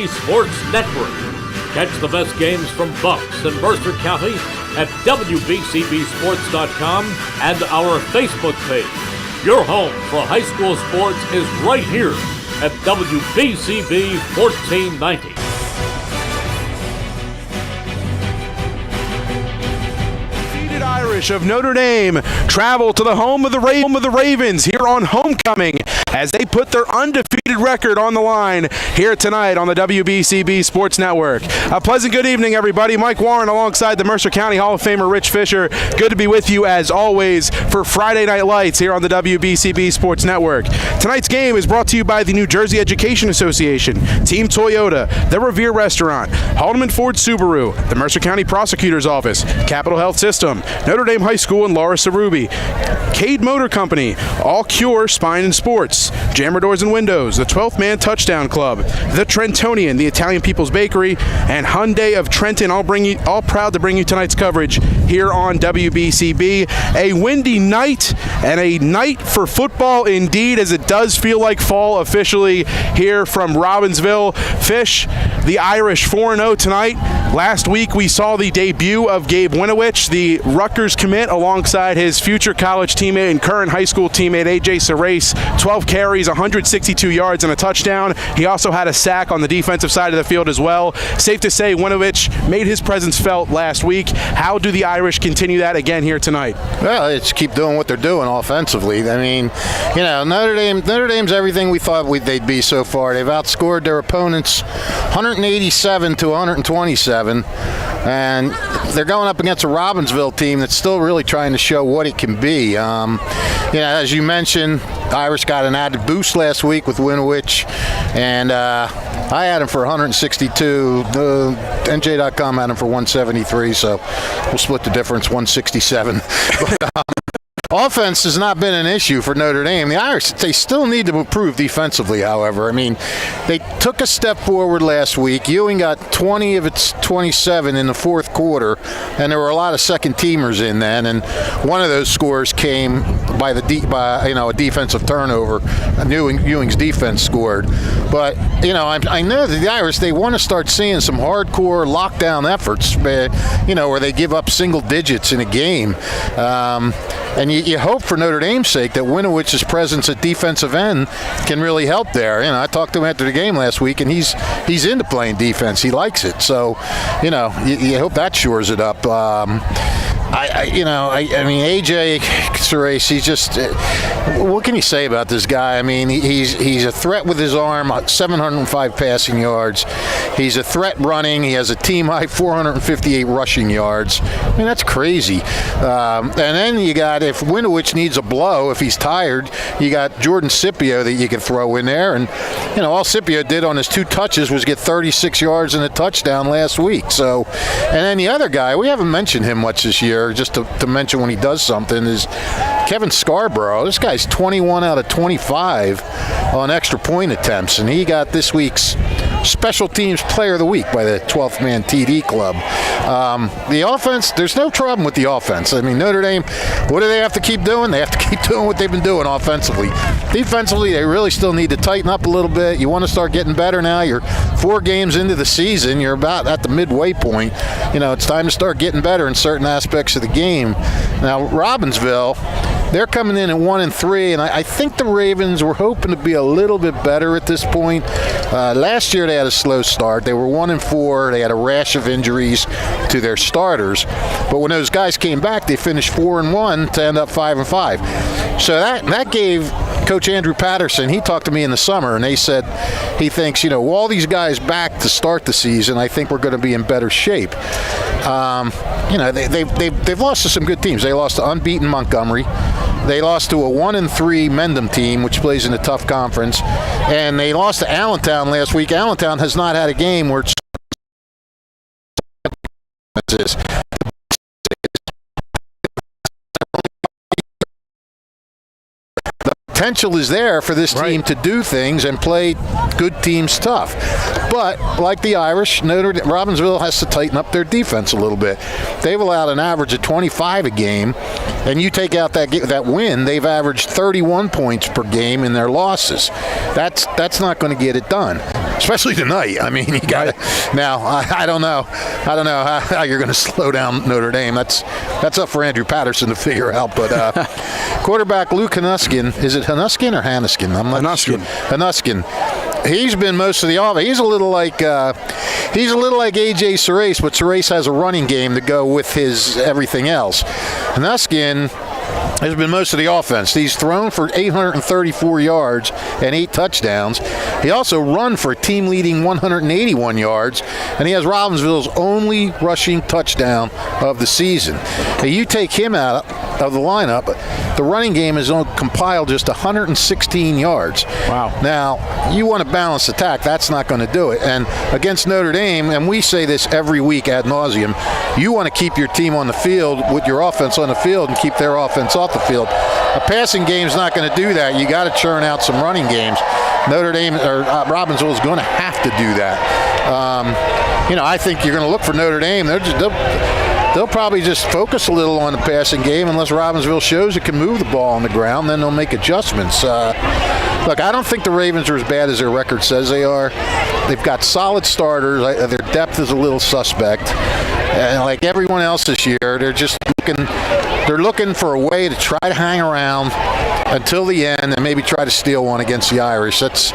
WBCB Sports Network. Catch the best games from Bucks and Mercer County at WBCBSports.com and our Facebook page. Your home for high school sports is right here at WBCB 1490. Irish of Notre Dame travel to the home of the Ravens here on homecoming as they put their undefeated record on the line here tonight on the WBCB Sports Network. A pleasant good evening, everybody. Mike Warren alongside the Mercer County Hall of Famer Rich Fisher. Good to be with you as always for Friday Night Lights here on the WBCB Sports Network. Tonight's game is brought to you by the New Jersey Education Association, Team Toyota, the Revere Restaurant, Haldeman Ford Subaru, the Mercer County Prosecutor's Office, Capital Health System, Notre Dame High School and Laura Sarubi, Cade Motor Company, All Cure Spine and Sports, Jammer Doors and Windows, the 12th Man Touchdown Club, the Trentonian, the Italian People's Bakery, and Hyundai of Trenton, all proud to bring you tonight's coverage here on WBCB. A windy night and a night for football indeed, as it does feel like fall officially here from Robbinsville. Fish, the Irish 4-0 tonight. Last week we saw the debut of Gabe Winovich, the Rutgers commit, alongside his future college teammate and current high school teammate A.J. Sarace. 12 carries, 162 yards, and a touchdown. He also had a sack on the defensive side of the field as well. Safe to say Winovich made his presence felt last week. How do the Irish continue that again here tonight? Well, it's keep doing what they're doing offensively. I mean, Notre Dame's everything we thought they'd be so far. They've outscored their opponents 187 to 127. And they're going up against a Robbinsville team that's still really trying to show what it can be. As you mentioned, Irish got an added boost last week with Winovich, and I had him for 162. NJ.com had him for 173, so we'll split the difference, 167. Offense has not been an issue for Notre Dame. The Irish, they still need to improve defensively, however. I mean, they took a step forward last week. Ewing got 20 of its 27 in the fourth quarter, and there were a lot of second-teamers in then, and one of those scores came by a defensive turnover. Ewing's defense scored. But, I know that the Irish, they want to start seeing some hardcore lockdown efforts, where they give up single digits in a game. And you hope for Notre Dame's sake that Winovich's presence at defensive end can really help there. I talked to him after the game last week, and he's into playing defense. He likes it. So, you hope that shores it up. AJ Sarace, he's just, what can you say about this guy? I mean, he's a threat with his arm, 705 passing yards. He's a threat running. He has a team-high 458 rushing yards. I mean, that's crazy. And then you got, if Winovich needs a blow, if he's tired, you got Jordan Scipio that you can throw in there. And, all Scipio did on his 2 touches was get 36 yards and a touchdown last week. So, and then the other guy, we haven't mentioned him much this year, just to mention when he does something, is Kevin Scarborough. This guy's 21 out of 25 on extra point attempts, and he got this week's Special Teams Player of the Week by the 12th Man TD Club. The offense, there's no problem with the offense. I mean, Notre Dame, what do they have to keep doing? They have to keep doing what they've been doing offensively. Defensively, they really still need to tighten up a little bit. You want to start getting better now. You're 4 games into the season. You're about at the midway point. It's time to start getting better in certain aspects of the game. Now, Robbinsville, they're coming in at 1-3, and I think the Ravens were hoping to be a little bit better at this point. Last year they had a slow start. They were 1-4. They had a rash of injuries to their starters. But when those guys came back, they finished 4-1 to end up 5-5. So that gave Coach Andrew Patterson, he talked to me in the summer, and they said he thinks, all these guys back to start the season, I think we're going to be in better shape. They've lost to some good teams. They lost to unbeaten Montgomery. They lost to a 1-3 Mendham team, which plays in a tough conference. And they lost to Allentown last week. Allentown has not had a game where it's potential is there for this team to do things and play good teams tough. But like the Irish, Robbinsville has to tighten up their defense a little bit. They've allowed an average of 25 a game, and you take out that win, they've averaged 31 points per game in their losses. That's not going to get it done. especially tonight. I mean, you got now. I don't know how you're going to slow down Notre Dame. That's up for Andrew Patterson to figure out. But quarterback Luke Hanuskin, is it Hanuskin or Hanuskin? I'm not Hanuskin. sure. Hanuskin. He's been most of the offense. He's a little like A.J. Surace, but Surace has a running game to go with his everything else. Hanuskin has been most of the offense. He's thrown for 834 yards and 8 touchdowns. He also run for a team-leading 181 yards, and he has Robbinsville's only rushing touchdown of the season. Now, you take him out of the lineup, the running game is compiled just 116 yards. Wow. Now, you want a balanced attack. That's not going to do it. And against Notre Dame, and we say this every week ad nauseum, you want to keep your team on the field with your offense on the field and keep their offense off the field. A passing game's not going to do that. You got to churn out some running games. Notre Dame or Robbinsville is going to have to do that. I think you're going to look for Notre Dame. They'll probably just focus a little on the passing game unless Robbinsville shows it can move the ball on the ground. Then they'll make adjustments. Look, I don't think the Ravens are as bad as their record says they are. They've got solid starters. Their depth is a little suspect. And like everyone else this year, they're looking for a way to try to hang around until the end and maybe try to steal one against the Irish. That's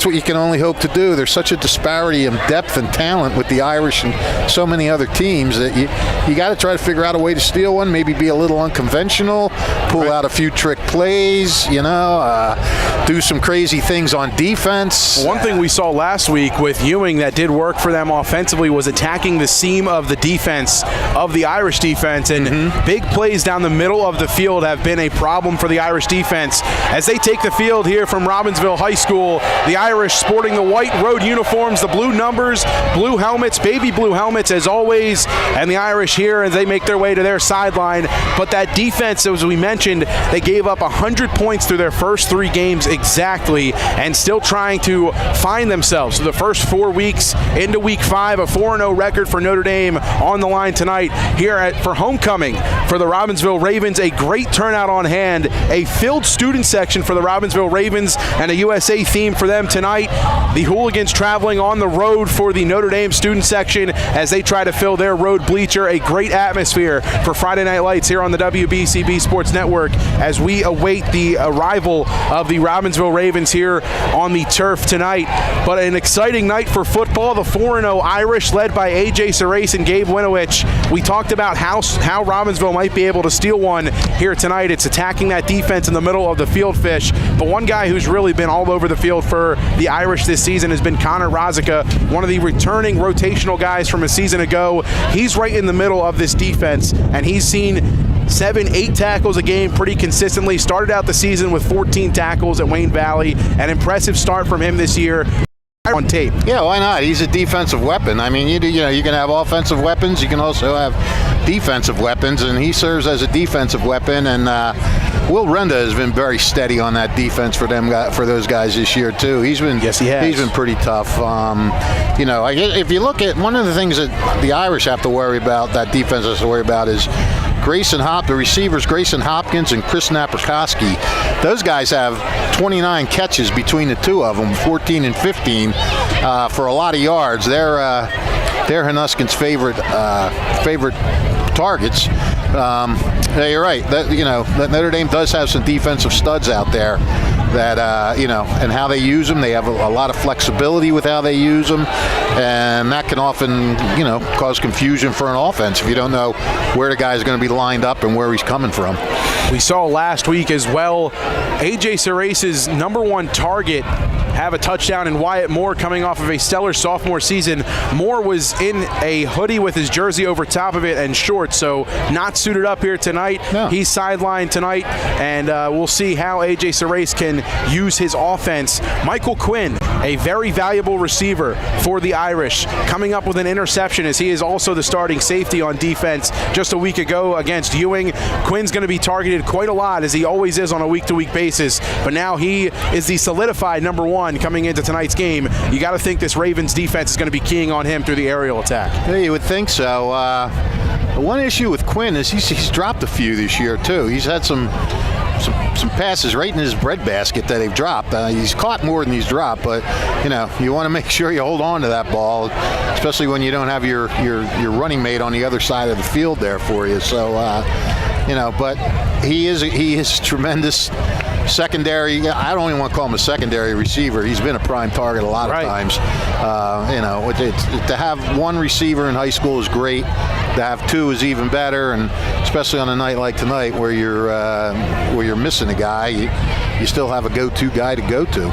what you can only hope to do. There's such a disparity in depth and talent with the Irish and so many other teams that you got to try to figure out a way to steal one, maybe be a little unconventional, pull out a few trick plays, do some crazy things on defense. One thing we saw last week with Ewing that did work for them offensively was attacking the seam of the defense, of the Irish defense, and big plays down the middle of the field have been a problem for the Irish defense. As they take the field here from Robbinsville High School, the Irish sporting the white road uniforms, the blue numbers, blue helmets, baby blue helmets as always, and the Irish here as they make their way to their sideline. But that defense, as we mentioned, they gave up 100 points through their first 3 games exactly, and still trying to find themselves. So the first 4 weeks into week 5, a 4-0 record for Notre Dame on the line tonight here for homecoming for the Robbinsville Ravens. A great turnout on hand, a filled student section for the Robbinsville Ravens, and a USA theme for them tonight. The Hooligans traveling on the road for the Notre Dame student section as they try to fill their road bleacher. A great atmosphere for Friday Night Lights here on the WBCB Sports Network as we await the arrival of the Robbinsville Ravens here on the turf tonight. But an exciting night for football. The 4-0 Irish led by A.J. Surace and Gabe Winovich. We talked about how Robbinsville might be able to steal one here tonight. It's attacking that defense in the middle of the field, Fish. But one guy who's really been all over the field for the Irish this season has been Connor Rozika, one of the returning rotational guys from a season ago. He's right in the middle of this defense, and he's seen 7-8 tackles a game pretty consistently. Started out the season with 14 tackles at Wayne Valley. An impressive start from him this year on tape. Yeah, why not? He's a defensive weapon. I mean, you can have offensive weapons. You can also have defensive weapons, and he serves as a defensive weapon. And Will Renda has been very steady on that defense for those guys this year too. He's been Yes, he has. He's been pretty tough. If you look at one of the things that the Irish have to worry about, that defense has to worry about, is the receivers Grayson Hopkins and Chris Naprikoski. Those guys have 29 catches between the two of them, 14 and 15 for a lot of yards. They're Hanuskin's favorite targets. Yeah, you're right. That Notre Dame does have some defensive studs out there that and how they use them. They have a lot of flexibility with how they use them, and that can often cause confusion for an offense if you don't know where the guy's going to be lined up and where he's coming from. We saw last week as well A.J. Surace's number 1 target have a touchdown, and Wyatt Moore coming off of a stellar sophomore season. Moore was in a hoodie with his jersey over top of it and shorts, so not suited up here tonight. No. He's sidelined tonight, and we'll see how A.J. Surace can use his offense. Michael Quinn, a very valuable receiver for the Irish, coming up with an interception as he is also the starting safety on defense just a week ago against Ewing. Quinn's going to be targeted quite a lot, as he always is on a week-to-week basis, but now he is the solidified number 1 coming into tonight's game. You got to think this Ravens defense is going to be keying on him through the aerial attack. Yeah, you would think so. One issue with Quinn is he's dropped a few this year too. He's had some some passes right in his breadbasket that they've dropped. He's caught more than he's dropped, but you want to make sure you hold on to that ball, especially when you don't have your running mate on the other side of the field there for you. So but he is tremendous. Secondary, I don't even want to call him a secondary receiver. He's been a prime target a lot of times. To have one receiver in high school is great. To have two is even better, and especially on a night like tonight where you're missing a guy, you still have a go-to guy to go to.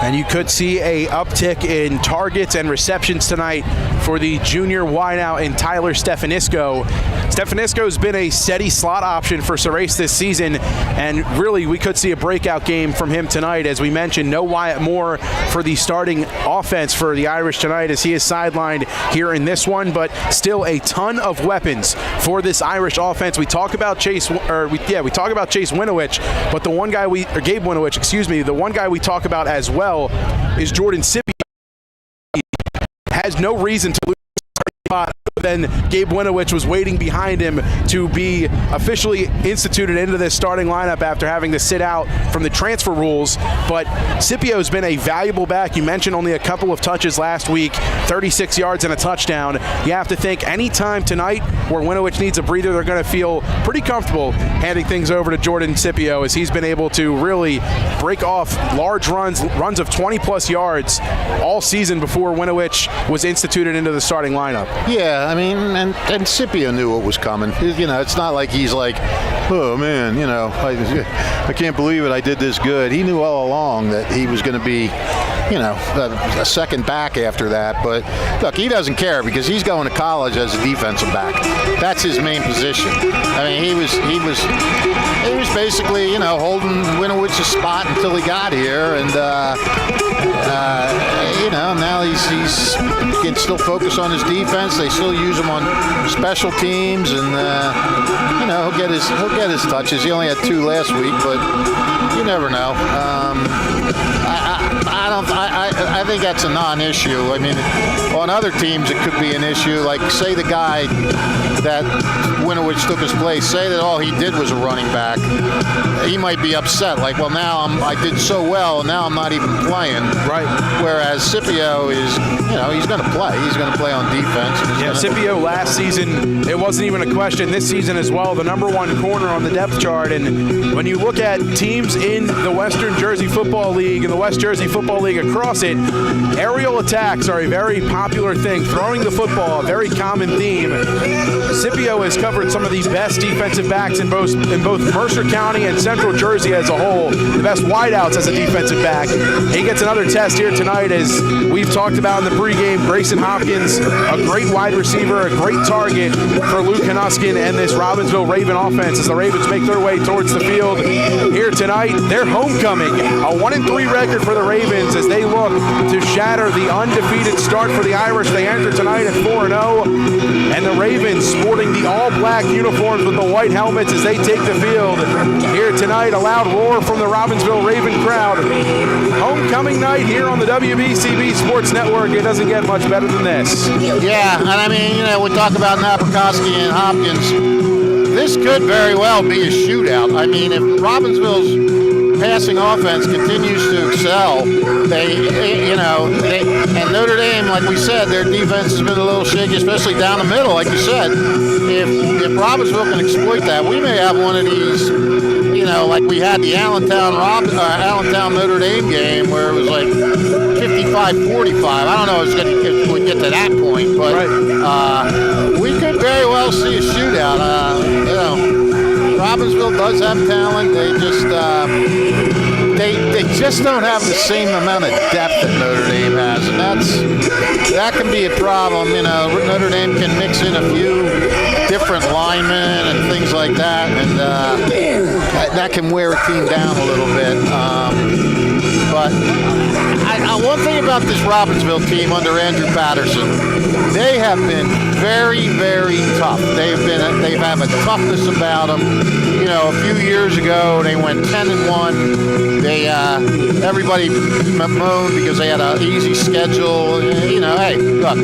And you could see a uptick in targets and receptions tonight for the junior wideout in Tyler Stefanisco. Stefanisco's been a steady slot option for Surace this season, and really we could see a breakout game from him tonight. As we mentioned, no Wyatt Moore for the starting offense for the Irish tonight, as he is sidelined here in this one, but still a ton of weapons for this Irish offense. We talk about Chase Winovich, but the one guy Gabe Winovich, the one guy we talk about as well is Jordan Scipio. Has no reason to lose the spot. Then Gabe Winovich was waiting behind him to be officially instituted into this starting lineup after having to sit out from the transfer rules. But Scipio's been a valuable back. You mentioned only a couple of touches last week, 36 yards and a touchdown. You have to think anytime tonight where Winovich needs a breather, they're going to feel pretty comfortable handing things over to Jordan Scipio, as he's been able to really break off large runs of 20-plus yards all season before Winovich was instituted into the starting lineup. Yeah, I mean, and Scipio knew what was coming. It's not like he's like, oh man, I can't believe it, I did this good. He knew all along that he was going to be, a second back after that. But look, he doesn't care because he's going to college as a defensive back. That's his main position. I mean, he was basically, holding Winowich's spot until he got here, and now he can still focus on his defense. They still use him on special teams, and he'll get his touches. He only had 2 last week, but you never know. I think that's a non-issue. I mean, on other teams it could be an issue. Like, say the guy that Winovich took his place, say that all he did was a running back, he might be upset. Like, well, now I did so well, and now I'm not even playing. Right. Whereas Scipio is, he's going to play. He's going to play on defense. Scipio last season, it wasn't even a question. This season as well, the number 1 corner on the depth chart. And when you look at teams in the Western Jersey Football League and the West Jersey Football League across it, aerial attacks are a very popular thing. Throwing the football, a very common theme. Scipio has covered some of the best defensive backs in both Mercer County and Central Jersey as a whole. The best wideouts as a defensive back. He gets another test here tonight, as we've talked about in the pregame. Grayson Hopkins, a great wide receiver, a great target for Luke Hanuskin and this Robbinsville Raven offense as the Ravens make their way towards the field here tonight. Their homecoming, a 1-3 record for the Ravens as they look to shatter the undefeated start for the Irish. They enter tonight at 4-0, and the Ravens sporting the all-black uniforms with the white helmets as they take the field here tonight. A loud roar from the Robbinsville Raven crowd. Homecoming night here on the WBCB Sports Network. It doesn't get much better than this. Yeah, and I mean, we talk about Naprikoski and Hopkins. This could very well be a shootout. I mean, if Robbinsville's passing offense continues to excel, and Notre Dame, like we said, their defense has been a little shaky, especially down the middle, like you said. If Robbinsville can exploit that, we may have one of these, like we had the Allentown Notre Dame game where it was like 55-45. I don't know if we get to that point, but we could very well see a shootout. Robbinsville does have talent. They just don't have the same amount of depth that Notre Dame has, and that can be a problem. Notre Dame can mix in a few different linemen and things like that, and that can wear a team down a little bit. But one thing about this Robbinsville team under Andrew Patterson, they have been very, very tough. They've had a toughness about them. You know, a few years ago they went 10-1. Everybody moaned because they had an easy schedule. You know, hey, look,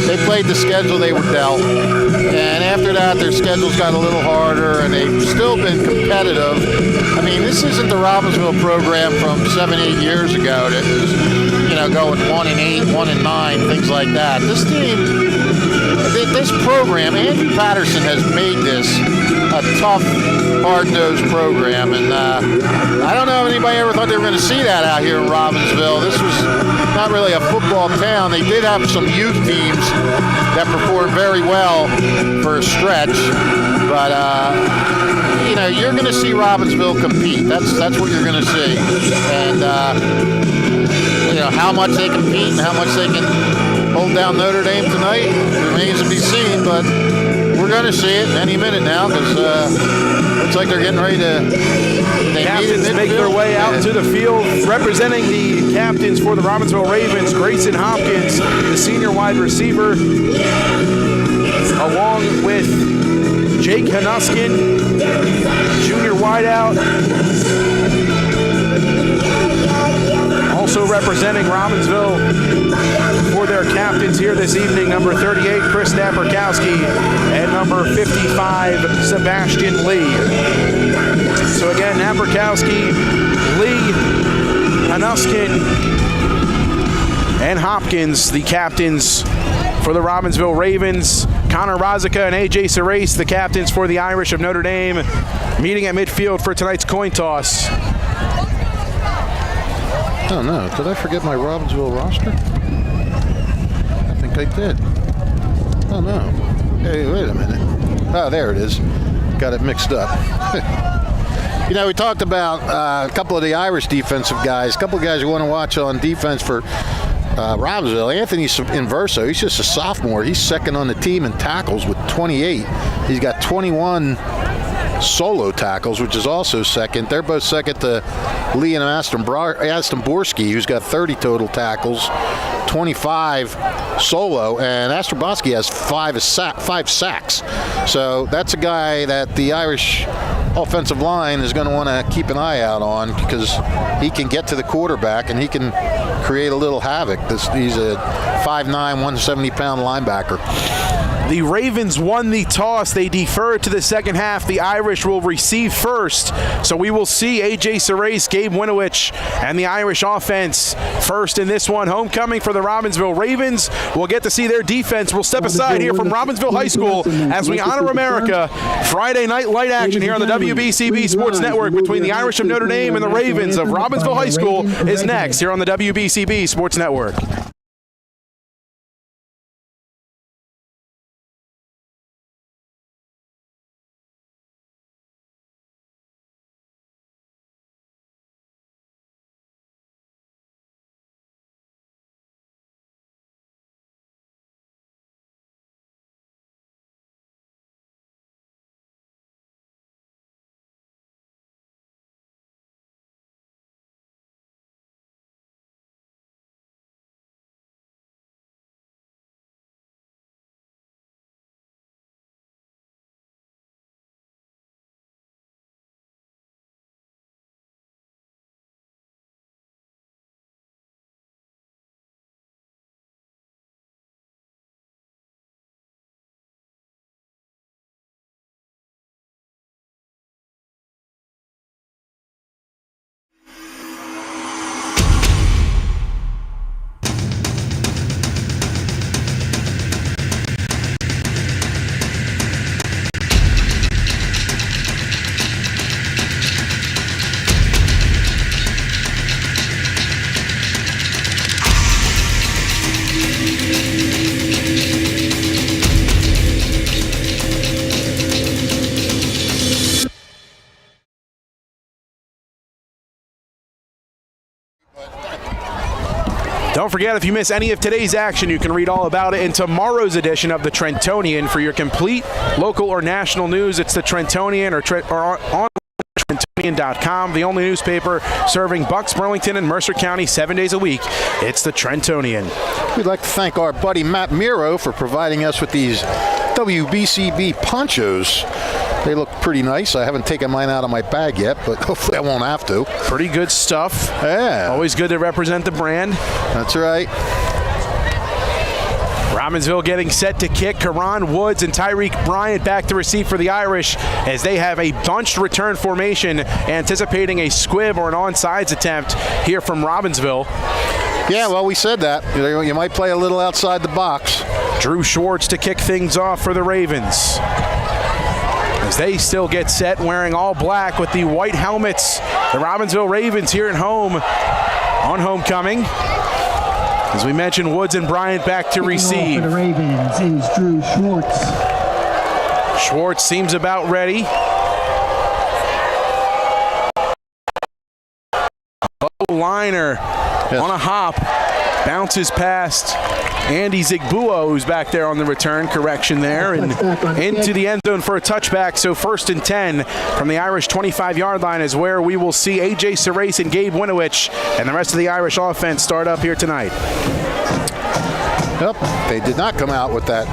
they played the schedule they were dealt, and after that their schedules got a little harder, and they've still been competitive. I mean, this isn't the Robbinsville program from 7-8 years ago that was, you know, going 1-8, 1-9, things like that. This team, this program, Andrew Patterson has made this a tough, hard-nosed program, and I don't know if anybody ever thought they were going to see that out here in Robbinsville. This was not really a football town. They did have some youth teams that performed very well for a stretch, but you know, you're going to see Robbinsville compete. That's what you're going to see, and you know, how much they compete and how much they can hold down Notre Dame tonight remains to be seen, but we're going to see it any minute now, because looks like they're getting ready to. Captains make their way out to the field. Representing the captains for the Robbinsville Ravens, Grayson Hopkins, the senior wide receiver, along with Jake Hanuskin, junior wideout. Also representing Robbinsville for their captains here this evening, number 38, Chris Naperkowski, and number 55, Sebastian Lee. So again, Naperkowski, Lee, Hanuskin, and Hopkins, the captains for the Robbinsville Ravens. Connor Rozika and AJ Serace, the captains for the Irish of Notre Dame, meeting at midfield for tonight's coin toss. I don't know. Did I forget my Robbinsville roster? I think I did. Oh, no. Hey, wait a minute. Oh, there it is. Got it mixed up. You know, we talked about a couple of the Irish defensive guys, a couple of guys you want to watch on defense for Robbinsville. Anthony Inverso, he's just a sophomore. He's second on the team in tackles with 28. He's got 21 solo tackles, which is also second. They're both second to Lee and Aston Borski, who's got 30 total tackles, 25 solo, and Astroboski has five sacks. So that's a guy that the Irish offensive line is going to want to keep an eye out on, because he can get to the quarterback and he can create a little havoc. He's a 5'9", 170-pound linebacker. The Ravens won the toss. They defer to the second half. The Irish will receive first. So we will see A.J. Serace, Gabe Winowich, and the Irish offense first in this one. Homecoming for the Robbinsville Ravens. We'll get to see their defense. We'll step aside here from Robbinsville High School as we honor America. Friday night light action here on the WBCB Sports Network between the Irish of Notre Dame and the Ravens of Robbinsville High School is next here on the WBCB Sports Network. Don't forget, if you miss any of today's action, you can read all about it in tomorrow's edition of the Trentonian. For your complete local or national news, it's the Trentonian or on Trentonian. TrentonianChampion.com, the only newspaper serving Bucks, Burlington, and Mercer County 7 days a week. It's the Trentonian. We'd like to thank our buddy Matt Miro for providing us with these WBCB ponchos. They look pretty nice. I haven't taken mine out of my bag yet, but hopefully I won't have to. Pretty good stuff. Yeah. Always good to represent the brand. That's right. Robbinsville getting set to kick. Karan Woods and Tyreek Bryant back to receive for the Irish as they have a bunched return formation, anticipating a squib or an onside attempt here from Robbinsville. Yeah, well, we said that. You might play a little outside the box. Drew Schwartz to kick things off for the Ravens, as they still get set wearing all black with the white helmets. The Robbinsville Ravens here at home on homecoming. As we mentioned, Woods and Bryant back to receive. For the Ravens is Drew Schwartz. Schwartz seems about ready. Low liner on a hop. Bounces past Andy Zigbuo, who's back there on the return. Correction there. And into the end zone for a touchback. So 1st and 10 from the Irish 25-yard line is where we will see A.J. Serace and Gabe Winovich and the rest of the Irish offense start up here tonight. Yep, they did not come out with that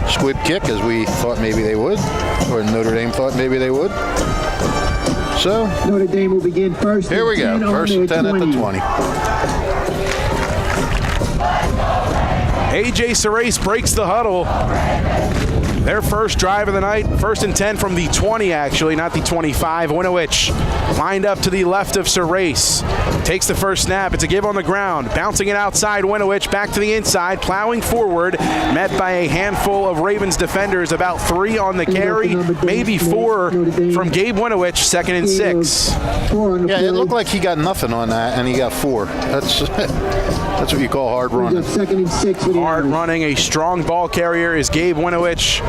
squib kick as we thought maybe they would, or Notre Dame thought maybe they would. So Notre Dame will begin first. Here we go. 1st and 10 at the 20. A.J. Serace breaks the huddle. Their first drive of the night, 1st and 10 from the 20, actually, not the 25. Winovich lined up to the left of Serace. Takes the first snap. It's a give on the ground. Bouncing it outside, Winovich back to the inside, plowing forward, met by a handful of Ravens defenders, about 3 on the carry, maybe 4 from Gabe Winovich, 2nd and 6. Yeah, it looked like he got nothing on that, and he got 4. That's what you call hard running. 2nd and 6. Hard running, a strong ball carrier is Gabe Winovich.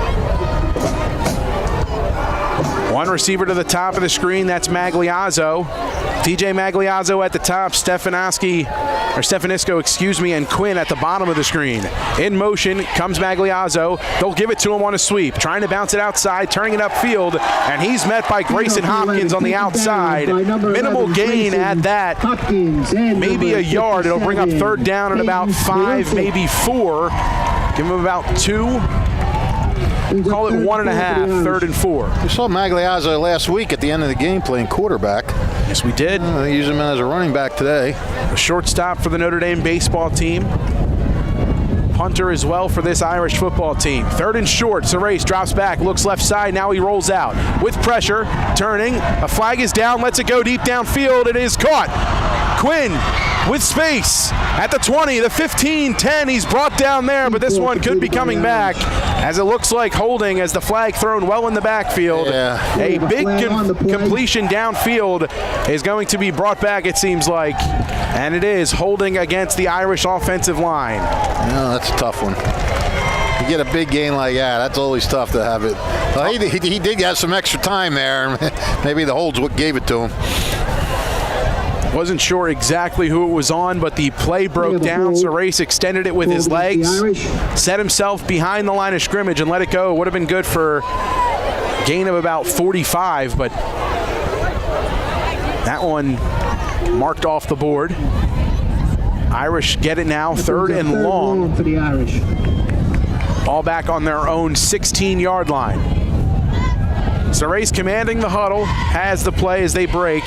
One receiver to the top of the screen, that's Magliazzo. TJ Magliazzo at the top, Stefanisco, and Quinn at the bottom of the screen. In motion comes Magliazzo. They'll give it to him on a sweep, trying to bounce it outside, turning it upfield, and he's met by Grayson Hopkins on the outside. Minimal gain at that, maybe a yard. It'll bring up 3rd down at about 5, maybe 4. Give him about 2. Call it 1.5, 3rd and 4. We saw Magliazzo last week at the end of the game playing quarterback. Yes, we did. They use him as a running back today. A shortstop for the Notre Dame baseball team. Punter as well for this Irish football team. 3rd and short. Serace drops back, looks left side. Now he rolls out with pressure, turning. A flag is down, lets it go deep downfield. It is caught. Quinn with space at the 20, the 15, 10. He's brought down there, but this one could be coming back, as it looks like holding as the flag thrown well in the backfield. Yeah. A big completion downfield is going to be brought back, it seems like, and it is holding against the Irish offensive line. No, that's a tough one. You get a big gain like that, that's always tough to have it. Well, he did have some extra time there. Maybe the hold's what gave it to him. Wasn't sure exactly who it was on, but the play broke down. Serace extended it with his legs, set himself behind the line of scrimmage and let it go. Would have been good for gain of about 45, but that one marked off the board. Irish get it now, 3rd and long for the Irish. Ball back on their own 16-yard line. Serace commanding the huddle, has the play as they break.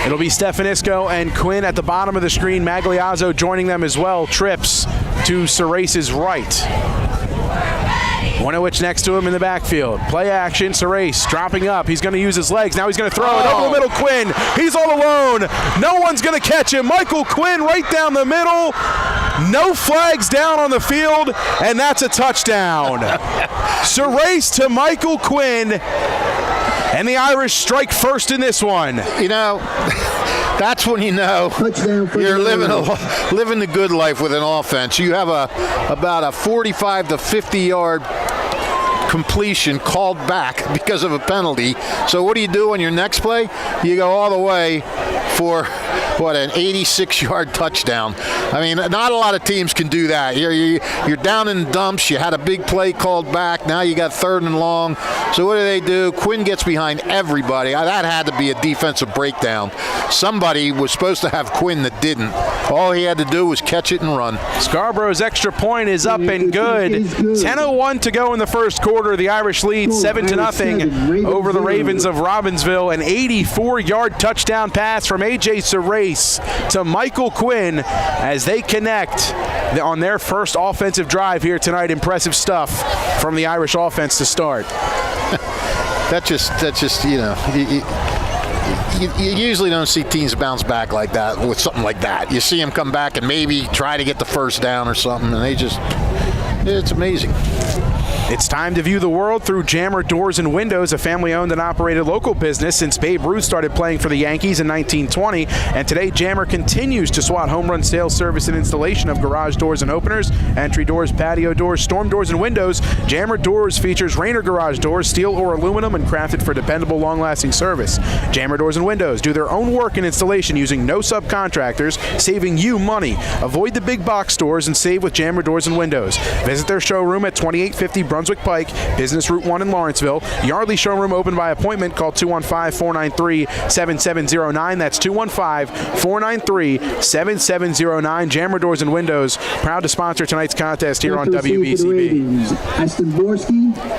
It'll be Stefanisco and Quinn at the bottom of the screen. Magliazzo joining them as well. Trips to Serace's right. Winovich next to him in the backfield. Play action. Serace dropping up. He's going to use his legs. Now he's going to throw it over the middle. Quinn. He's all alone. No one's going to catch him. Michael Quinn right down the middle. No flags down on the field, and that's a touchdown. Serace to Michael Quinn. And the Irish strike first in this one. You know, that's when you know you're living the good life with an offense. You have about a 45 to 50-yard completion called back because of a penalty. So what do you do on your next play? You go all the way for what, an 86-yard touchdown. I mean, not a lot of teams can do that. You're down in dumps. You had a big play called back. Now you got 3rd and long. So what do? Quinn gets behind everybody. That had to be a defensive breakdown. Somebody was supposed to have Quinn that didn't. All he had to do was catch it and run. Scarborough's extra point is up and good. 10:01 to go in the first quarter. The Irish lead 7-0 over the Ravens of Robbinsville. An 84-yard touchdown pass from A.J. Serace to Michael Quinn as they connect on their first offensive drive here tonight. Impressive stuff from the Irish offense to start. That's just you usually don't see teams bounce back like that with something like that. You see them come back and maybe try to get the first down or something, and it's amazing. It's time to view the world through Jammer Doors and Windows, a family-owned and operated local business since Babe Ruth started playing for the Yankees in 1920. And today, Jammer continues to SWAT home run sales, service, and installation of garage doors and openers, entry doors, patio doors, storm doors, and windows. Jammer Doors features Rainer garage doors, steel or aluminum, and crafted for dependable, long-lasting service. Jammer Doors and Windows do their own work and installation using no subcontractors, saving you money. Avoid the big box stores and save with Jammer Doors and Windows. Visit their showroom at 2850 Brunswick Pike, Business Route 1 in Lawrenceville. Yardley showroom open by appointment. Call 215-493-7709. That's 215-493-7709. Jammer Doors and Windows, proud to sponsor tonight's contest here on WBCB.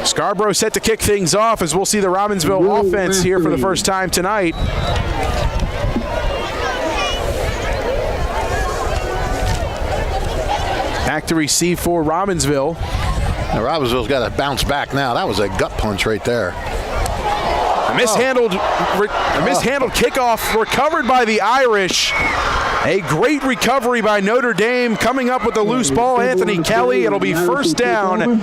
Scarborough set to kick things off as we'll see the Robbinsville offense here for the first time tonight. Back to receive for Robbinsville. Now, Robbinsville's got to bounce back now. That was a gut punch right there. A mishandled kickoff recovered by the Irish. A great recovery by Notre Dame coming up with the loose ball. Anthony Kelly. It'll be first down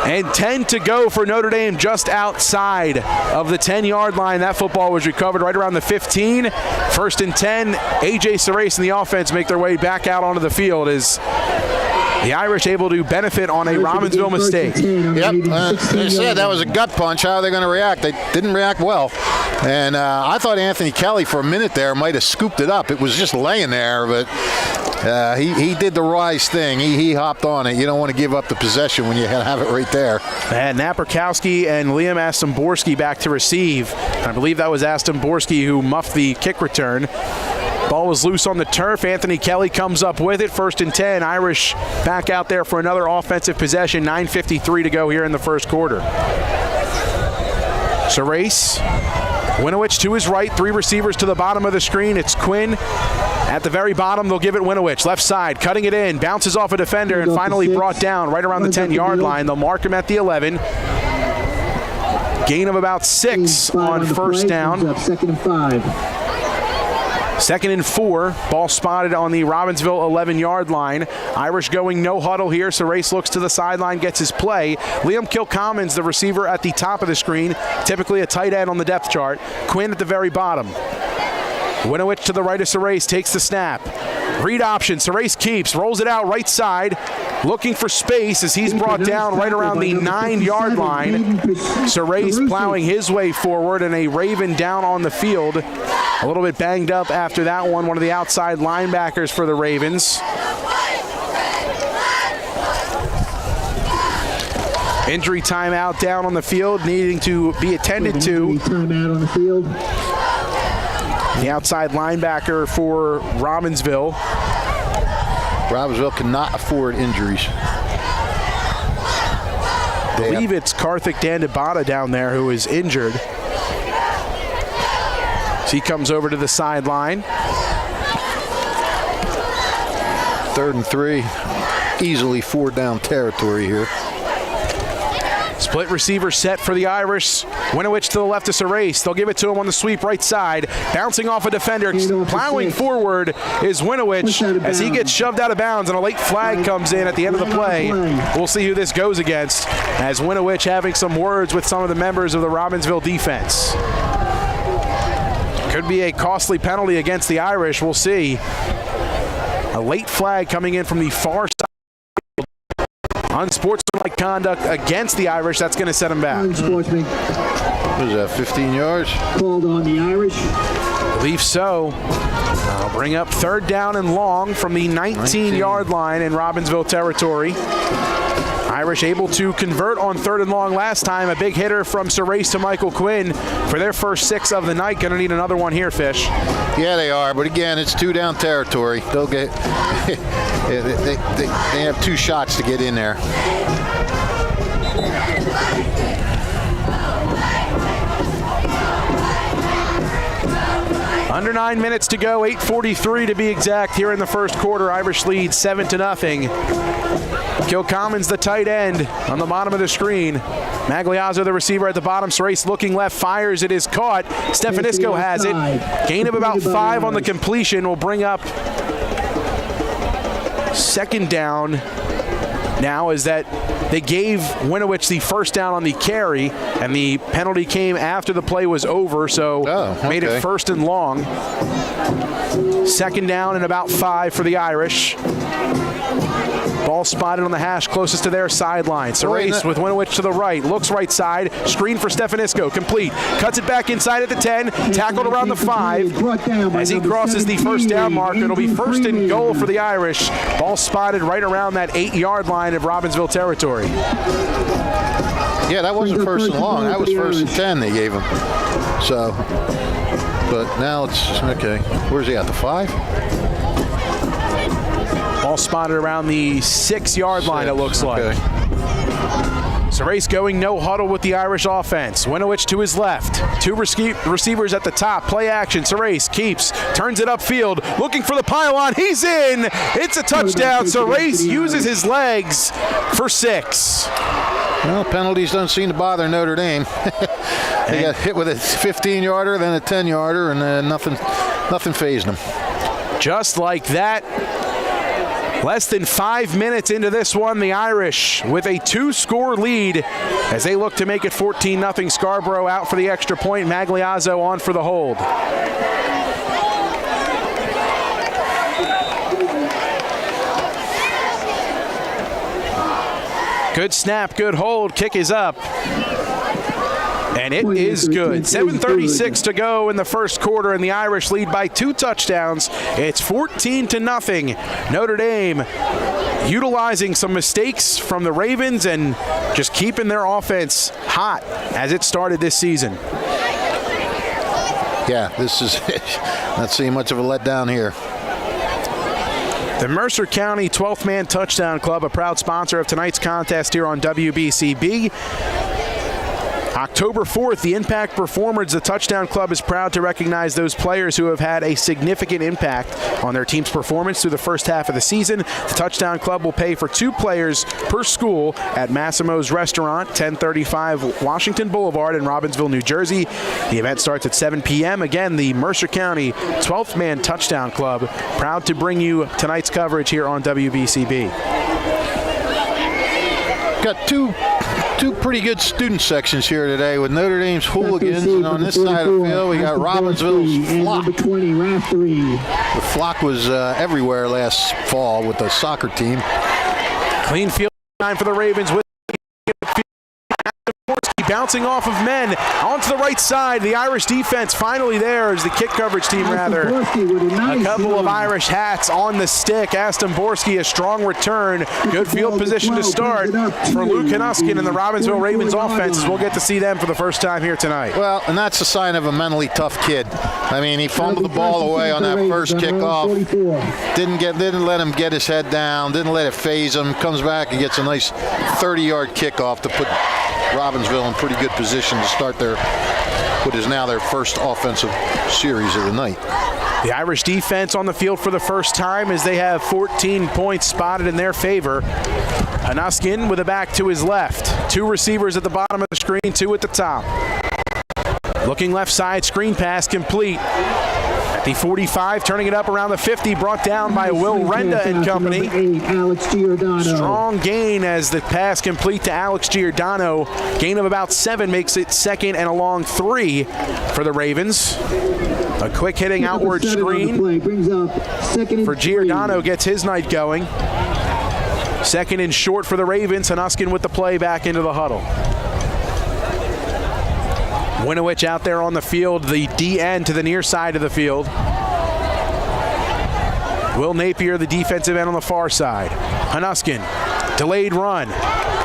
and 10 to go for Notre Dame just outside of the 10-yard line. That football was recovered right around the 15. 1st and 10. A.J. Serace and the offense make their way back out onto the field as the Irish able to benefit on a Robbinsville mistake. Yep, they said that was a gut punch. How are they going to react? They didn't react well. And I thought Anthony Kelly for a minute there might have scooped it up. It was just laying there, but he did the wise thing. He hopped on it. You don't want to give up the possession when you have it right there. And Naperkowski and Liam Astomborski back to receive. I believe that was Astomborski who muffed the kick return. Ball was loose on the turf. Anthony Kelly comes up with it. 1st and 10. Irish back out there for another offensive possession. 9:53 to go here in the first quarter. Serace, Winowich to his right. 3 receivers to the bottom of the screen. It's Quinn. At the very bottom, they'll give it Winowich. Left side, cutting it in. Bounces off a defender and finally brought down right around the 10-yard line. They'll mark him at the 11. Gain of about 6 on first down. 2nd and 5. 2nd and 4. Ball spotted on the Robbinsville 11-yard line. Irish going no huddle here. Serace looks to the sideline, gets his play. Liam Kilcommons, the receiver at the top of the screen, typically a tight end on the depth chart. Quinn at the very bottom. Winowich to the right of Serace, takes the snap. Read option, Serace keeps, rolls it out right side, looking for space as he's brought down right around the 9-yard line. Serace plowing his way forward and a Raven down on the field. A little bit banged up after that one of the outside linebackers for the Ravens. Injury timeout down on the field, needing to be attended to. Timeout on the field. The outside linebacker for Robbinsville. Robbinsville cannot afford injuries. I believe it's Karthik Dandabata down there who is injured. So he comes over to the sideline. 3rd and 3. Easily 4-down territory here. Split receiver set for the Irish. Winowich to the left of Serace. They'll give it to him on the sweep right side. Bouncing off a defender. Plowing forward is Winowich as he gets shoved out of bounds and a late flag comes in at the end of the play. We'll see who this goes against as Winowich having some words with some of the members of the Robbinsville defense. Could be a costly penalty against the Irish. We'll see. A late flag coming in from the far side. Unsportsmanlike conduct against the Irish. That's going to set him back. Unsportsmanlike. What is that, 15 yards? Called on the Irish. I believe so. I'll bring up 3rd down and long from the 19-yard line in Robbinsville territory. Irish able to convert on 3rd and long last time. A big hitter from Serace to Michael Quinn for their first 6 of the night. Going to need another one here, Fish. Yeah, they are. But again, it's 2-down territory. They'll get. they have 2 shots to get in there. Under 9 minutes to go, 8:43 to be exact here in the first quarter. Irish lead 7-0. Kilcommon's the tight end on the bottom of the screen. Magliazzo, the receiver at the bottom. Serace looking left, fires. It is caught. Stefanisco has it. Gain of about 5 on the completion will bring up 2nd down. Now is that they gave Winowich the first down on the carry, and the penalty came after the play was over, so made it 1st and long. 2nd down and about 5 for the Irish. Ball spotted on the hash closest to their sideline. Serace with Winowich to the right. Looks right side. Screen for Stefanisco. Complete. Cuts it back inside at the 10. Tackled around the 5. As he crosses the 1st down marker, it'll be 1st and goal for the Irish. Ball spotted right around that 8-yard line of Robbinsville territory. Yeah, that wasn't 1st and long. That was 1st and 10 they gave him. So, but now it's, okay. Where's he at, the 5? Ball spotted around the 6-yard line, it looks like. Serace going no huddle with the Irish offense. Winowich to his left. 2 receivers at the top. Play action. Serace keeps, turns it upfield, looking for the pylon. He's in. It's a touchdown. Serace uses his legs for 6. Well, penalties don't seem to bother Notre Dame. They got hit with a 15-yarder, then a 10-yarder, and nothing fazed them. Just like that. Less than 5 minutes into this one, the Irish with a 2-score lead as they look to make it 14-0. Scarborough out for the extra point. Magliazzo on for the hold. Good snap, good hold. Kick is up. And it is good. 7:36 to go in the first quarter, and the Irish lead by 2 touchdowns. It's 14-0. Notre Dame utilizing some mistakes from the Ravens and just keeping their offense hot as it started this season. Yeah, this is not seeing much of a letdown here. The Mercer County 12th Man Touchdown Club, a proud sponsor of tonight's contest here on WBCB. October 4th, the Impact Performers, the Touchdown Club, is proud to recognize those players who have had a significant impact on their team's performance through the first half of the season. The Touchdown Club will pay for 2 players per school at Massimo's Restaurant, 1035 Washington Boulevard in Robbinsville, New Jersey. The event starts at 7 p.m. Again, the Mercer County 12th Man Touchdown Club, proud to bring you tonight's coverage here on WBCB. Got two pretty good student sections here today with Notre Dame's hooligans, and on this side of the field we got Robbinsville's flock. The flock was everywhere last fall with the soccer team. Clean field time for the Ravens with bouncing off of men onto the right side. The Irish defense finally there as the kick coverage team, rather. A couple of Irish hats on the stick. Aston Borski, a strong return. Good field position to start for Luke Hanuskin and the Robbinsville Ravens offenses. We'll get to see them for the first time here tonight. Well, and that's a sign of a mentally tough kid. I mean, he fumbled the ball away on that first kickoff. Didn't let him get his head down. Didn't let it phase him. Comes back and gets a nice 30-yard kickoff to put Robbinsville in pretty good position to start what is now their first offensive series of the night. The Irish defense on the field for the first time as they have 14 points spotted in their favor. Hanuskin with a back to his left. 2 receivers at the bottom of the screen, 2 at the top. Looking left side, screen pass complete. At the 45, turning it up around the 50, brought down by Will Renda and company. Strong gain as the pass complete to Alex Giordano. Gain of about 7 makes it 2nd and a long 3 for the Ravens. A quick hitting outward screen for Giordano gets his night going. 2nd and short for the Ravens. Hanuskin with the play back into the huddle. Winowich out there on the field, the DN to the near side of the field. Will Napier, the defensive end on the far side. Hunuskin, delayed run.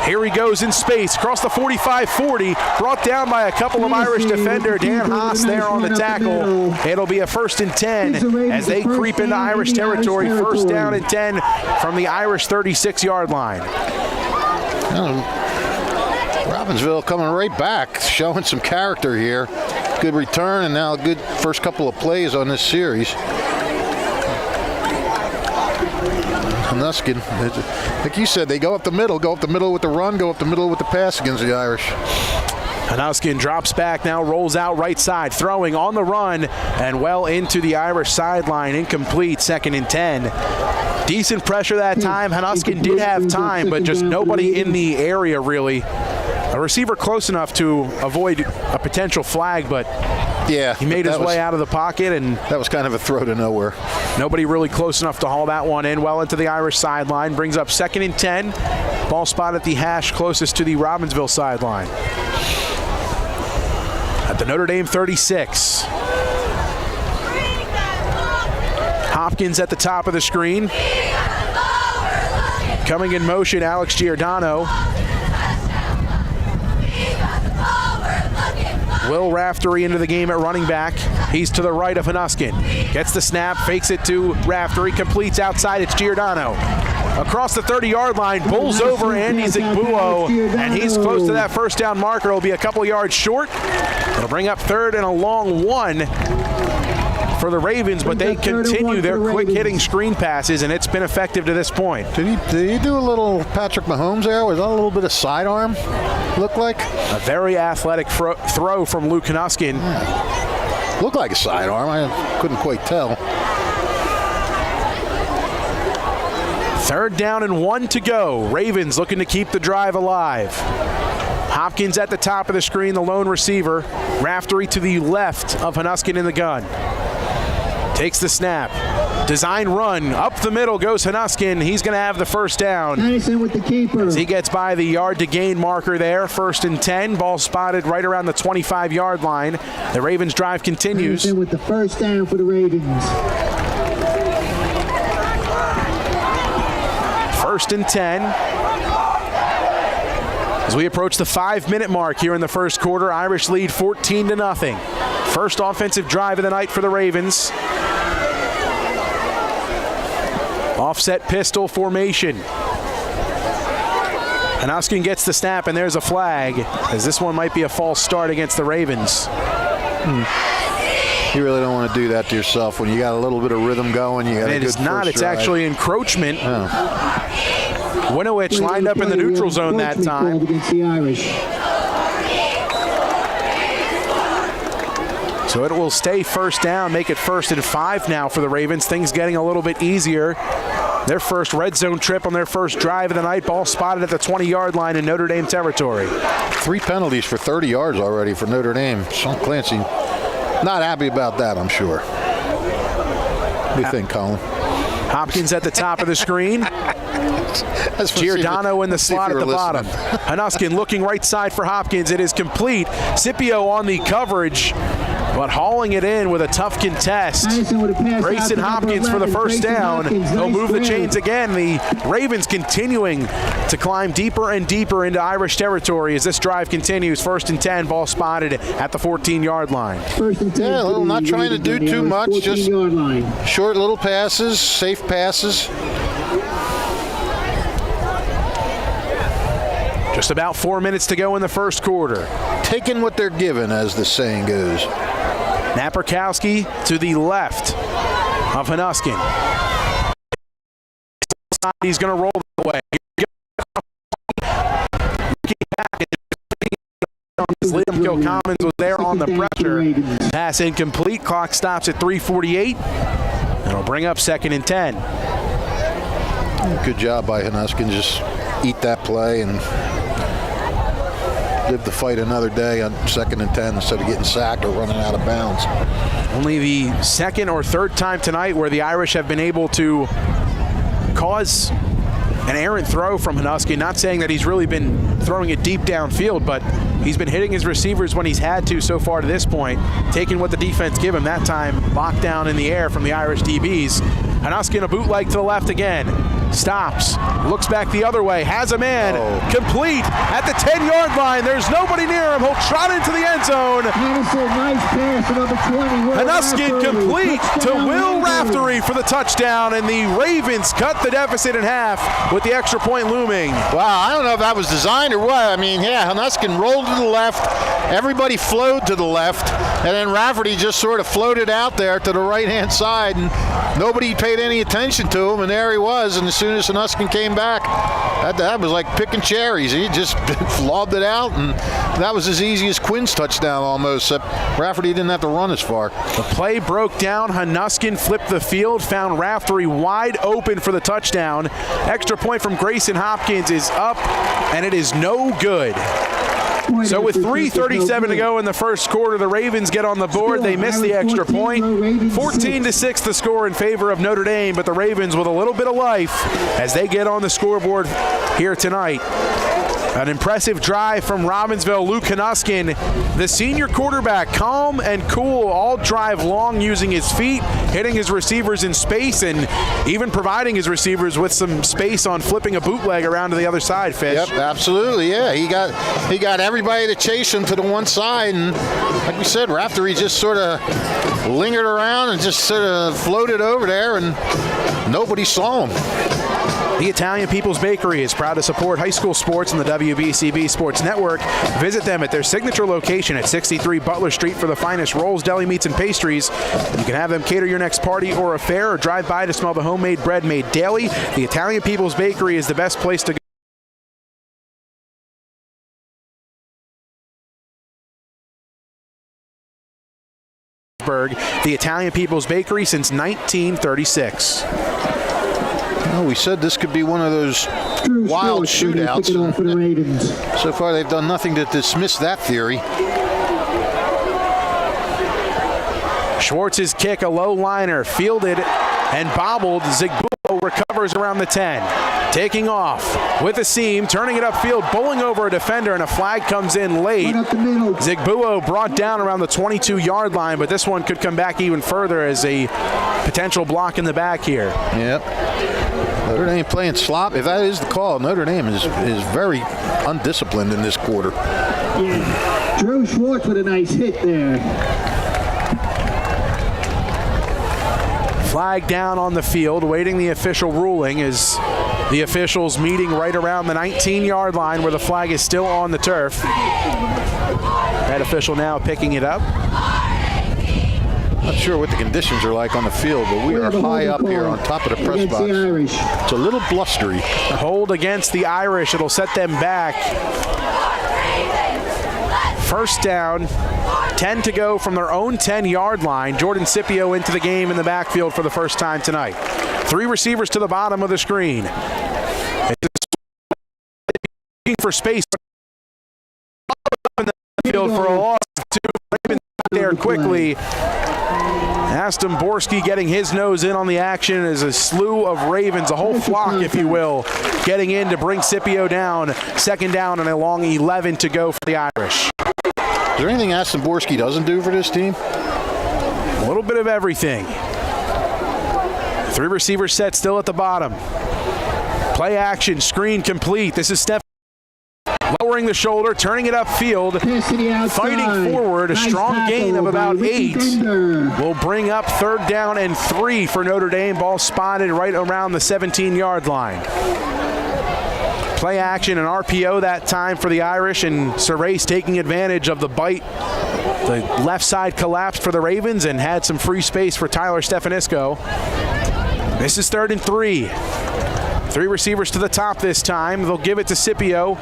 Here he goes in space, across the 45-40, brought down by a couple of Irish defender. Dan Haas there on the tackle. It'll be a 1st and 10 as they creep into Irish territory. 1st down and 10 from the Irish 36-yard line. Robbinsville coming right back, showing some character here. Good return, and now a good first couple of plays on this series. Hunuskin, like you said, they go up the middle with the run, go up the middle with the pass against the Irish. Hunuskin drops back now, rolls out right side, throwing on the run and well into the Irish sideline. Incomplete, 2nd and 10. Decent pressure that time. Hunuskin did have time, but just nobody in the area really. A receiver close enough to avoid a potential flag, but yeah, he made his way out of the pocket, and that was kind of a throw to nowhere. Nobody really close enough to haul that one in. Well into the Irish sideline, brings up 2nd and 10. Ball spot at the hash closest to the Robbinsville sideline. At the Notre Dame 36. Hopkins at the top of the screen. Coming in motion, Alex Giordano. Will Raftery into the game at running back. He's to the right of Hunuskin. Gets the snap, fakes it to Raftery, completes outside. It's Giordano. Across the 30-yard line, bulls over Andy Zigbuo, and he's close to that 1st down marker. It'll be a couple yards short. It'll bring up 3rd and a long 1 for the Ravens, but they continue their quick-hitting screen passes, and it's been effective to this point. Did he do a little Patrick Mahomes there? Was that a little bit of sidearm, look like? A very athletic throw from Luke Hunuskin. Looked like a sidearm. I couldn't quite tell. 3rd down and 1 to go. Ravens looking to keep the drive alive. Hopkins at the top of the screen, the lone receiver. Raftery to the left of Hunuskin in the gun. Takes the snap. Design run. Up the middle goes Hunuskin. He's going to have the 1st down. With the keeper. As he gets by the yard to gain marker there. 1st and 10. Ball spotted right around the 25-yard line. The Ravens drive continues. With the 1st down for the Ravens. 1st and 10. As we approach the 5-minute mark here in the 1st quarter, Irish lead 14-0. First offensive drive of the night for the Ravens. Offset pistol formation. Hunuskin gets the snap, and there's a flag, as this one might be a false start against the Ravens. You really don't want to do that to yourself when you got a little bit of rhythm going. You got it is not. It's actually encroachment. Oh. Winowich lined up in the neutral zone that time. Against the Irish. So it will stay 1st down, make it 1st and 5 now for the Ravens. Things getting a little bit easier. Their first red zone trip on their first drive of the night. Ball spotted at the 20-yard line in Notre Dame territory. 3 penalties for 30 yards already for Notre Dame. Sean Clancy not happy about that, I'm sure. What do you think, Colin? Hopkins at the top of the screen. Giordano in the slot at the bottom. Hunuskin looking right side for Hopkins. It is complete. Scipio on the coverage, but hauling it in with a tough contest. Grayson Hopkins for the 1st down. They'll move the chains again. The Ravens continuing to climb deeper and deeper into Irish territory as this drive continues. 1st and 10, ball spotted at the 14-yard line. Yeah, not trying to do too much, just short little passes, safe passes. Just about 4 minutes to go in the 1st quarter. Taking what they're given, as the saying goes. Napierkowski to the left of Hunuskin. He's going to roll the way. Liam Commons was there on the pressure. Pass incomplete. Clock stops at 3:48. It'll bring up 2nd and 10. Good job by Hunuskin. Just eat that play and live to fight another day on 2nd and 10 instead of getting sacked or running out of bounds. Only the 2nd or 3rd time tonight where the Irish have been able to cause an errant throw from Hunuskin. Not saying that he's really been throwing it deep downfield, but he's been hitting his receivers when he's had to so far to this point, taking what the defense give him. That time, locked down in the air from the Irish DBs. Hanuskin a bootleg to the left again. Stops, looks back the other way, has a man, complete at the 10-yard line. There's nobody near him. He'll trot into the end zone. Nice pass to number 20. Hanuskin complete to Will Raftery for the touchdown, and the Ravens cut the deficit in half with the extra point looming. Wow, I don't know if that was designed or what. I mean, yeah, Hanuskin rolled to the left. Everybody flowed to the left, and then Raftery just sort of floated out there to the right-hand side, and nobody paid any attention to him, and there he was. And as soon as Hanuskin came back, that was like picking cherries. He just lobbed it out, and that was as easy as Quinn's touchdown almost, except Raftery didn't have to run as far. The play broke down. Hanuskin flipped the field, found Raftery wide open for the touchdown. Extra point from Grayson Hopkins is up, and it is no good. So with 3:37 to go in the first quarter, the Ravens get on the board. They miss the extra point. 14-6 the score in favor of Notre Dame, but the Ravens with a little bit of life as they get on the scoreboard here tonight. An impressive drive from Robbinsville. Luke Hanuskin, the senior quarterback, calm and cool, all drive long using his feet, hitting his receivers in space, and even providing his receivers with some space on flipping a bootleg around to the other side, Fish. Yep, absolutely, yeah. He got everybody to chase him to the one side, and like we said, Raftery just sort of lingered around and just sort of floated over there, and nobody saw him. The Italian People's Bakery is proud to support high school sports in the WBCB Sports Network. Visit them at their signature location at 63 Butler Street for the finest rolls, deli meats, and pastries. You can have them cater your next party or affair, or drive by to smell the homemade bread made daily. The Italian People's Bakery is the best place to go. The Italian People's Bakery since 1936. Well, we said this could be one of those wild shootouts. So far, they've done nothing to dismiss that theory. Schwartz's kick, a low liner, fielded and bobbled. Zigbulo recovers around the 10. Taking off with a seam, turning it upfield, bowling over a defender, and a flag comes in late. Zigbulo brought down around the 22-yard line, but this one could come back even further as a potential block in the back here. Yep. Notre Dame playing slop. If that is the call, Notre Dame is very undisciplined in this quarter. Yeah. Drew Schwartz with a nice hit there. Flag down on the field, waiting the official ruling as the officials meeting right around the 19-yard line where the flag is still on the turf. That official now picking it up. Not sure what the conditions are like on the field, but we are high up here on top of the press box. It's a little blustery. Hold against the Irish. It'll set them back. First down, 10 to go from their own 10-yard line. Jordan Scipio into the game in the backfield for the first time tonight. 3 receivers to the bottom of the screen. Looking for space in the field for a loss. 2 Ravens there quickly. Aston Borski getting his nose in on the action as a slew of Ravens, a whole flock, if you will, getting in to bring Scipio down. Second down and a long 11 to go for the Irish. Is there anything Aston Borski doesn't do for this team? A little bit of everything. 3 receivers set still at the bottom. Play action, screen complete. This is Steph lowering the shoulder, turning it upfield, fighting forward. A strong gain of about 8 will bring up 3rd down and 3 for Notre Dame. Ball spotted right around the 17-yard line. Play action and RPO that time for the Irish, and Surace taking advantage of the bite. The left side collapsed for the Ravens and had some free space for Tyler Stefanisco. This is 3rd and 3. 3 receivers to the top this time. They'll give it to Scipio.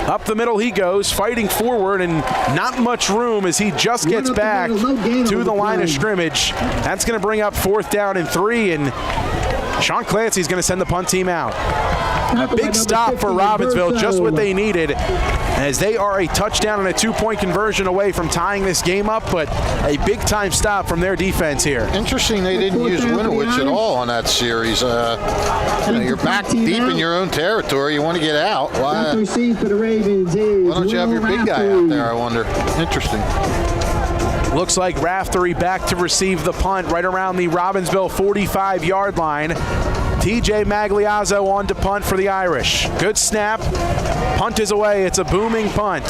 Up the middle he goes, fighting forward, and not much room as he just gets back to the line of scrimmage. That's going to bring up 4th down and 3, and Sean Clancy's going to send the punt team out. A big stop for Robbinsville, just what they needed, as they are a touchdown and a 2-point conversion away from tying this game up, but a big-time stop from their defense here. Interesting they didn't use Winowitz at all on that series. You're back deep in your own territory. You want to get out. Why don't you have your big guy out there, I wonder? Interesting. Looks like Raftery back to receive the punt right around the Robbinsville 45-yard line. TJ Magliazzo on to punt for the Irish. Good snap. Punt is away. It's a booming punt.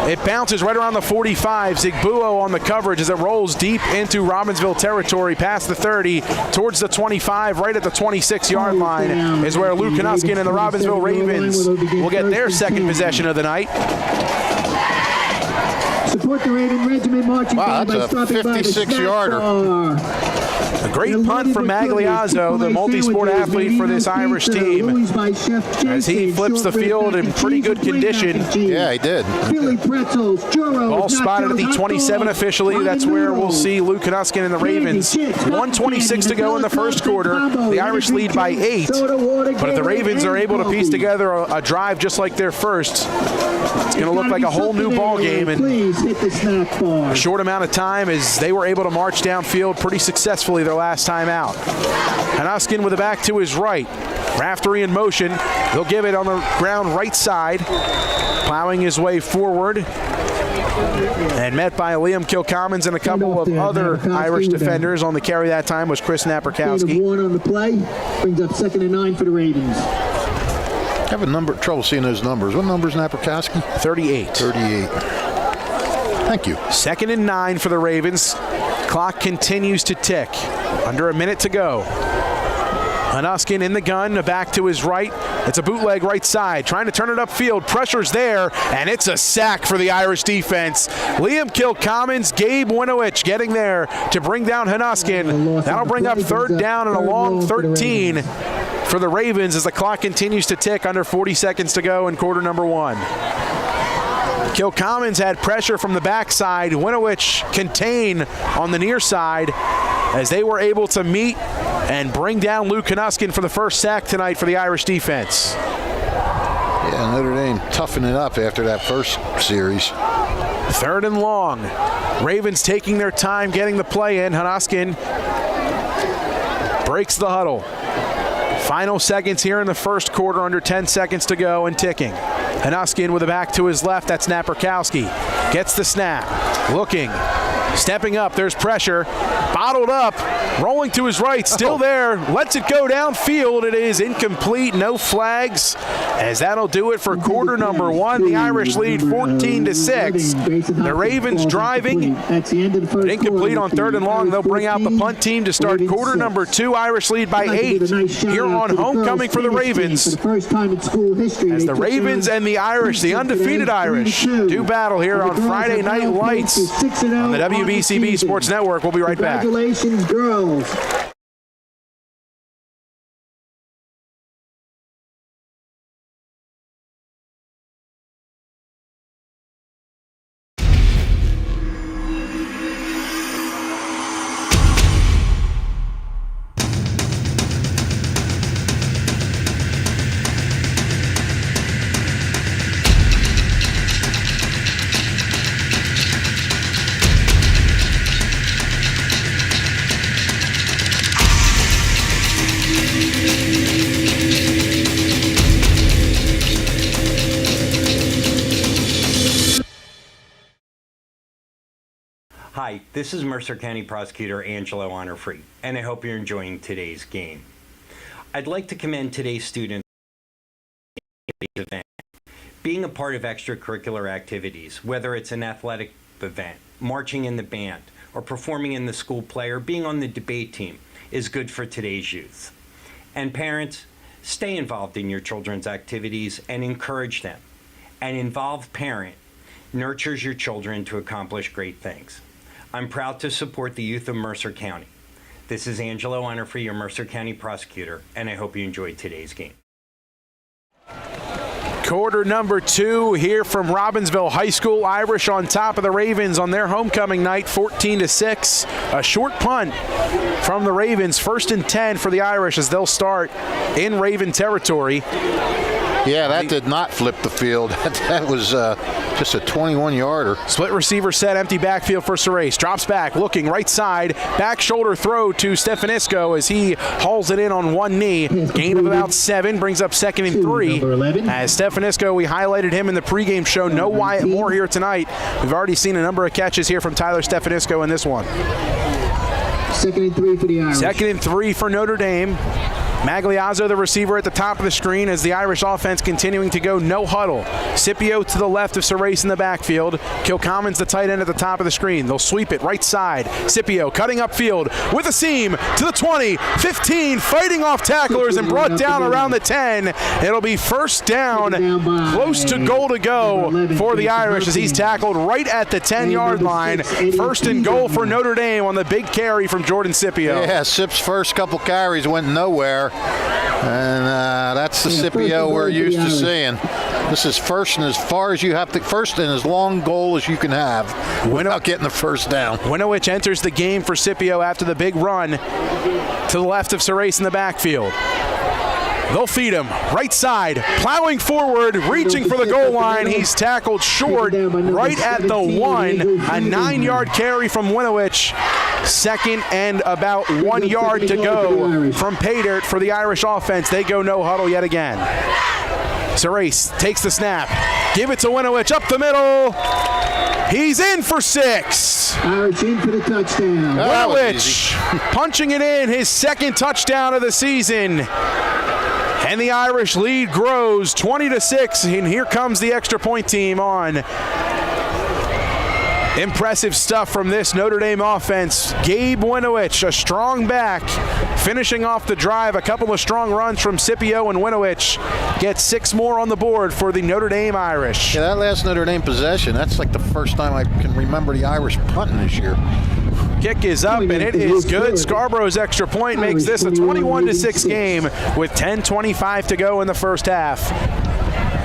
It bounces right around the 45. Zigbuo on the coverage as it rolls deep into Robbinsville territory past the 30 towards the 25, right at the 26-yard line is where Luke Hanuskin and the Robbinsville Ravens will get their second possession of the night. Support the Raven Regiment marching band by that's a stopping by the 56-yarder. A great punt from Magliazzo, the multi-sport athlete for this Irish team, as he flips the field in pretty good condition. Yeah, he did. Ball spotted at the 27 officially. That's where we'll see Luke Hanuskin and the Ravens. 1:26 to go in the first quarter. The Irish lead by 8. But if the Ravens are able to piece together a drive just like their first, it's going to look like a whole new ball game in a short amount of time, as they were able to march downfield pretty successfully their last time out. Hanuskin with it back to his right. Raftery in motion. They'll give it on the ground right side. Plowing his way forward. And met by Liam Kilcommons and a couple of other Irish defenders on the carry that time was Chris Napierkowski. One on the play. Brings up 2nd and 9 for the Ravens. I have trouble seeing those numbers. What number is Napierkowski? 38. 38. Thank you. 2nd and 9 for the Ravens. Clock continues to tick. Under a minute to go. Hanuskin in the gun, back to his right. It's a bootleg right side, trying to turn it upfield. Pressure's there, and it's a sack for the Irish defense. Liam Kilcommons, Gabe Winowich getting there to bring down Hanuskin. That'll bring up 3rd down and a long 13 for the Ravens as the clock continues to tick. Under 40 seconds to go in quarter number 1. Kilcommons had pressure from the backside. Winowich contain on the near side as they were able to meet and bring down Luke Hanuskin for the first sack tonight for the Irish defense. Yeah, Notre Dame toughened it up after that first series. 3rd and long. Ravens taking their time getting the play in. Hanuskin breaks the huddle. Final seconds here in the first quarter, under 10 seconds to go and ticking. Hanuskin with a back to his left, that's Napierkowski. Gets the snap, looking, stepping up, there's pressure, bottled up, rolling to his right, still there, lets it go downfield. It is incomplete, no flags, as that'll do it for quarter number 1. The Irish lead 14-6. The Ravens driving, but incomplete on 3rd and long. They'll bring out the punt team to start quarter number 2. Irish lead by 8 here on homecoming for the Ravens. As the Ravens and the Irish, the undefeated Irish, do battle here on Friday Night Lights on the WBCB Sports Network. We'll be right back. Congratulations, girls. Hi, this is Mercer County Prosecutor Angelo Honorfree, and I hope you're enjoying today's game. I'd like to commend today's students for the event. Being a part of extracurricular activities, whether it's an athletic event, marching in the band, or performing in the school play, or being on the debate team, is good for today's youth. And parents, stay involved in your children's activities and encourage them. An involved parent nurtures your children to accomplish great things. I'm proud to support the youth of Mercer County. This is Angelo Honorfree, your Mercer County prosecutor, and I hope you enjoyed today's game. Quarter number 2 here from Robbinsville High School. Irish on top of the Ravens on their homecoming night, 14-6. A short punt from the Ravens, 1st and 10 for the Irish as they'll start in Raven territory. Yeah, that did not flip the field. That was just a 21-yarder. Split receiver set, empty backfield for Surace. Drops back, looking right side. Back shoulder throw to Stefanisco as he hauls it in on one knee. Gain of about 7, brings up 2nd and 3. As Stefanisco, we highlighted him in the pregame show. No Wyatt Moore here tonight. We've already seen a number of catches here from Tyler Stefanisco in this one. 2nd and 3 for the Irish. 2nd and 3 for Notre Dame. Magliazzo, the receiver, at the top of the screen as the Irish offense continuing to go no huddle. Scipio to the left of Surace in the backfield. Kilcommons, the tight end, at the top of the screen. They'll sweep it right side. Scipio cutting upfield with a seam to the 20, 15, fighting off tacklers and brought down around the 10. It'll be first down, close to goal to go for the Irish as he's tackled right at the 10-yard line. First and goal for Notre Dame on the big carry from Jordan Scipio. Yeah, Sip's first couple carries went nowhere. And that's the Scipio we're used to seeing. This is first and as far as you have to, first and as long goal as you can have without getting the first down. Winovich enters the game for Scipio after the big run to the left of Surace in the backfield. They'll feed him right side, plowing forward, reaching for the goal line. He's tackled short right at the 1. A 9-yard carry from Winovich. 2nd and about 1 yard to go from Paydirt for the Irish offense. They go no huddle yet again. Surace takes the snap. Give it to Winovich up the middle. He's in for 6. Irish in for the touchdown. Winovich punching it in, his 2nd touchdown of the season. And the Irish lead grows 20-6, and here comes the extra point team on. Impressive stuff from this Notre Dame offense. Gabe Winovich, a strong back, finishing off the drive. A couple of strong runs from Scipio, and Winovich gets 6 more on the board for the Notre Dame Irish. Yeah, that last Notre Dame possession, that's like the first time I can remember the Irish punting this year. Kick is up, and it is good. Scarborough's extra point makes this a 21-6 game with 10:25 to go in the first half.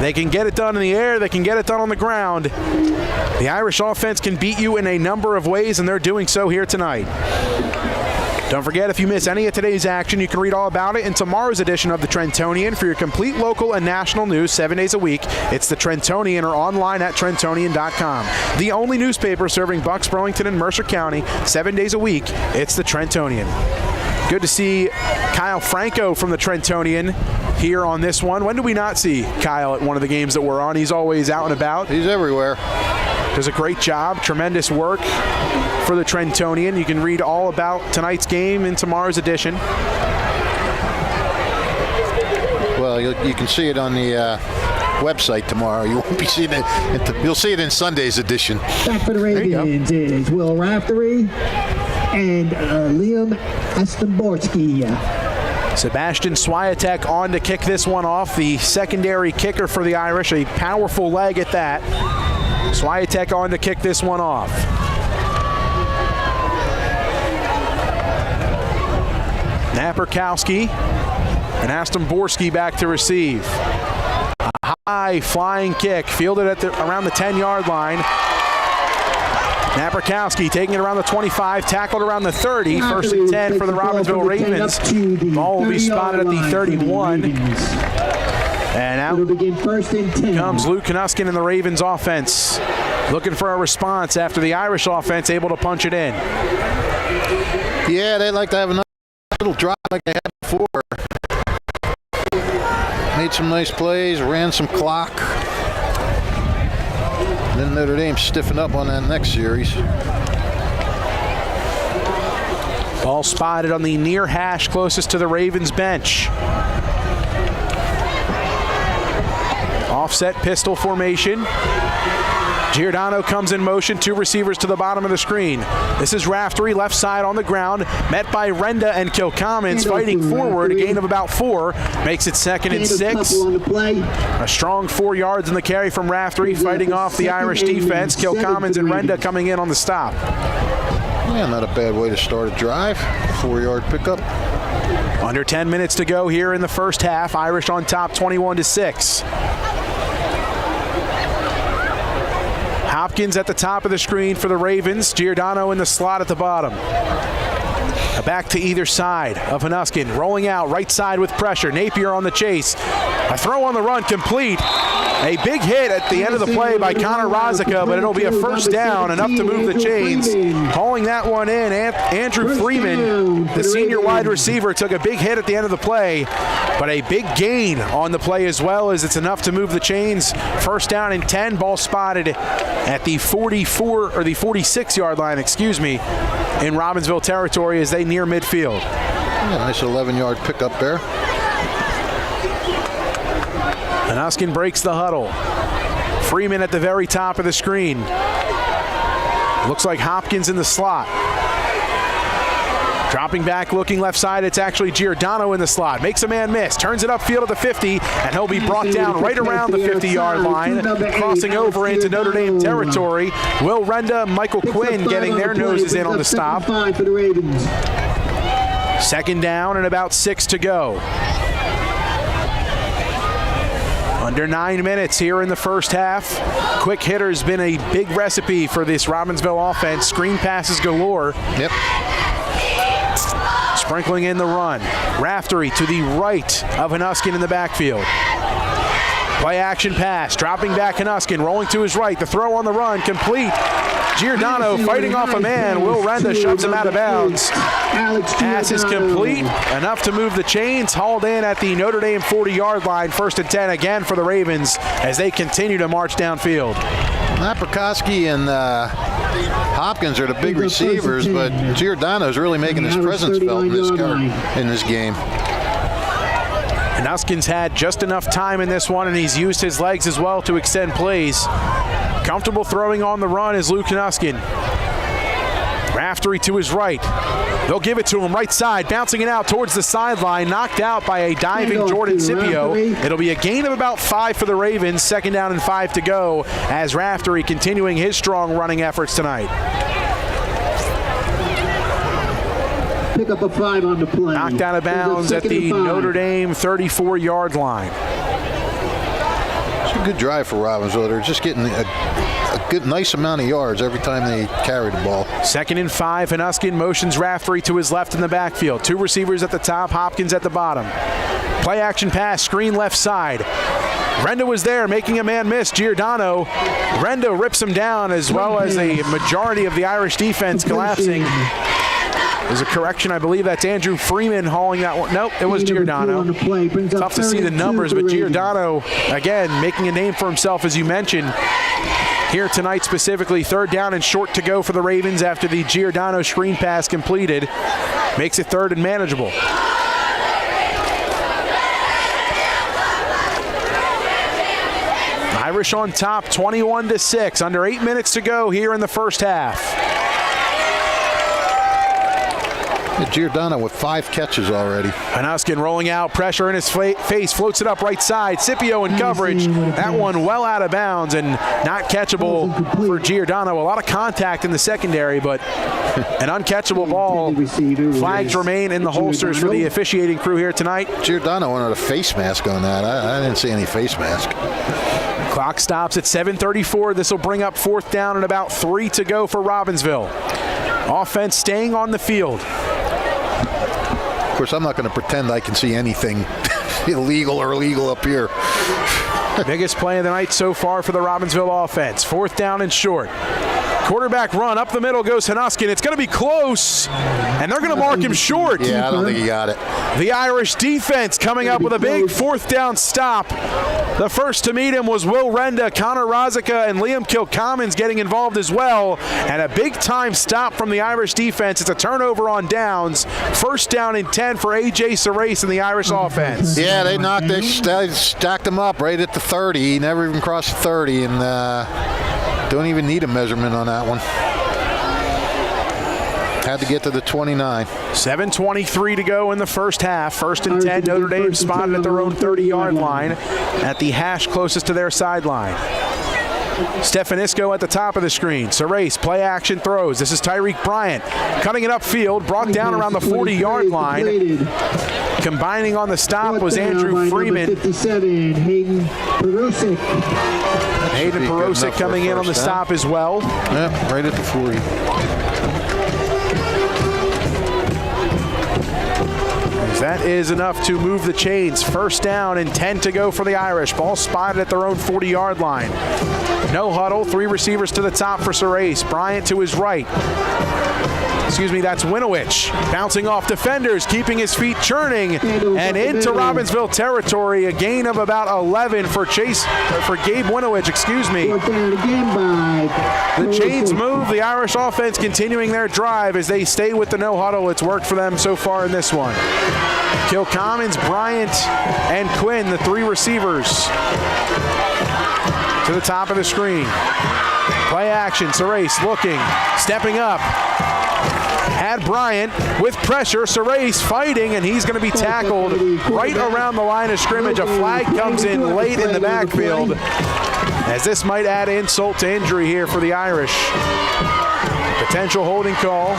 They can get it done in the air. They can get it done on the ground. The Irish offense can beat you in a number of ways, and they're doing so here tonight. Don't forget, if you miss any of today's action, you can read all about it in tomorrow's edition of the Trentonian. For your complete local and national news 7 days a week, it's the Trentonian or online at Trentonian.com. The only newspaper serving Bucks, Burlington, and Mercer County 7 days a week, it's the Trentonian. Good to see Kyle Franco from the Trentonian here on this one. When do we not see Kyle at one of the games that we're on? He's always out and about. He's everywhere. Does a great job, tremendous work for the Trentonian. You can read all about tonight's game in tomorrow's edition. Well, you can see it on the website tomorrow. You won't be seeing it. You'll see it in Sunday's edition. Back for the Ravens is Will Raftery and Liam Astomborski. Sebastian Swiatek on to kick this one off, the secondary kicker for the Irish. A powerful leg at that. Swiatek on to kick this one off. Naperkowski and Astomborski back to receive. A high flying kick fielded at around the 10-yard line. Naperkowski taking it around the 25, tackled around the 30. First and 10 for the Robbinsville Ravens. Ball will be spotted at the 31. And out comes Luke Knuskin in the Ravens offense, looking for a response after the Irish offense able to punch it in. Yeah, they'd like to have another little drive like they had before. Made some nice plays, ran some clock. Then Notre Dame stiffened up on that next series. Ball spotted on the near hash closest to the Ravens bench. Offset pistol formation. Giordano comes in motion, 2 receivers to the bottom of the screen. This is Raftery, left side on the ground, met by Renda and Kilcommons, fighting forward, a gain of about 4, makes it 2nd and 6. A strong 4 yards in the carry from Raftery, fighting off the Irish defense. Kilcommons and Renda coming in on the stop. Yeah, not a bad way to start a drive. 4-yard pickup. Under 10 minutes to go here in the first half. Irish on top 21-6. Hopkins at the top of the screen for the Ravens. Giordano in the slot at the bottom. Back to either side of Hanuskin, rolling out right side with pressure. Napier on the chase. A throw on the run complete. A big hit at the end of the play by Connor Rozika, but it'll be a first down, enough to move the chains. Hauling that one in, Andrew Freeman, the senior wide receiver, took a big hit at the end of the play, but a big gain on the play as well, as it's enough to move the chains. First down and 10, ball spotted at the 44 or the 46-yard line, in Robbinsville territory as they near midfield. Yeah, nice 11-yard pickup there. Hanuskin breaks the huddle. Freeman at the very top of the screen. Looks like Hopkins in the slot. Dropping back, looking left side, it's actually Giordano in the slot. Makes a man miss, turns it upfield at the 50, and he'll be brought down right around the 50-yard line, crossing over into Notre Dame territory. Will Renda, Michael Quinn getting their noses in on the stop. Second down and about 6 to go. Under 9 minutes here in the first half. Quick hitter's been a big recipe for this Robbinsville offense. Screen passes galore. Yep. Sprinkling in the run. Raftery to the right of Hanuskin in the backfield. Play action pass. Dropping back Hanuskin. Rolling to his right. The throw on the run. Complete. Giordano fighting off a man. Will Renda shoves him out of bounds. Pass is complete. Enough to move the chains. Hauled in at the Notre Dame 40-yard line. First and 10 again for the Ravens as they continue to march downfield. Naprikoski and Hopkins are the big receivers, but Giordano's really making his presence felt in this game. Hanuskin's had just enough time in this one, and he's used his legs as well to extend plays. Comfortable throwing on the run is Luke Hanuskin. Raftery to his right. They'll give it to him right side, bouncing it out towards the sideline, knocked out by a diving Jordan Scipio. It'll be a gain of about 5 for the Ravens, second down and 5 to go, as Raftery continuing his strong running efforts tonight. Pick up a 5 on the play. Knocked out of bounds at the Notre Dame 34-yard line. It's a good drive for Robbinsville. They're just getting a good, nice amount of yards every time they carry the ball. Second and 5, Hanuskin motions Raftery to his left in the backfield. 2 receivers at the top, Hopkins at the bottom. Play action pass, screen left side. Renda was there, making a man miss. Giordano. Renda rips him down, as well as a majority of the Irish defense collapsing. There's a correction. I believe that's Andrew Freeman hauling that one. Nope, it was Giordano. Tough to see the numbers, but Giordano, again, making a name for himself, as you mentioned. Here tonight specifically, third down and short to go for the Ravens after the Giordano screen pass completed. Makes it third and manageable. Irish on top, 21-6. Under 8 minutes to go here in the first half. Giordano with 5 catches already. Hanuskin rolling out, pressure in his face, floats it up right side. Scipio in coverage. That one well out of bounds and not catchable for Giordano. A lot of contact in the secondary, but an uncatchable ball. Flags remain in the holsters for the officiating crew here tonight. Giordano wanted a face mask on that. I didn't see any face mask. Clock stops at 7:34. This will bring up fourth down and about 3 to go for Robbinsville. Offense staying on the field. Of course, I'm not going to pretend I can see anything illegal or illegal up here. Biggest play of the night so far for the Robbinsville offense. Fourth down and short. Quarterback run, up the middle goes Hanuskin. It's going to be close, and they're going to mark him short. Yeah, I don't think he got it. The Irish defense coming up with a big fourth down stop. The first to meet him was Will Renda, Connor Rozika, and Liam Kilcommons getting involved as well. And a big-time stop from the Irish defense. It's a turnover on downs. First down and 10 for A.J. Sarace and the Irish offense. Yeah, they stacked him up right at the 30. He never even crossed the 30, and don't even need a measurement on that one. Had to get to the 29. 7:23 to go in the first half. First and 10, Notre Dame spotted at their own 30-yard line at the hash closest to their sideline. Stefanisco at the top of the screen. Sarace, play action throws. This is Tyreek Bryant cutting it upfield, brought down around the 40-yard line. Combining on the stop was Andrew Freeman. 57, Hayden Perosic. Hayden Perosic coming in on the stop as well. Yep, right at the 40. That is enough to move the chains. First down and 10 to go for the Irish. Ball spotted at their own 40-yard line. No huddle, 3 receivers to the top for Surace. Bryant to his right. Excuse me, that's Winowich. Bouncing off defenders, keeping his feet churning, and into Robbinsville territory. A gain of about 11 for Gabe Winowich, excuse me. The chains move, the Irish offense continuing their drive as they stay with the no huddle. It's worked for them so far in this one. Kilcommons, Bryant, and Quinn, the 3 receivers. To the top of the screen. Play action, Surace looking, stepping up. Had Bryant with pressure, Surace fighting, and he's going to be tackled right around the line of scrimmage. A flag comes in late in the backfield, as this might add insult to injury here for the Irish. Potential holding call.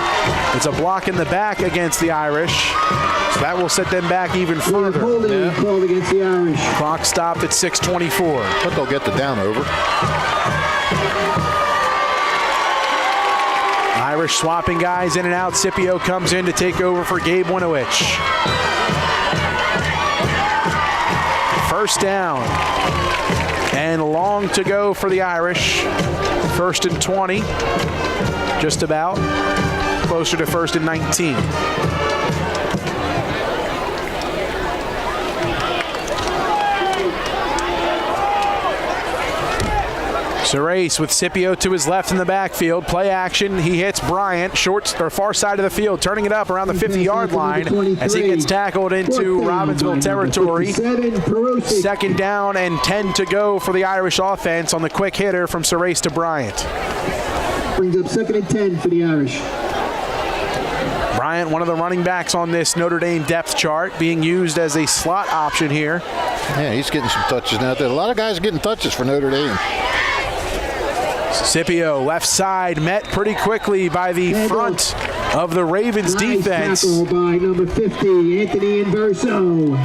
It's a block in the back against the Irish, so that will set them back even further. Called against the Irish. Clock stopped at 6:24. But they'll get the down over. Irish swapping guys in and out. Scipio comes in to take over for Gabe Winowich. First down and long to go for the Irish. 1st and 20, just about. Closer to 1st and 19. Surace with Scipio to his left in the backfield. Play action. He hits Bryant, far side of the field, turning it up around the 50-yard line as he gets tackled into Robbinsville territory. 2nd down and 10 to go for the Irish offense on the quick hitter from Surace to Bryant. Brings up 2nd and 10 for the Irish. Bryant, one of the running backs on this Notre Dame depth chart, being used as a slot option here. Yeah, he's getting some touches now. A lot of guys are getting touches for Notre Dame. Scipio, left side, met pretty quickly by the front of the Ravens defense. Tackle by number 50, Anthony Inverso.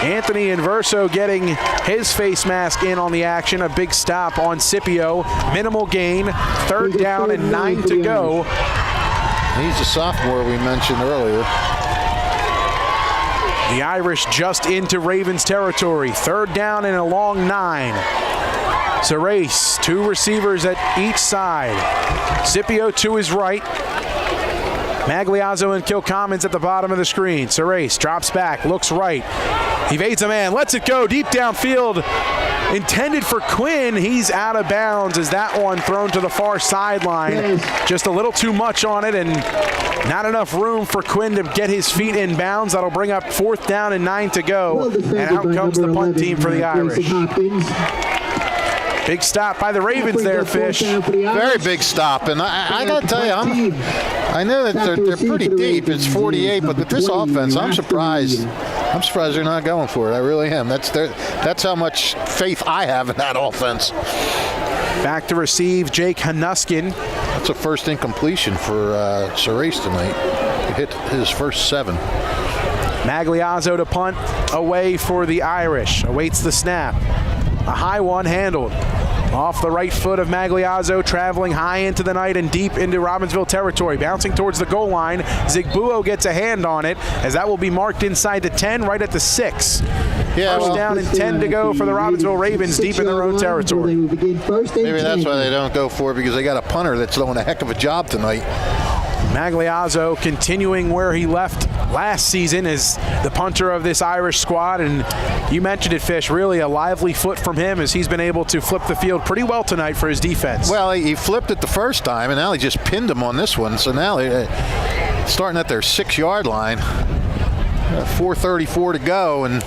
Anthony Inverso getting his face mask in on the action. A big stop on Scipio. Minimal gain. 3rd down and 9 to go. He's a sophomore we mentioned earlier. The Irish just into Ravens territory. 3rd down and a long 9. Surace, 2 receivers at each side. Scipio to his right. Magliazzo and Kilcommons at the bottom of the screen. Surace drops back, looks right. Evades a man, lets it go deep downfield. Intended for Quinn. He's out of bounds as that one thrown to the far sideline. Just a little too much on it and not enough room for Quinn to get his feet in bounds. That'll bring up 4th down and 9 to go. And out comes the punt team for the Irish. Big stop by the Ravens there, Fish. Very big stop, and I got to tell you, I know that they're pretty deep. It's 48, but with this offense, I'm surprised. I'm surprised they're not going for it. I really am. That's how much faith I have in that offense. Back to receive, Jake Hanuskin. That's a first incompletion for Surace tonight. He hit his first 7. Magliazzo to punt away for the Irish. Awaits the snap. A high one handled. Off the right foot of Magliazzo, traveling high into the night and deep into Robbinsville territory. Bouncing towards the goal line. Zigbuo gets a hand on it, as that will be marked inside the 10, right at the 6. Yeah, First down and 10 to go for the Robbinsville Ravens deep in their own territory. Maybe that's why they don't go for it, because they got a punter that's doing a heck of a job tonight. Magliazzo continuing where he left last season as the punter of this Irish squad, and you mentioned it, Fish, really a lively foot from him as he's been able to flip the field pretty well tonight for his defense. Well, he flipped it the first time, and now he just pinned him on this one. So now starting at their 6-yard line, 4:34 to go, and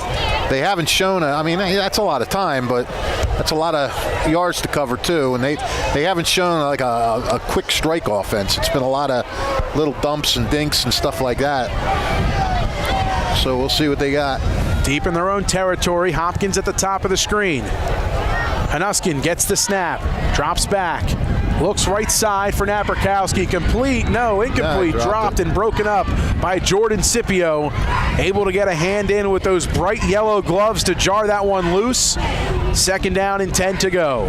they haven't shown that's a lot of time, but that's a lot of yards to cover too, and they haven't shown like a quick strike offense. It's been a lot of little dumps and dinks and stuff like that. So we'll see what they got. Deep in their own territory, Hopkins at the top of the screen. Hanuskin gets the snap, drops back, looks right side for Napierkowski. Complete, no, incomplete, dropped and broken up by Jordan Scipio. Able to get a hand in with those bright yellow gloves to jar that one loose. 2nd down and 10 to go.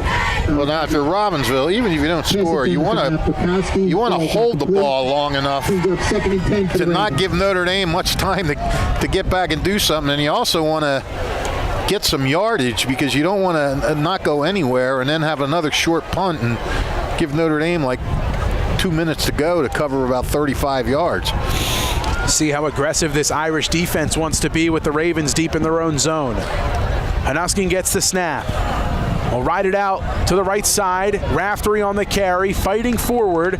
Well, now if you're Robbinsville, even if you don't score, you want to hold the ball long enough to not give Notre Dame much time to get back and do something. And you also want to get some yardage because you don't want to not go anywhere and then have another short punt and give Notre Dame like 2 minutes to go to cover about 35 yards. See how aggressive this Irish defense wants to be with the Ravens deep in their own zone. Hanuskin gets the snap. Will ride it out to the right side. Raftery on the carry, fighting forward,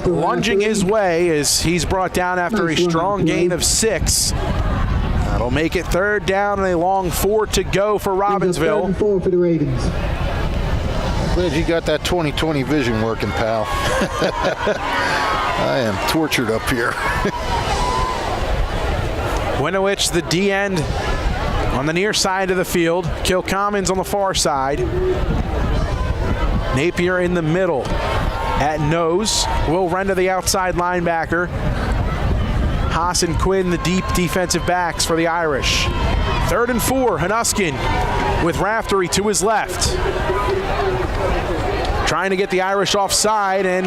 lunging his way as he's brought down after a strong gain of 6. That'll make it 3rd down and a long 4 to go for Robbinsville. 4 for the Ravens. Glad you got that 20/20 vision working, pal. I am tortured up here. Winovich, the D end, on the near side of the field. Kilcommons on the far side. Napier in the middle at nose. Will render the outside linebacker. Haas and Quinn, the deep defensive backs for the Irish. 3rd and 4, Hanuskin with Raftery to his left. Trying to get the Irish offside, and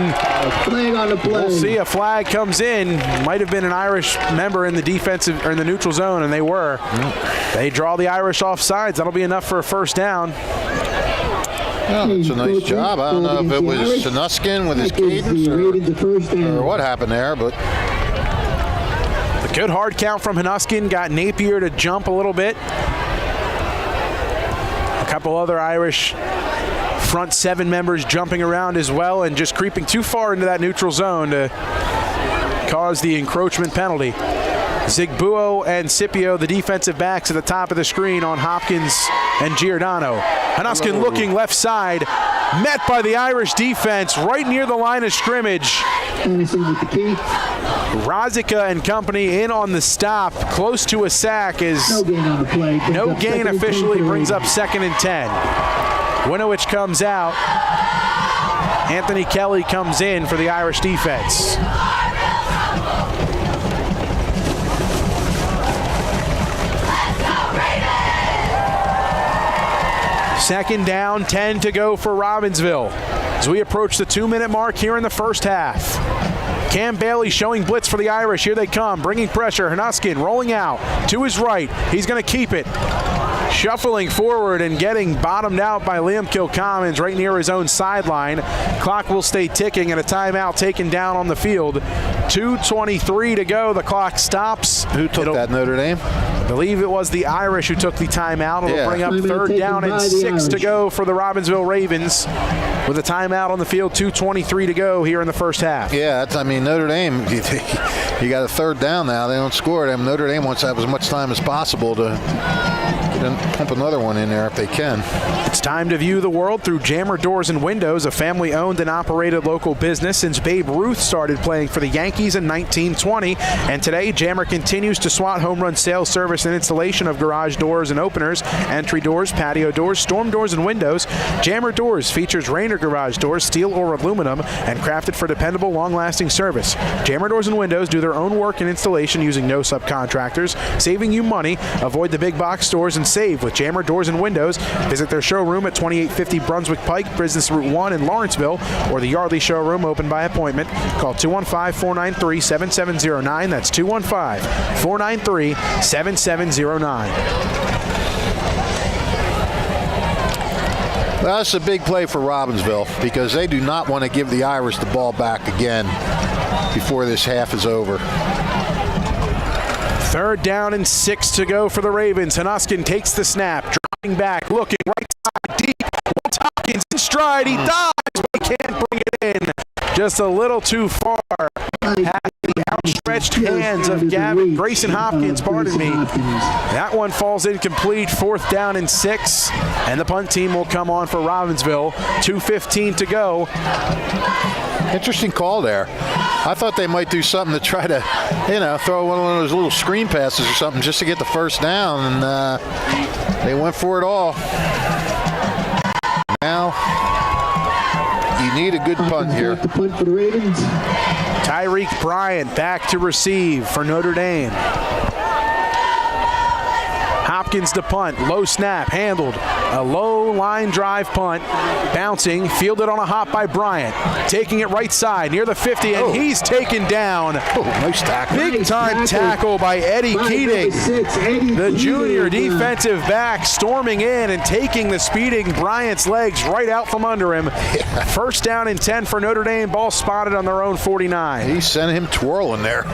Flag on the play. we'll see a flag comes in. Might have been an Irish member in the defensive or in the neutral zone, and they were. They draw the Irish offsides. That'll be enough for a 1st down. Well, that's a nice job. I don't know if it was Hanuskin with his cadence or what happened there, but A good hard count from Hanuskin got Napier to jump a little bit. A couple other Irish front 7 members jumping around as well and just creeping too far into that neutral zone to cause the encroachment penalty. Zigbuo and Scipio, the defensive backs at the top of the screen on Hopkins and Giordano. Hanuskin looking left side, met by the Irish defense right near the line of scrimmage. Anderson with the key. Razika and company in on the stop, close to a sack as No gain on the play. no gain officially brings up 2nd and 10. Winovich comes out. Anthony Kelly comes in for the Irish defense. Second down, 10 to go for Robbinsville as we approach the 2-minute mark here in the first half. Cam Bailey showing blitz for the Irish. Here they come, bringing pressure. Hanuskin rolling out to his right. He's going to keep it. Shuffling forward and getting bottomed out by Liam Kilcommons right near his own sideline. Clock will stay ticking and a timeout taken down on the field. 2:23 to go. The clock stops. who took that, Notre Dame? I believe it was the Irish who took the timeout. It'll bring up Timeout 3rd down taken and by the 6 to Irish. go for the Robbinsville Ravens. With a timeout on the field, 2:23 to go here in the first half. Yeah, I mean, Notre Dame, you got a 3rd down now. They don't score it. Notre Dame wants to have as much time as possible to pump another one in there if they can. It's time to view the world through Jammer Doors and Windows, a family-owned and operated local business since Babe Ruth started playing for the Yankees in 1920. And today, Jammer continues to SWAT home run sales, service, and installation of garage doors and openers, entry doors, patio doors, storm doors, and windows. Jammer Doors features Rainer garage doors, steel or aluminum, and crafted for dependable, long-lasting service. Jammer Doors and Windows do their own work and installation using no subcontractors, saving you money. Avoid the big box stores and save with Jammer Doors and Windows. Visit their showroom at 2850 Brunswick Pike, Business Route 1 in Lawrenceville, or the Yardley showroom open by appointment. Call 215-493-7709. That's 215-493-7709. Well, that's a big play for Robbinsville because they do not want to give the Irish the ball back again before this half is over. 3rd down and 6 to go for the Ravens. Hanuskin takes the snap, dropping back, looking right side deep. Walt Hopkins in stride. He dives, but he can't bring it in. Just a little too far. Past the outstretched hands of Grayson Hopkins, pardon me. That one falls incomplete. 4th down and 6. And the punt team will come on for Robbinsville. 2:15 to go. Interesting call there. I thought they might do something to try to, throw one of those little screen passes or something just to get the 1st down, and they went for it all. Now, you need a good punt here. The punt for the Ravens. Tyreek Bryant back to receive for Notre Dame. Hopkins to punt. Low snap, handled. A low line drive punt. Bouncing, fielded on a hop by Bryant. Taking it right side near the 50, and he's taken down. Nice tackle. Big time tackle by Eddie Keating. The junior defensive back storming in and taking the speeding Bryant's legs right out from under him. First down and 10 for Notre Dame. Ball spotted on their own 49. He sent him twirling there.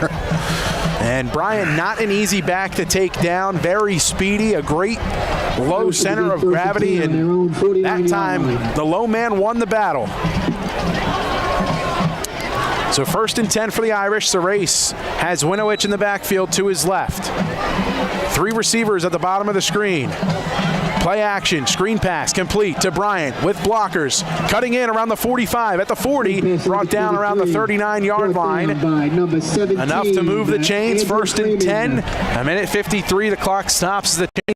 And Bryant, not an easy back to take down. Very speedy, a great low center of gravity, and that time the low man won the battle. So first and 10 for the Irish. Sarace has Winowich in the backfield to his left. 3 receivers at the bottom of the screen. Play action, screen pass, complete to Bryant with blockers. Cutting in around the 45, at the 40, brought down around the 39-yard line. Enough to move the chains, first and 10. A minute 53, the clock stops the chain.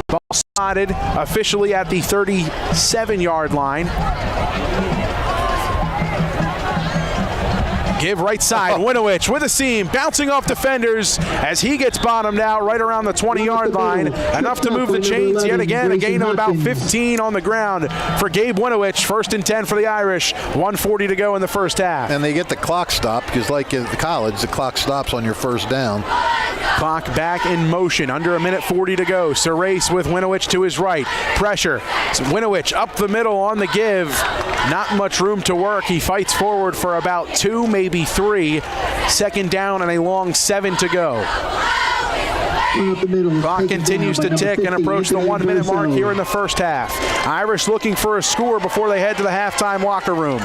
Ball spotted officially at the 37-yard line. Give right side, Winowich with a seam, bouncing off defenders as he gets bottomed out right around the 20-yard line. Enough to move the chains yet again, a gain of about 15 on the ground for Gabe Winowich. First and 10 for the Irish, 1:40 to go in the first half. And they get the clock stopped because like in college, the clock stops on your first down. Clock back in motion, under a minute 40 to go. Sarace with Winowich to his right. Pressure, Winowich up the middle on the give. Not much room to work. He fights forward for about 2, maybe 3. Second down and a long 7 to go. Clock continues to tick and approach the 1-minute mark here in the first half. Irish looking for a score before they head to the halftime locker room.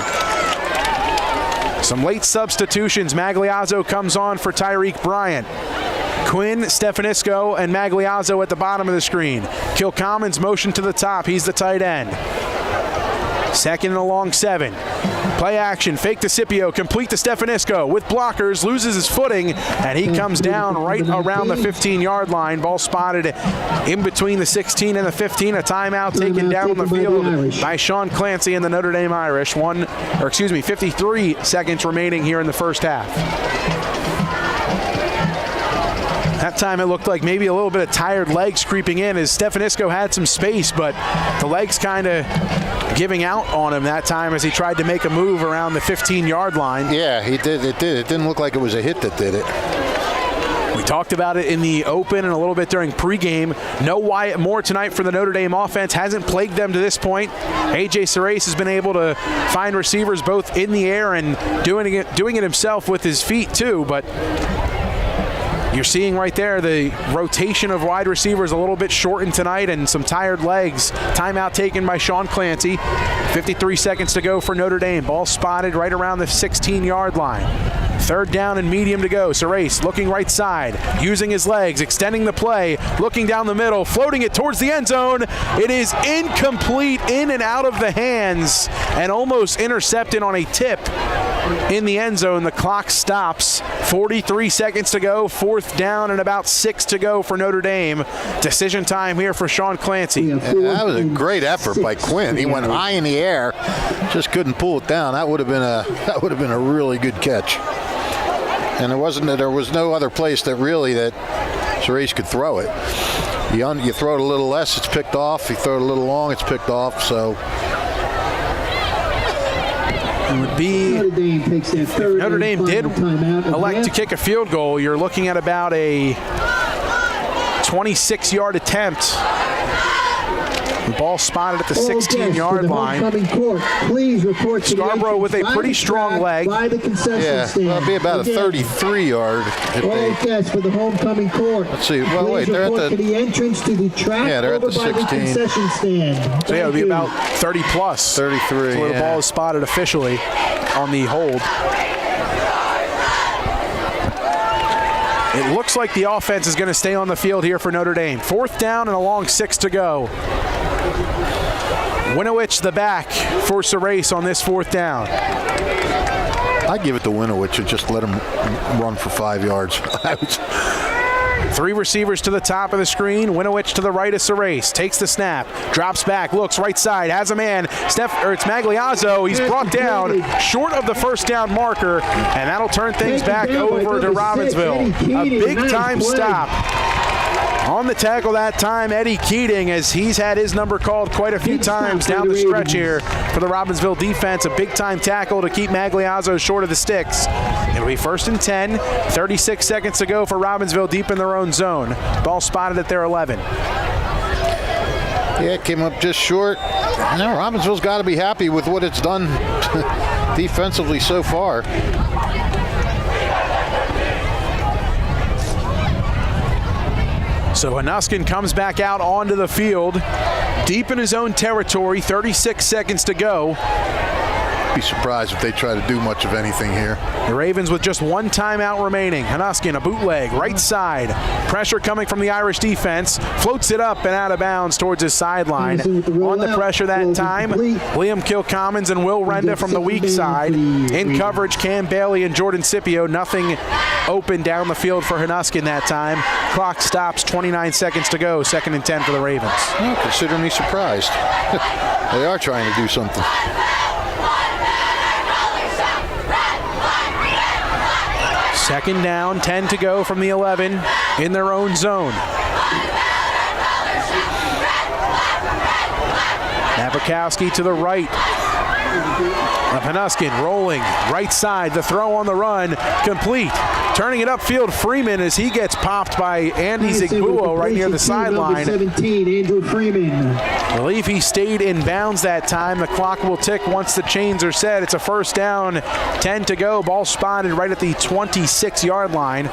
Some late substitutions. Magliazzo comes on for Tyreek Bryant. Quinn, Stefanisco, and Magliazzo at the bottom of the screen. Kilcommons motion to the top. He's the tight end. Second and a long 7. Play action, fake to Scipio, complete to Stefanisco with blockers, loses his footing, and he comes down right around the 15-yard line. Ball spotted in between the 16 and the 15. A timeout taken down on the field by Sean Clancy and the Notre Dame Irish. 53 seconds remaining here in the first half. That time it looked like maybe a little bit of tired legs creeping in as Stefanisco had some space, but the legs kind of giving out on him that time as he tried to make a move around the 15-yard line. Yeah, he did. It didn't look like it was a hit that did it. We talked about it in the open and a little bit during pregame. No Wyatt Moore tonight for the Notre Dame offense. Hasn't plagued them to this point. A.J. Sarace has been able to find receivers both in the air and doing it himself with his feet too, but you're seeing right there the rotation of wide receivers a little bit shortened tonight and some tired legs. Timeout taken by Sean Clancy. 53 seconds to go for Notre Dame. Ball spotted right around the 16-yard line. Third down and medium to go. Sarace looking right side, using his legs, extending the play, looking down the middle, floating it towards the end zone. It is incomplete, in and out of the hands, and almost intercepted on a tip in the end zone. The clock stops. 43 seconds to go. Fourth down and about 6 to go for Notre Dame. Decision time here for Sean Clancy. That was a great effort by Quinn. He went high in the air, just couldn't pull it down. That would have been a really good catch. And there was no other place that Sarace could throw it. You throw it a little less, it's picked off. You throw it a little long, it's picked off. So it would be, if Notre Dame did elect to kick a field goal, you're looking at about a 26-yard attempt. The ball spotted at the 16-yard line. Scarborough with a pretty strong leg. Yeah, well, it'll be about a 33-yard. For the homecoming court. Let's see. Well, wait, they're at the entrance to the track. Yeah, they're at the 16. Concession stand. So yeah, it'll be about 30 plus. 33. That's where the ball is spotted officially on the hold. It looks like the offense is going to stay on the field here for Notre Dame. Fourth down and a long 6 to go. Winowich the back for Sarace on this fourth down. I'd give it to Winowich and just let him run for 5 yards. 3 receivers to the top of the screen. Winowich to the right of Sarace. Takes the snap. Drops back. Looks right side. Has a man. It's Magliazzo. He's brought down short of the first down marker. And that'll turn things back over to Robbinsville. A big time stop On the tackle that time, Eddie Keating, as he's had his number called quite a few times down the stretch here for the Robbinsville defense. A big-time tackle to keep Magliazzo short of the sticks. It'll be 1st and 10, 36 seconds to go for Robbinsville deep in their own zone. Ball spotted at their 11. Yeah, it came up just short. Now Robbinsville's got to be happy with what it's done defensively so far. So Hanuskin comes back out onto the field, deep in his own territory, 36 seconds to go. Be surprised if they try to do much of anything here. The Ravens with just one timeout remaining. Hanuskin, a bootleg, right side. Pressure coming from the Irish defense. Floats it up and out of bounds towards his sideline. On the pressure that time, Liam Kilcommons and Will Renda from the weak side. In coverage, Cam Bailey and Jordan Scipio. Nothing open down the field for Hanuskin that time. Clock stops, 29 seconds to go. 2nd and 10 for the Ravens. Well, consider me surprised. They are trying to do something. Second down, 10 to go from the 11 in their own zone. Napakowski to the right of Hanuskin, rolling right side. The throw on the run, complete. Turning it upfield, Freeman, as he gets popped by Andy Zigbuo right near the sideline. 17, Andrew Freeman. I believe he stayed in bounds that time. The clock will tick once the chains are set. It's a 1st down, 10 to go. Ball spotted right at the 26-yard line.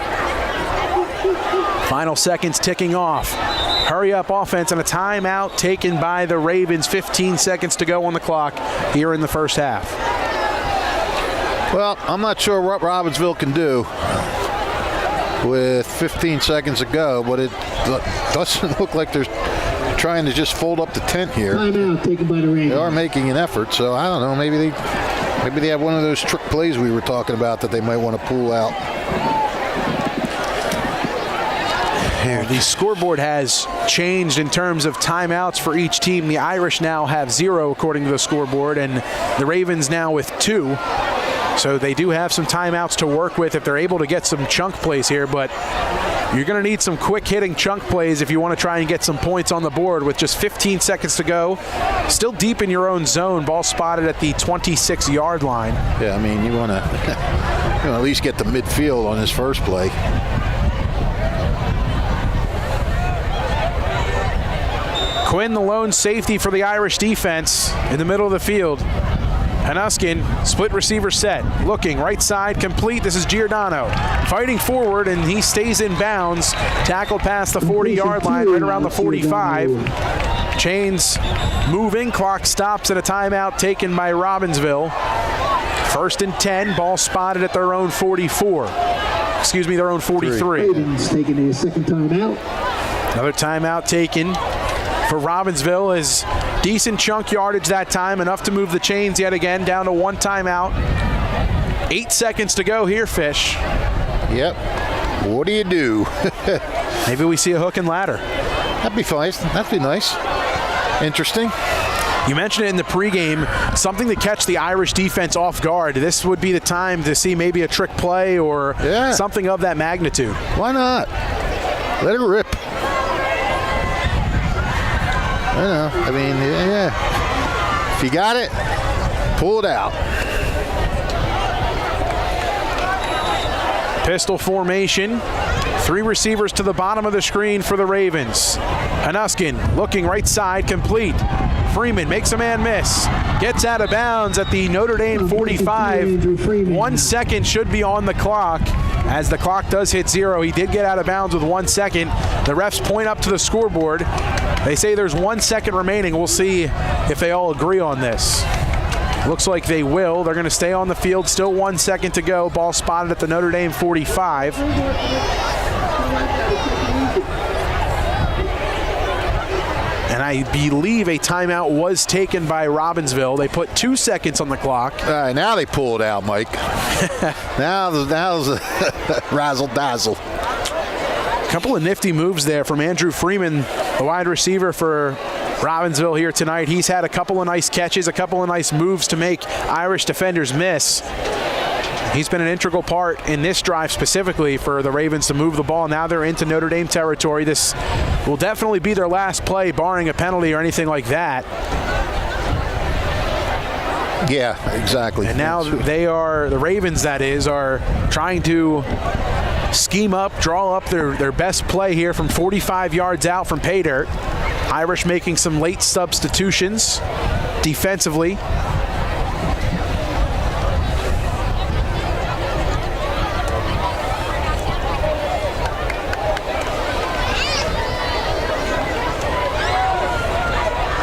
Final seconds ticking off. Hurry up offense and a timeout taken by the Ravens. 15 seconds to go on the clock here in the first half. Well, I'm not sure what Robbinsville can do with 15 seconds to go, but it doesn't look like they're trying to just fold up the tent here. Timeout taken by the Ravens. They are making an effort, so I don't know. Maybe they have one of those trick plays we were talking about that they might want to pull out. The scoreboard has changed in terms of timeouts for each team. The Irish now have 0 according to the scoreboard, and the Ravens now with 2. So they do have some timeouts to work with if they're able to get some chunk plays here, but you're going to need some quick hitting chunk plays if you want to try and get some points on the board with just 15 seconds to go. Still deep in your own zone, ball spotted at the 26-yard line. Yeah, I mean, you want to at least get the midfield on his first play. Quinn, the lone safety for the Irish defense in the middle of the field. Hanuskin, split receiver set, looking right side, complete. This is Giordano fighting forward, and he stays in bounds. Tackled past the 40-yard line, right around the 45. Chains moving, clock stops at a timeout taken by Robbinsville. 1st and 10, ball spotted at their own 44. Excuse me, their own 43. Ravens taking a 2nd timeout. Another timeout taken for Robbinsville is decent chunk yardage that time, enough to move the chains yet again, down to 1 timeout. 8 seconds to go here, Fish. Yep. What do you do? Maybe we see a hook and ladder. That'd be fine. That'd be nice. Interesting. You mentioned it in the pregame, something to catch the Irish defense off guard. This would be the time to see maybe a trick play or something of that magnitude. Why not? Let it rip. I know. I mean, yeah. If you got it, pull it out. Pistol formation. 3 receivers to the bottom of the screen for the Ravens. Hanuskin looking right side, complete. Freeman makes a man miss. Gets out of bounds at the Notre Dame 45. 1 second should be on the clock. As the clock does hit 0, he did get out of bounds with 1 second. The refs point up to the scoreboard. They say there's 1 second remaining. We'll see if they all agree on this. Looks like they will. They're going to stay on the field. Still 1 second to go. Ball spotted at the Notre Dame 45. And I believe a timeout was taken by Robbinsville. They put 2 seconds on the clock. All right, now they pull it out, Mike. now there's a razzle-dazzle. A couple of nifty moves there from Andrew Freeman, the wide receiver for Robbinsville here tonight. He's had a couple of nice catches, a couple of nice moves to make Irish defenders miss. He's been an integral part in this drive specifically for the Ravens to move the ball. Now they're into Notre Dame territory. This will definitely be their last play, barring a penalty or anything like that. Yeah, exactly. And now they are, the Ravens that is, are trying to scheme up, draw up their best play here from 45 yards out from pay dirt. Irish making some late substitutions defensively.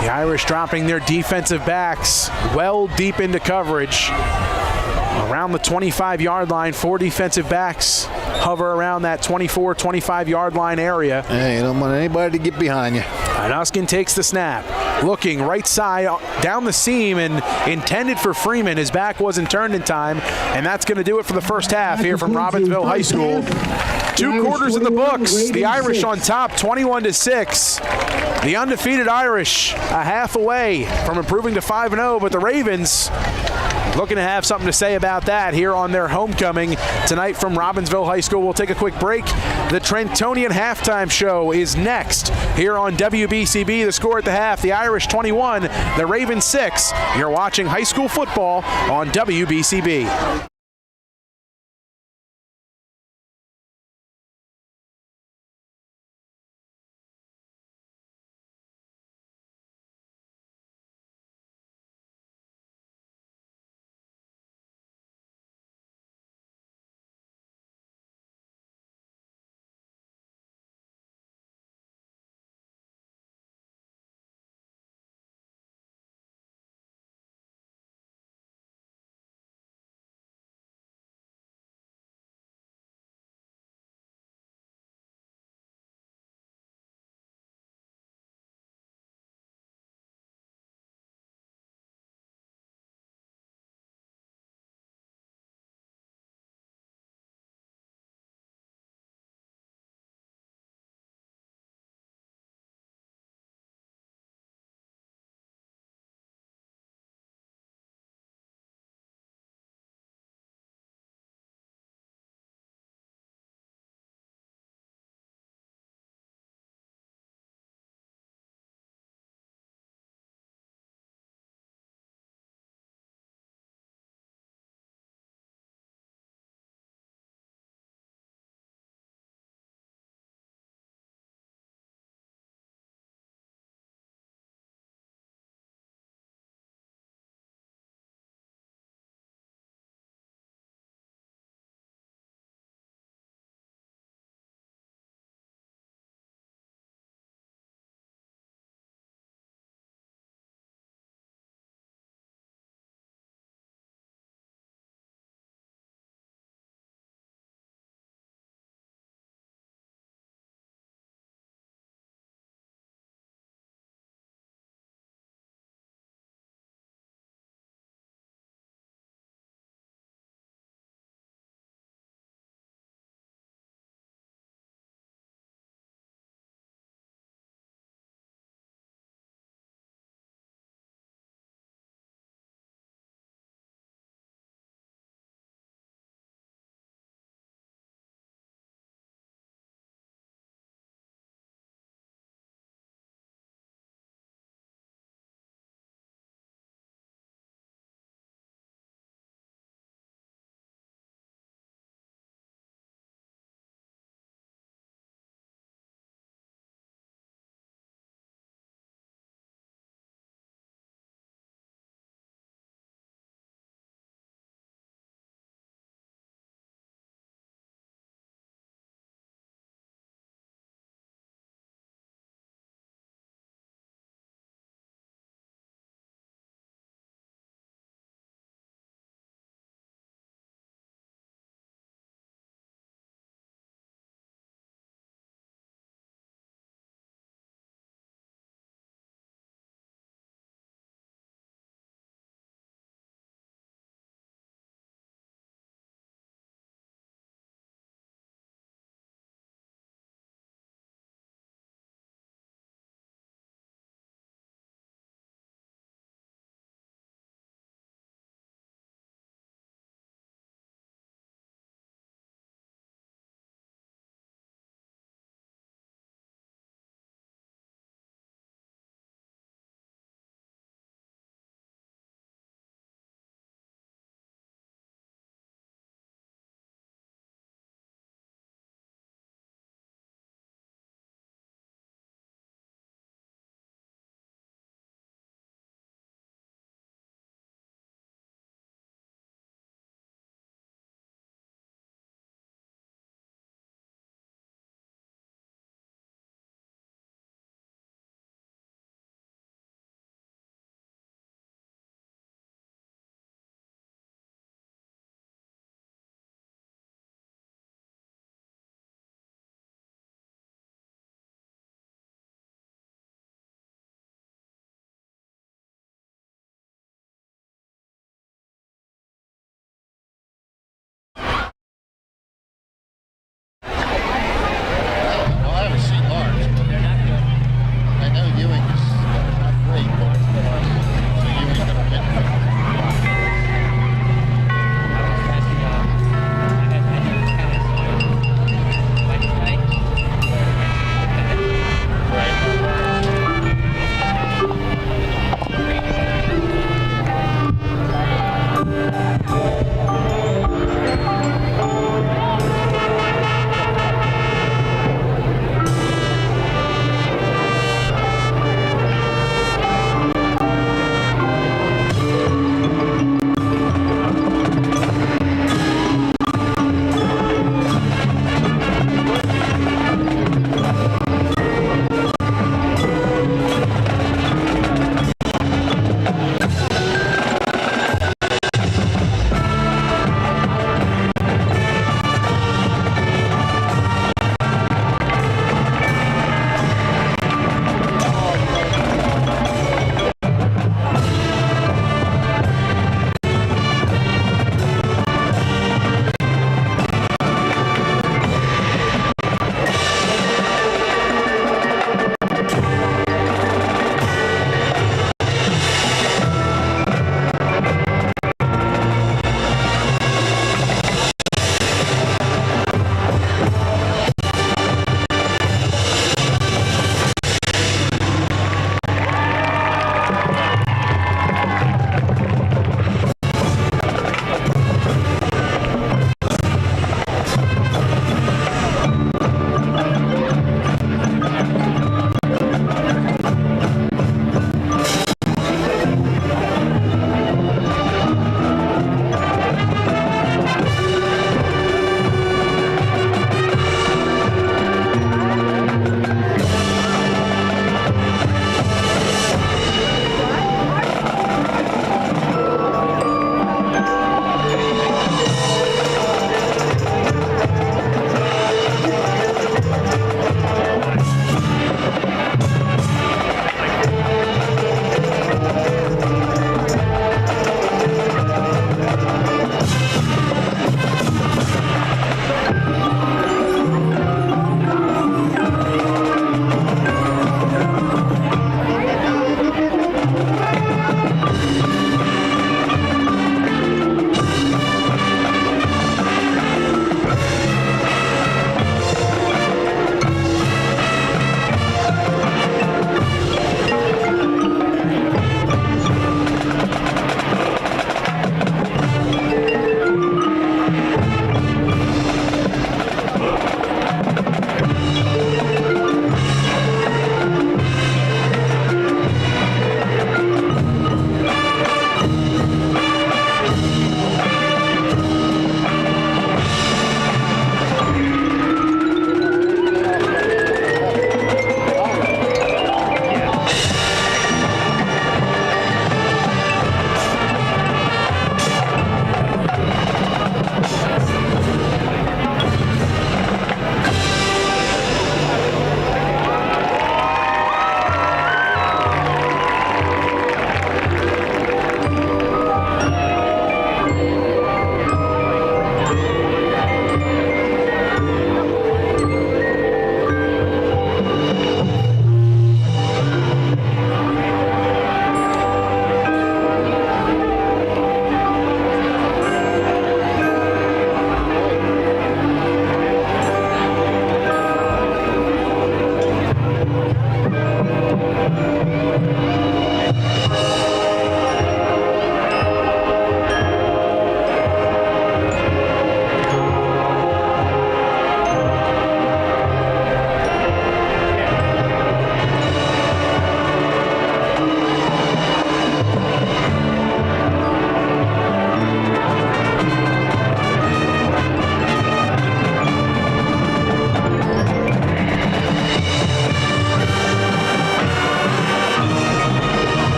The Irish dropping their defensive backs well deep into coverage. Around the 25-yard line, 4 defensive backs hover around that 24, 25-yard line area. Hey, you don't want anybody to get behind you. And Uskin takes the snap. Looking right side down the seam and intended for Freeman. His back wasn't turned in time. And that's going to do it for the first half here from Robbinsville High School. 2 quarters in the books. The Irish on top, 21-6. The undefeated Irish a half away from improving to 5-0, but the Ravens looking to have something to say about that here on their homecoming tonight from Robbinsville High School. We'll take a quick break. The Trentonian halftime show is next here on WBCB. The score at the half, the Irish 21, the Ravens 6. You're watching high school football on WBCB.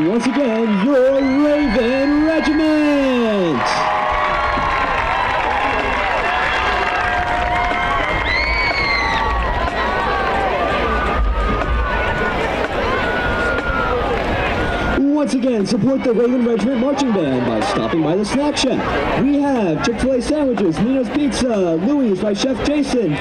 once again, your Raven Regiment. Once again, support the Raven Regiment Marching Band by stopping by the snack shack. We have Chick-fil-A sandwiches, Nino's Pizza, Louis by Chef Jason.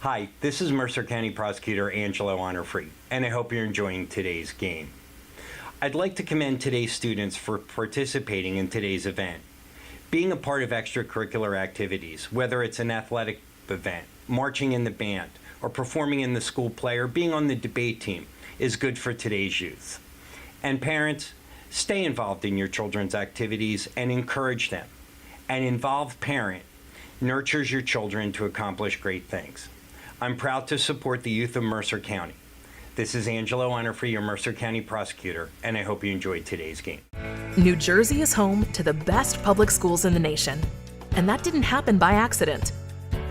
Hi, this is Mercer County Prosecutor Angelo Honorfree, and I hope you're enjoying today's game. I'd like to commend today's students for participating in today's event. Being a part of extracurricular activities, whether it's an athletic event, marching in the band, or performing in the school play, or being on the debate team, is good for today's youth. And parents, stay involved in your children's activities and encourage them. An involved parent nurtures your children to accomplish great things. I'm proud to support the youth of Mercer County. This is Angelo Honorfree, your Mercer County Prosecutor, and I hope you enjoyed today's game. New Jersey is home to the best public schools in the nation, and that didn't happen by accident.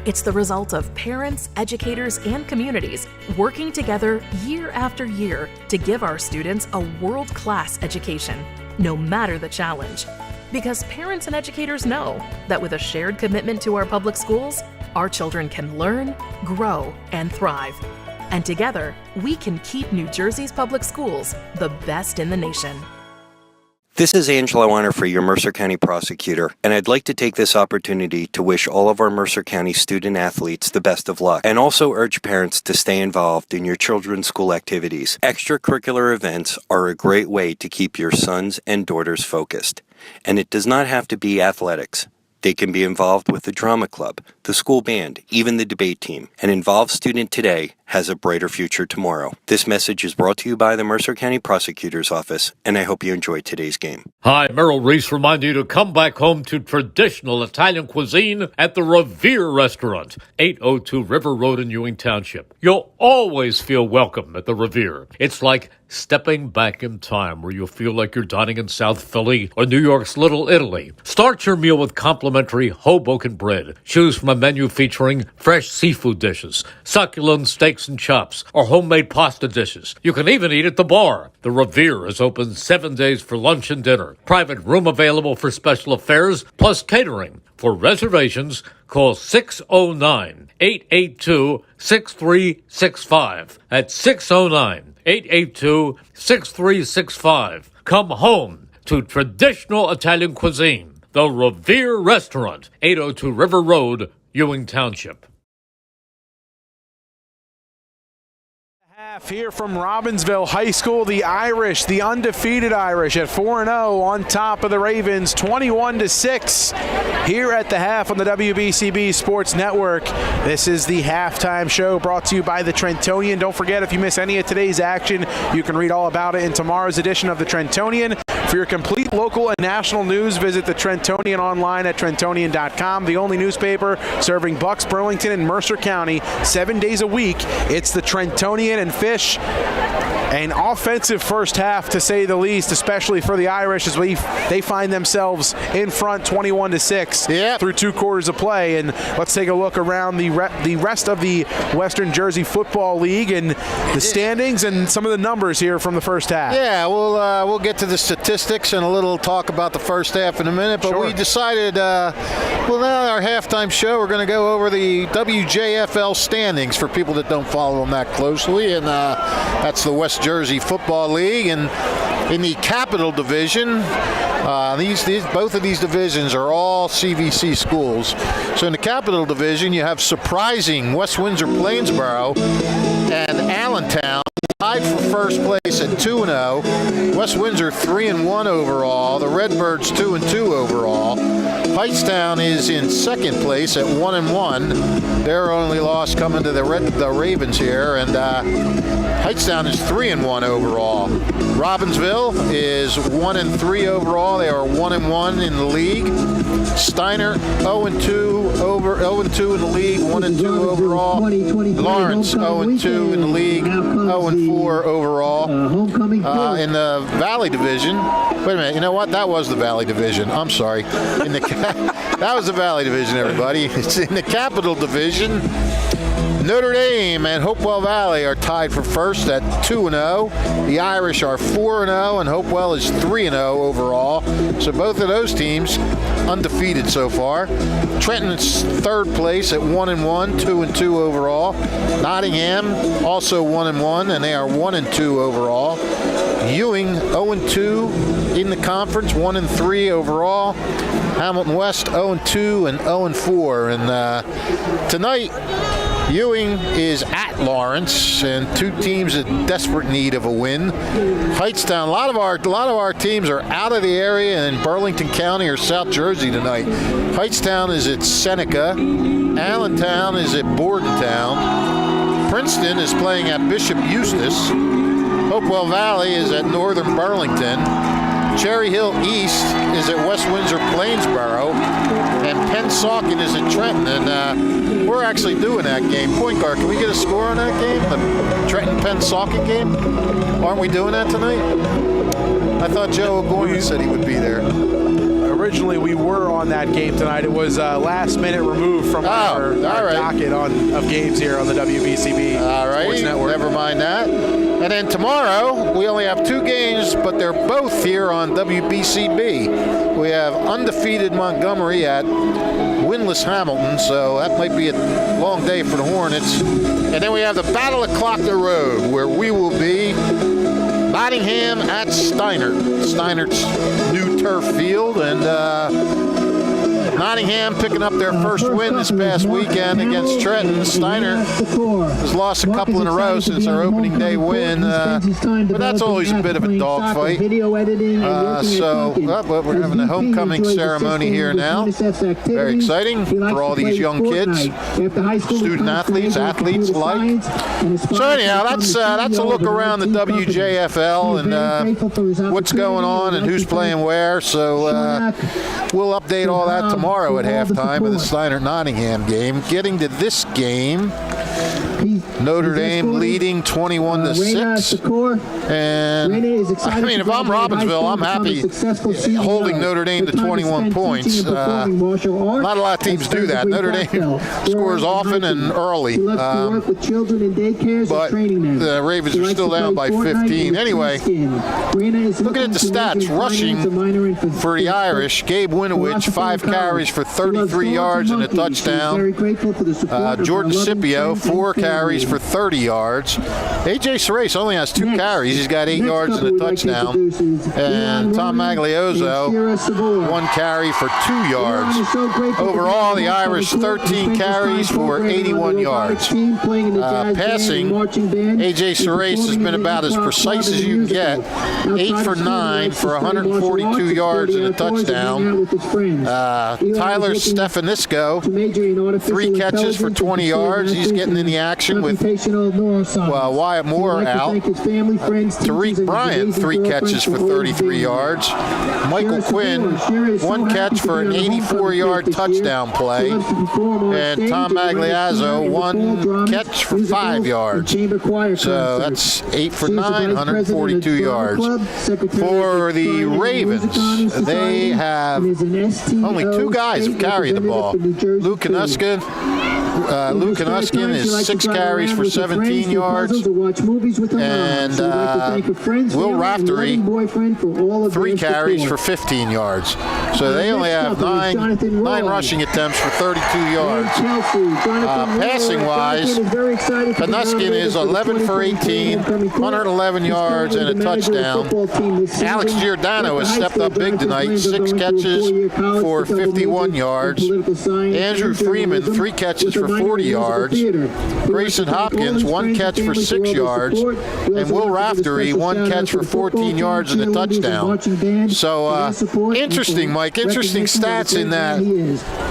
It's the result of parents, educators, and communities working together year after year to give our students a world-class education, no matter the challenge. Because parents and educators know that with a shared commitment to our public schools, our children can learn, grow, and thrive. And together, we can keep New Jersey's public schools the best in the nation. This is Angelo Honorfree, your Mercer County Prosecutor, and I'd like to take this opportunity to wish all of our Mercer County student athletes the best of luck, and also urge parents to stay involved in your children's school activities. Extracurricular events are a great way to keep your sons and daughters focused, and it does not have to be athletics. They can be involved with the drama club, the school band, even the debate team. An involved student today has a brighter future tomorrow. This message is brought to you by the Mercer County Prosecutor's Office, and I hope you enjoyed today's game. Hi, Merrill Reese reminding you to come back home to traditional Italian cuisine at the Revere Restaurant, 802 River Road in Ewing Township. You'll always feel welcome at the Revere. It's like stepping back in time where you'll feel like you're dining in South Philly or New York's Little Italy. Start your meal with complimentary Hoboken bread. Choose from a menu featuring fresh seafood dishes, succulent steaks and chops, or homemade pasta dishes. You can even eat at the bar. The Revere is open 7 days for lunch and dinner. Private room available for special affairs, plus catering. For reservations, call 609-882-6365. That's 609-882-6365. Come home to traditional Italian cuisine. The Revere Restaurant, 802 River Road, Ewing Township. Here from Robbinsville High School, the Irish, the undefeated Irish at 4-0 on top of the Ravens, 21-6 here at the half on the WBCB Sports Network. This is the halftime show brought to you by the Trentonian. Don't forget, if you miss any of today's action, you can read all about it in tomorrow's edition of the Trentonian. For your complete local and national news, visit the Trentonian online at trentonian.com, the only newspaper serving Bucks, Burlington, and Mercer County 7 days a week. It's the Trentonian, and Fish, an offensive first half to say the least, especially for the Irish, as they find themselves in front 21-6 through 2 quarters of play. And let's take a look around the rest of the Western Jersey Football League and the standings and some of the numbers here from the first half. Yeah, we'll get to the statistics and a little talk about the first half in a minute, but we decided, now our halftime show, we're going to go over the WJFL standings for people that don't follow them that closely, and that's the West Jersey Football League. And in the Capital Division, both of these divisions are all CVC schools. So in the Capital Division, you have surprising West Windsor Plainsboro and Allentown tied for first place at 2-0. West Windsor 3-1 overall. The Redbirds 2-2 overall. Hightstown is in second place at 1-1. Their only loss coming to the Ravens here, and Hightstown is 3-1 overall. Robbinsville is 1-3 overall. They are 1-1 in the league. Steiner 0-2 in the league, 1-2 overall. Lawrence 0-2 in the league, 0-4 overall. In the Valley Division. Wait a minute, you know what? That was the Valley Division. I'm sorry. That was the Valley Division, everybody. It's in the Capital Division. Notre Dame and Hopewell Valley are tied for first at 2-0. The Irish are 4-0, and Hopewell is 3-0 overall. So both of those teams undefeated so far. Trenton's third place at 1-1, 2-2 overall. Nottingham also 1-1, and they are 1-2 overall. Ewing 0-2 in the conference, 1-3 overall. Hamilton West 0-2 and 0-4. And tonight, Ewing is at Lawrence, and two teams in desperate need of a win. Hightstown, a lot of our teams are out of the area in Burlington County or South Jersey tonight. Hightstown is at Seneca. Allentown is at Bordentown. Princeton is playing at Bishop Eustace. Hopewell Valley is at Northern Burlington. Cherry Hill East is at West Windsor Plainsboro, and Pennsauken is at Trenton, and we're actually doing that game. Point guard, can we get a score on that game? The Trenton-Pennsauken game? Aren't we doing that tonight? I thought Joe O'Gorman said he would be there. Originally, we were on that game tonight. It was last minute removed from our docket of games here on the WBCB Sports Network. Never mind that. And then tomorrow, we only have two games, but they're both here on WBCB. We have undefeated Montgomery at winless Hamilton, so that might be a long day for the Hornets. And then we have the Battle of Clockner Road, where we will be Nottingham at Steinert's new turf field, and Nottingham picking up their first win this past weekend against Trenton. Steiner has lost a couple in a row since their opening day win, but that's always a bit of a dogfight. So we're having a homecoming ceremony here now. Very exciting for all these young kids, student athletes alike. So anyhow, that's a look around the WJFL and what's going on and who's playing where. So we'll update all that tomorrow at halftime of the Steiner-Nottingham game. Getting to this game, Notre Dame leading 21-6. And I mean, if I'm Robbinsville, I'm happy holding Notre Dame to 21 points. Not a lot of teams do that. Notre Dame scores often and early. But the Ravens are still down by 15. Anyway, looking at the stats, rushing for the Irish, Gabe Winovich, 5 carries for 33 yards and a touchdown. Jordan Scipio, 4 carries for 30 yards. A.J. Serace only has 2 carries. He's got 8 yards and a touchdown. And Tom Magliozzo, 1 carry for 2 yards. Overall, the Irish 13 carries for 81 yards. Passing, A.J. Serace has been about as precise as you can get. 8 for 9 for 142 yards and a touchdown. Tyler Stefanisco, 3 catches for 20 yards. He's getting in the action with Wyatt Moore out. Tariq Bryant, 3 catches for 33 yards. Michael Quinn, 1 catch for an 84-yard touchdown play. And Tom Magliozzo, 1 catch for 5 yards. So that's 8 for 9, 142 yards. For the Ravens, they have only 2 guys who carry the ball. Luke Knuskin is 6 carries for 17 yards. And Will Raftery, 3 carries for 15 yards. So they only have 9 rushing attempts for 32 yards. Passing-wise, Knuskin is 11 for 18, 111 yards and a touchdown. Alex Giordano has stepped up big tonight, 6 catches for 51 yards. Andrew Freeman, 3 catches for for 40 yards. Grayson Hopkins, 1 catch for 6 yards. And Will Raftery, 1 catch for 14 yards and a touchdown. So interesting, Mike. Interesting stats in that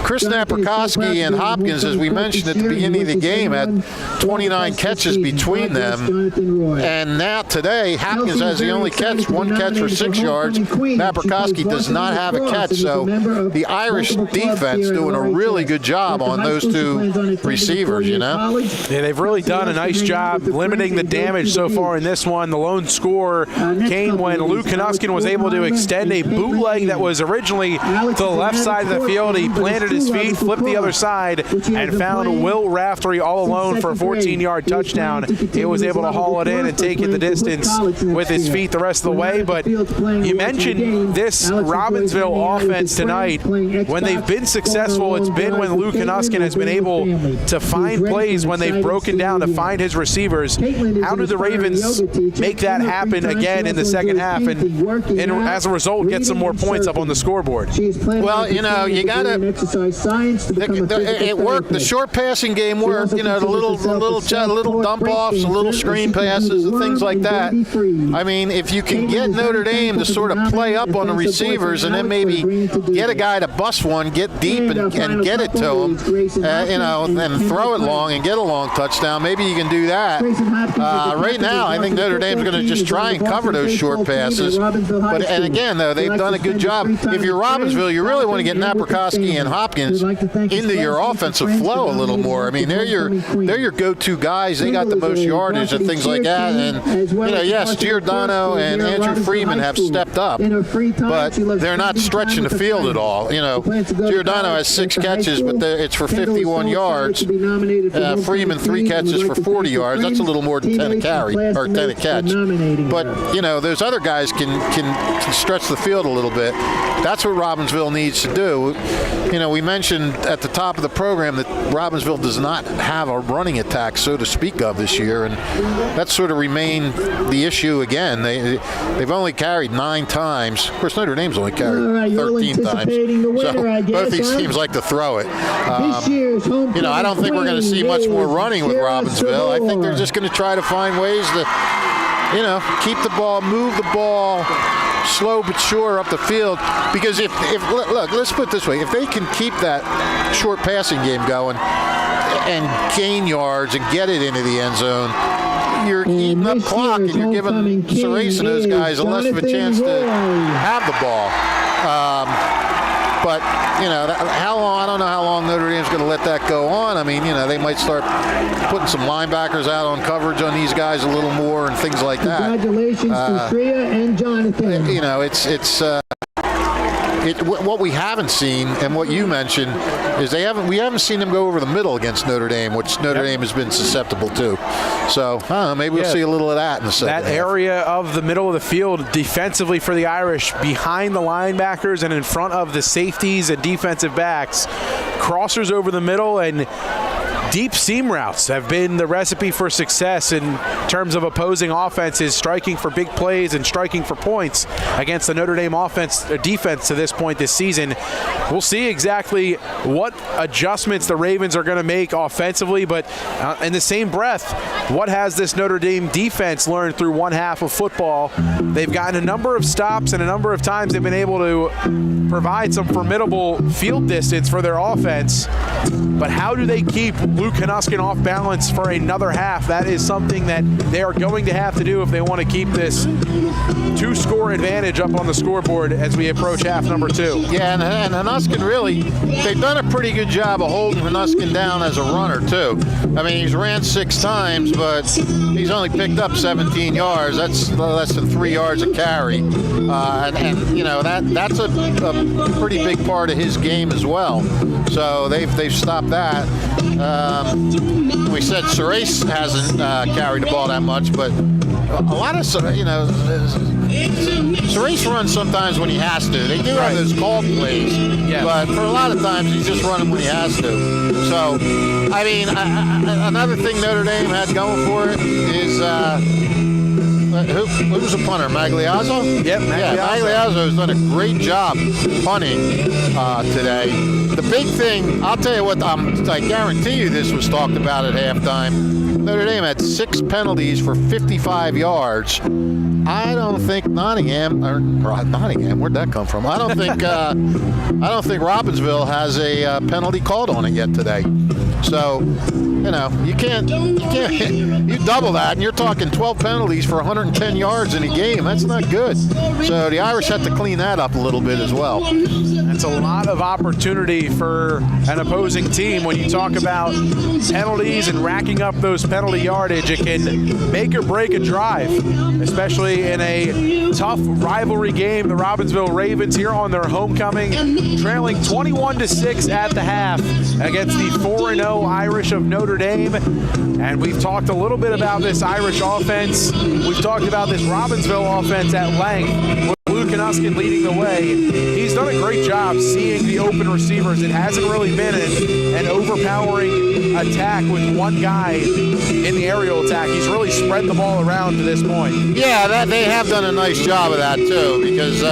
Chris Naprikoski and Hopkins, as we mentioned at the beginning of the game, had 29 catches between them. And now today, Hopkins has the only catch, 1 catch for 6 yards. Naprikoski does not have a catch. So the Irish defense doing a really good job on those two receivers, you know? Yeah, they've really done a nice job limiting the damage so far in this one. The lone score came when Luke Knuskin was able to extend a bootleg that was originally to the left side of the field. He planted his feet, flipped the other side, and found Will Raftery all alone for a 14-yard touchdown. He was able to haul it in and take it the distance with his feet the rest of the way. But you mentioned this Robbinsville offense tonight. When they've been successful, it's been when Luke Knuskin has been able to find plays when they've broken down to find his receivers. How do the Ravens make that happen again in the second half and as a result get some more points up on the scoreboard? Well, you know, you got to it worked. The short passing game worked. You know, the little dump offs, the little screen passes, and things like that. I mean, if you can get Notre Dame to sort of play up on the receivers and then maybe get a guy to bust one, get deep and get it to him, you know, and throw it long and get a long touchdown, maybe you can do that. Right now, I think Notre Dame's going to just try and cover those short passes. And again, though, they've done a good job. If you're Robbinsville, you really want to get Naprikoski and Hopkins into your offensive flow a little more. I mean, they're your go-to guys. They got the most yardage and things like that. And, you know, yes, Giordano and Andrew Freeman have stepped up, but they're not stretching the field at all. You know, Giordano has 6 catches, but it's for 51 yards. Freeman 3 catches for 40 yards. That's a little more than 10 a carry or 10 a catch. But, you know, those other guys can stretch the field a little bit. That's what Robbinsville needs to do. You know, we mentioned at the top of the program that Robbinsville does not have a running attack, so to speak of, this year, and that's sort of remained the issue again. They've only carried 9 times. Of course, Notre Dame's only carried 13 times. So both these teams like to throw it. You know, I don't think we're going to see much more running with Robbinsville. I think they're just going to try to find ways to, you know, keep the ball, move the ball, slow but sure up the field. Because if look, let's put it this way: if they can keep that short passing game going and gain yards and get it into the end zone, you're eating up clock and you're giving Surace and those guys a less of a chance to have the ball. But, you know, how long? I don't know how long Notre Dame's going to let that go on. I mean, you know, they might start putting some linebackers out on coverage on these guys a little more and things like that. Congratulations to Shreya and Jonathan. You know, what we haven't seen, and what you mentioned, is we haven't seen them go over the middle against Notre Dame, which Notre Dame has been susceptible to. So, I don't know, maybe we'll see a little of that in the second half. That area of the middle of the field defensively for the Irish, behind the linebackers and in front of the safeties and defensive backs, crossers over the middle and deep seam routes have been the recipe for success in terms of opposing offenses, striking for big plays and striking for points against the Notre Dame defense to this point this season. We'll see exactly what adjustments the Ravens are going to make offensively, but in the same breath, what has this Notre Dame defense learned through one half of football? They've gotten a number of stops and a number of times they've been able to provide some formidable field distance for their offense, but how do they keep Luke Knuskin off balance for another half? That is something that they are going to have to do if they want to keep this 2-score advantage up on the scoreboard as we approach half number 2. Yeah, and Knuskin really, they've done a pretty good job of holding Knuskin down as a runner, too. I mean, he's ran 6 times, but he's only picked up 17 yards. That's less than 3 yards a carry. And you know, that's a pretty big part of his game as well. So they've stopped that. We said Surace hasn't carried the ball that much, but a lot of, you know, Surace runs sometimes when he has to. They do have those call plays, but for a lot of times he's just running when he has to. So, I mean, another thing Notre Dame had going for it is who was the punter? Magliazzo? Yep, Yeah, Magliazzo has done a great job punting today. The big thing, I'll tell you what, I guarantee you this was talked about at halftime. Notre Dame had 6 penalties for 55 yards. I don't think Nottingham, where'd that come from? I don't think Robbinsville has a penalty called on it yet today. So, you can't you double that, and you're talking 12 penalties for 110 yards in a game. That's not good. So the Irish had to clean that up a little bit as well. That's a lot of opportunity for an opposing team. When you talk about penalties and racking up those penalty yardage, it can make or break a drive, especially in a tough rivalry game. The Robbinsville Ravens here on their homecoming, trailing 21-6 at the half against the 4-0 Irish of Notre Dame. And we've talked a little bit about this Irish offense. We've talked about this Robbinsville offense at length, with Luke Hanuskin leading the way. He's done a great job seeing the open receivers. It hasn't really been an overpowering attack with one guy in the aerial attack. He's really spread the ball around to this point. Yeah, they have done a nice job of that too, because they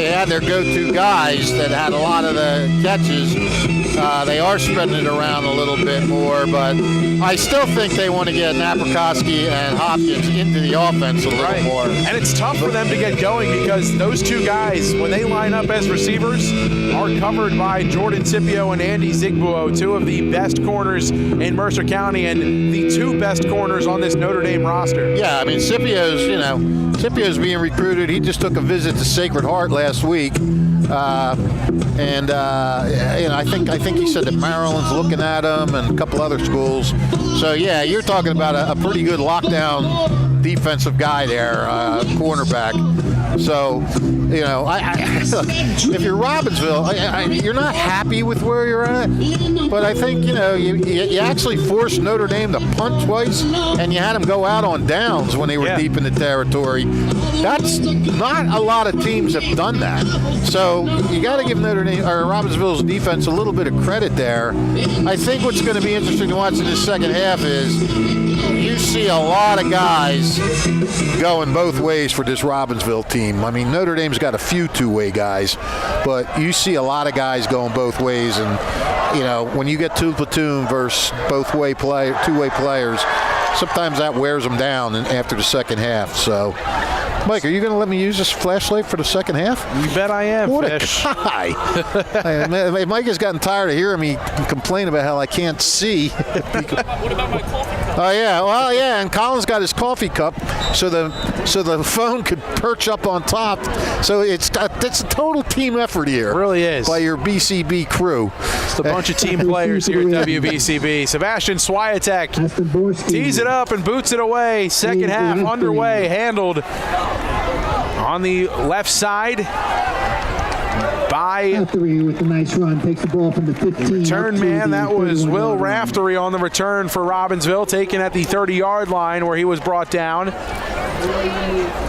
had their go-to guys that had a lot of the catches. They are spreading it around a little bit more, but I still think they want to get Naprikoski and Hopkins into the offense a little more. And it's tough for them to get going because those two guys, when they line up as receivers, are covered by Jordan Scipio and Andy Zigbuo, two of the best corners in Mercer County and the two best corners on this Notre Dame roster. Yeah, I mean, Scipio's being recruited. He just took a visit to Sacred Heart last week. I think he said that Maryland's looking at him and a couple other schools. So, yeah, you're talking about a pretty good lockdown defensive guy there, cornerback. So, if you're Robbinsville, you're not happy with where you're at. But I think, you actually forced Notre Dame to punt twice, and you had them go out on downs when they were deep in the territory. That's not a lot of teams have done that. So you got to give Notre Dame or Robbinsville's defense a little bit of credit there. I think what's going to be interesting to watch in this second half is you see a lot of guys going both ways for this Robbinsville team. I mean, Notre Dame's got a few two-way guys, but you see a lot of guys going both ways. And, when you get two platoon versus two-way players, sometimes that wears them down after the second half. So, Mike, are you going to let me use this flashlight for the second half? You bet I am, what Fish. A guy. Mike has gotten tired of hearing me complain about how I can't see. What about my coffee cup? Oh, yeah. Well, yeah, and Colin's got his coffee cup so the phone could perch up on top. So it's a total team effort here. It really is. By your BCB crew. It's a bunch of team players here at WBCB. Sebastian Swiatek tees it up and boots it away. Second half underway, handled on the left side by Raftery with a nice run, takes the ball from the 15. Return man, that was Will Raftery on the return for Robbinsville, taken at the 30-yard line where he was brought down.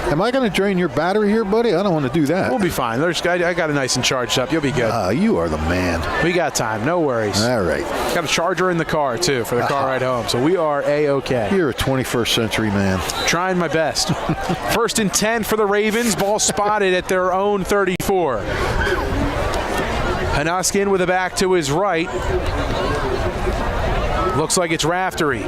Am I going to drain your battery here, buddy? I don't want to do that. We'll be fine. I got it nice and charged up. You'll be good. You are the man. We got time. No worries. All right. Got a charger in the car, too, for the car ride home. So we are A-OK. You're a 21st century man. Trying my best. 1st and 10 for the Ravens. Ball spotted at their own 34. Hanuskin with a back to his right. Looks like it's Raftery.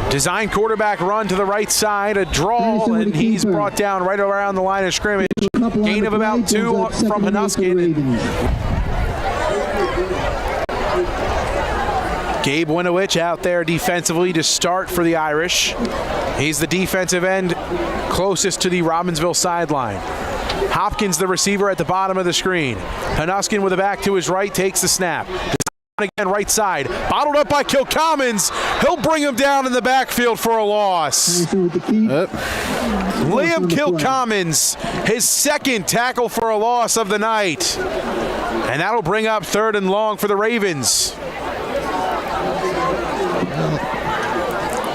Design quarterback run to the right side, a draw, and he's brought down right around the line of scrimmage. Gain of about 2 from Hanuskin. Gabe Winowich out there defensively to start for the Irish. He's the defensive end closest to the Robbinsville sideline. Hopkins, the receiver, at the bottom of the screen. Hanuskin with a back to his right, takes the snap. Again, right side, bottled up by Kilcommons. He'll bring him down in the backfield for a loss. Liam Kilcommons, his second tackle for a loss of the night. And that'll bring up 3rd and long for the Ravens.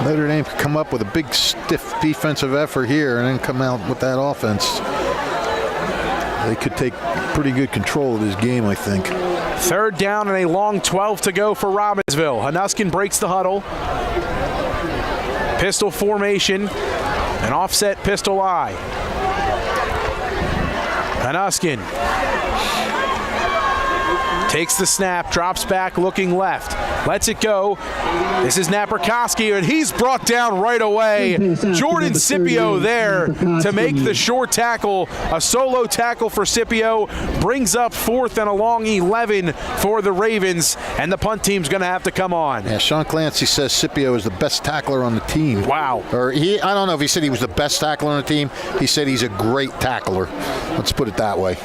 Notre Dame could come up with a big, stiff defensive effort here and then come out with that offense. They could take pretty good control of this game, I think. 3rd down and a long 12 to go for Robbinsville. Hanuskin breaks the huddle. Pistol formation. An offset pistol eye. Hanuskin takes the snap, drops back, looking left. Lets it go. This is Naprikoski, and he's brought down right away. Jordan Scipio there to make the short tackle. A solo tackle for Scipio. Brings up 4th and a long 11 for the Ravens, and the punt team's going to have to come on. Yeah, Sean Clancy says Scipio is the best tackler on the team. Wow. Or I don't know if he said he was the best tackler on the team. He said he's a great tackler. Let's put it that way.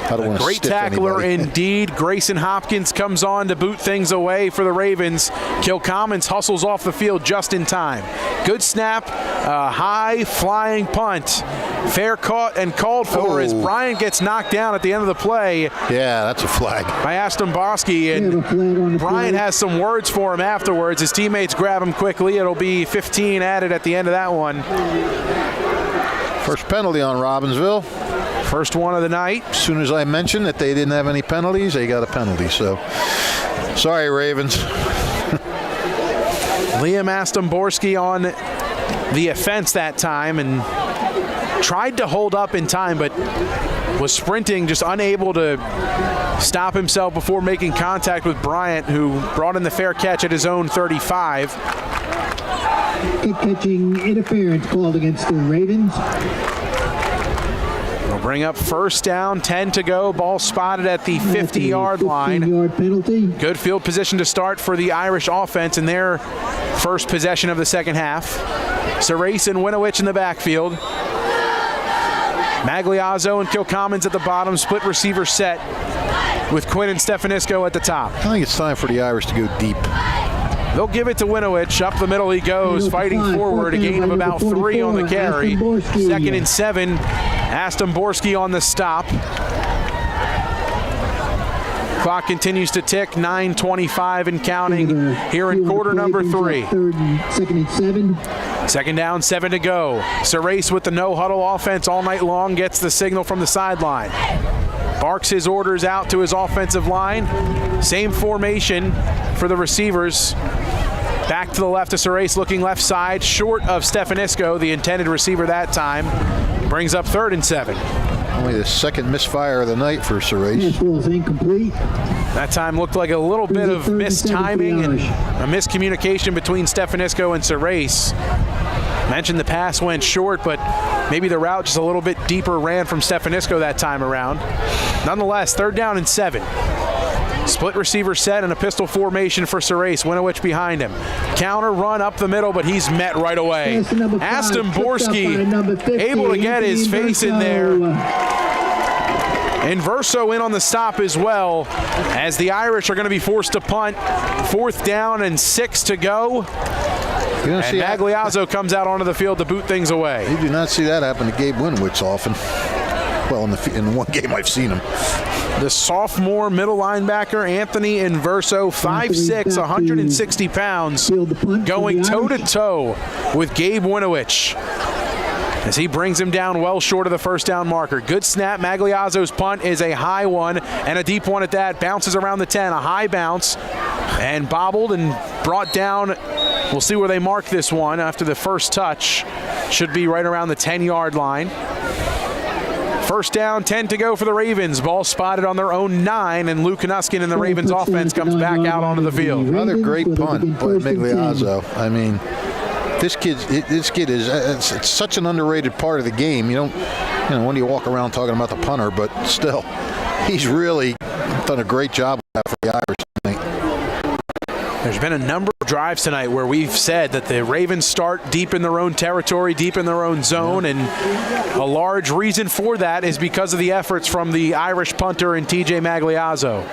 A great tackler indeed. Grayson Hopkins comes on to boot things away for the Ravens. Kilcommons hustles off the field just in time. Good snap, high flying punt. Fair caught and called for as Bryant gets knocked down at the end of the play. Yeah, that's a flag. By Aston Bosky, and Bryant has some words for him afterwards. His teammates grab him quickly. It'll be 15 added at the end of that one. First penalty on Robbinsville. First one of the night. As soon as I mentioned that they didn't have any penalties, they got a penalty. So, sorry, Ravens. Liam Astomborski on the offense that time and tried to hold up in time, but was sprinting, just unable to stop himself before making contact with Bryant, who brought in the fair catch at his own 35. Catching interference called against the Ravens. We'll bring up first down, 10 to go. Ball spotted at the 50-yard line. 15-yard penalty. Good field position to start for the Irish offense in their first possession of the second half. Serace and Winowich in the backfield. Magliazzo and Kilcommons at the bottom. Split receiver set with Quinn and Stefanisco at the top. I think it's time for the Irish to go deep. They'll give it to Winowich. Up the middle he goes, fighting forward. A gain of about 3 on the carry. 2nd and 7. Astomborski on the stop. Clock continues to tick. 9:25 and counting here in quarter number 3. 2nd and 7. 2nd down, 7 to go. Serace with the no-huddle offense all night long gets the signal from the sideline. Barks his orders out to his offensive line. Same formation for the receivers. Back to the left of Serace, looking left side, short of Stefanisco, the intended receiver that time. Brings up 3rd and 7. Only the second misfire of the night for Serace. Was incomplete. That time looked like a little bit of mistiming and a miscommunication between Stefanisco and Serace. Mentioned the pass went short, but maybe the route just a little bit deeper ran from Stefanisco that time around. Nonetheless, 3rd down and 7. Split receiver set and a pistol formation for Serace. Winowich behind him. Counter run up the middle, but he's met right away. Astomborski able to get his face in there. And Verso in on the stop as well, as the Irish are going to be forced to punt. 4th down and 6 to go. And Magliazzo comes out onto the field to boot things away. You do not see that happen to Gabe Winowich often. Well, in one game I've seen him. The sophomore middle linebacker, Anthony Inverso, 5'6", 160 pounds, going toe-to-toe with Gabe Winowich as he brings him down well short of the first down marker. Good snap. Magliazzo's punt is a high one and a deep one at that. Bounces around the 10, a high bounce, and bobbled and brought down. We'll see where they mark this one after the first touch. Should be right around the 10-yard line. First down, 10 to go for the Ravens. Ball spotted on their own 9, and Luke Hanuskin and the Ravens offense comes back out onto the field. Another great punt by Magliazzo. I mean, this kid is it's such an underrated part of the game. You know, when you walk around talking about the punter, but still, he's really done a great job for the Irish tonight. There's been a number of drives tonight where we've said that the Ravens start deep in their own territory, deep in their own zone, and a large reason for that is because of the efforts from the Irish punter and TJ Magliazzo.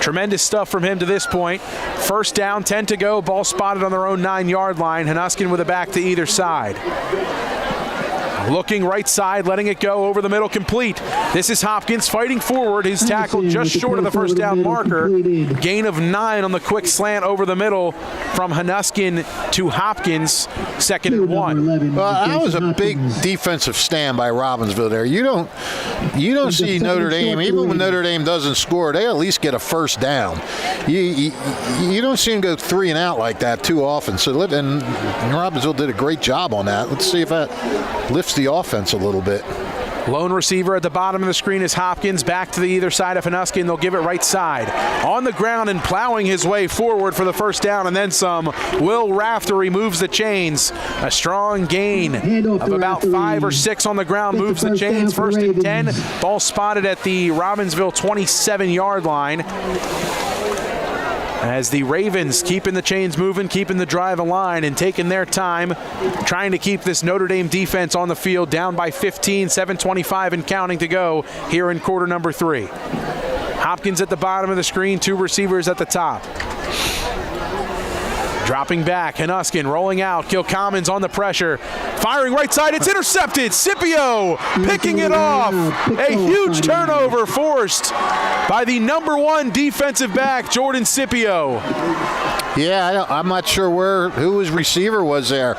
Tremendous stuff from him to this point. First down, 10 to go, ball spotted on their own 9-yard line. Hanuskin with a back to either side. Looking right side, letting it go over the middle, complete. This is Hopkins fighting forward. He's tackled just short of the first down marker. Gain of 9 on the quick slant over the middle from Hanuskin to Hopkins. 2nd and 1. Well, that was a big defensive stand by Robbinsville there. You don't see Notre Dame, even when Notre Dame doesn't score, they at least get a first down. You don't see them go 3 and out like that too often. And Robbinsville did a great job on that. Let's see if that lifts the offense a little bit. Lone receiver at the bottom of the screen is Hopkins. Back to the either side of Hanuskin. They'll give it right side. On the ground and plowing his way forward for the first down and then some. Will Raftery moves the chains. A strong gain of about 5 or 6 on the ground. Moves the chains. 1st and 10. Ball spotted at the Robbinsville 27-yard line. As the Ravens keeping the chains moving, keeping the drive aligned, and taking their time, trying to keep this Notre Dame defense on the field, down by 15, 7:25 and counting to go here in quarter number 3. Hopkins at the bottom of the screen, 2 receivers at the top. Dropping back, Hanuskin rolling out. Kilcommons on the pressure. Firing right side, it's intercepted. Scipio picking it off. A huge turnover forced by the number 1 defensive back, Jordan Scipio. Yeah, I'm not sure who his receiver was there.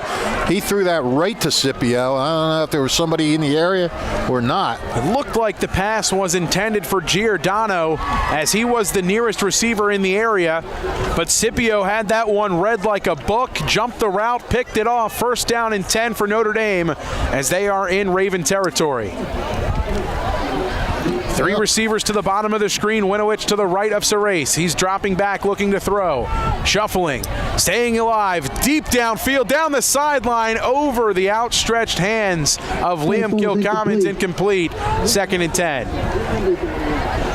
He threw that right to Scipio. I don't know if there was somebody in the area or not. It looked like the pass was intended for Giordano, as he was the nearest receiver in the area, but Scipio had that one read like a book, jumped the route, picked it off. 1st down and 10 for Notre Dame as they are in Raven territory. 3 receivers to the bottom of the screen. Winowich to the right of Serace. He's dropping back, looking to throw. Shuffling, staying alive, deep downfield, down the sideline, over the outstretched hands of Liam Kilcommons, incomplete. 2nd and 10.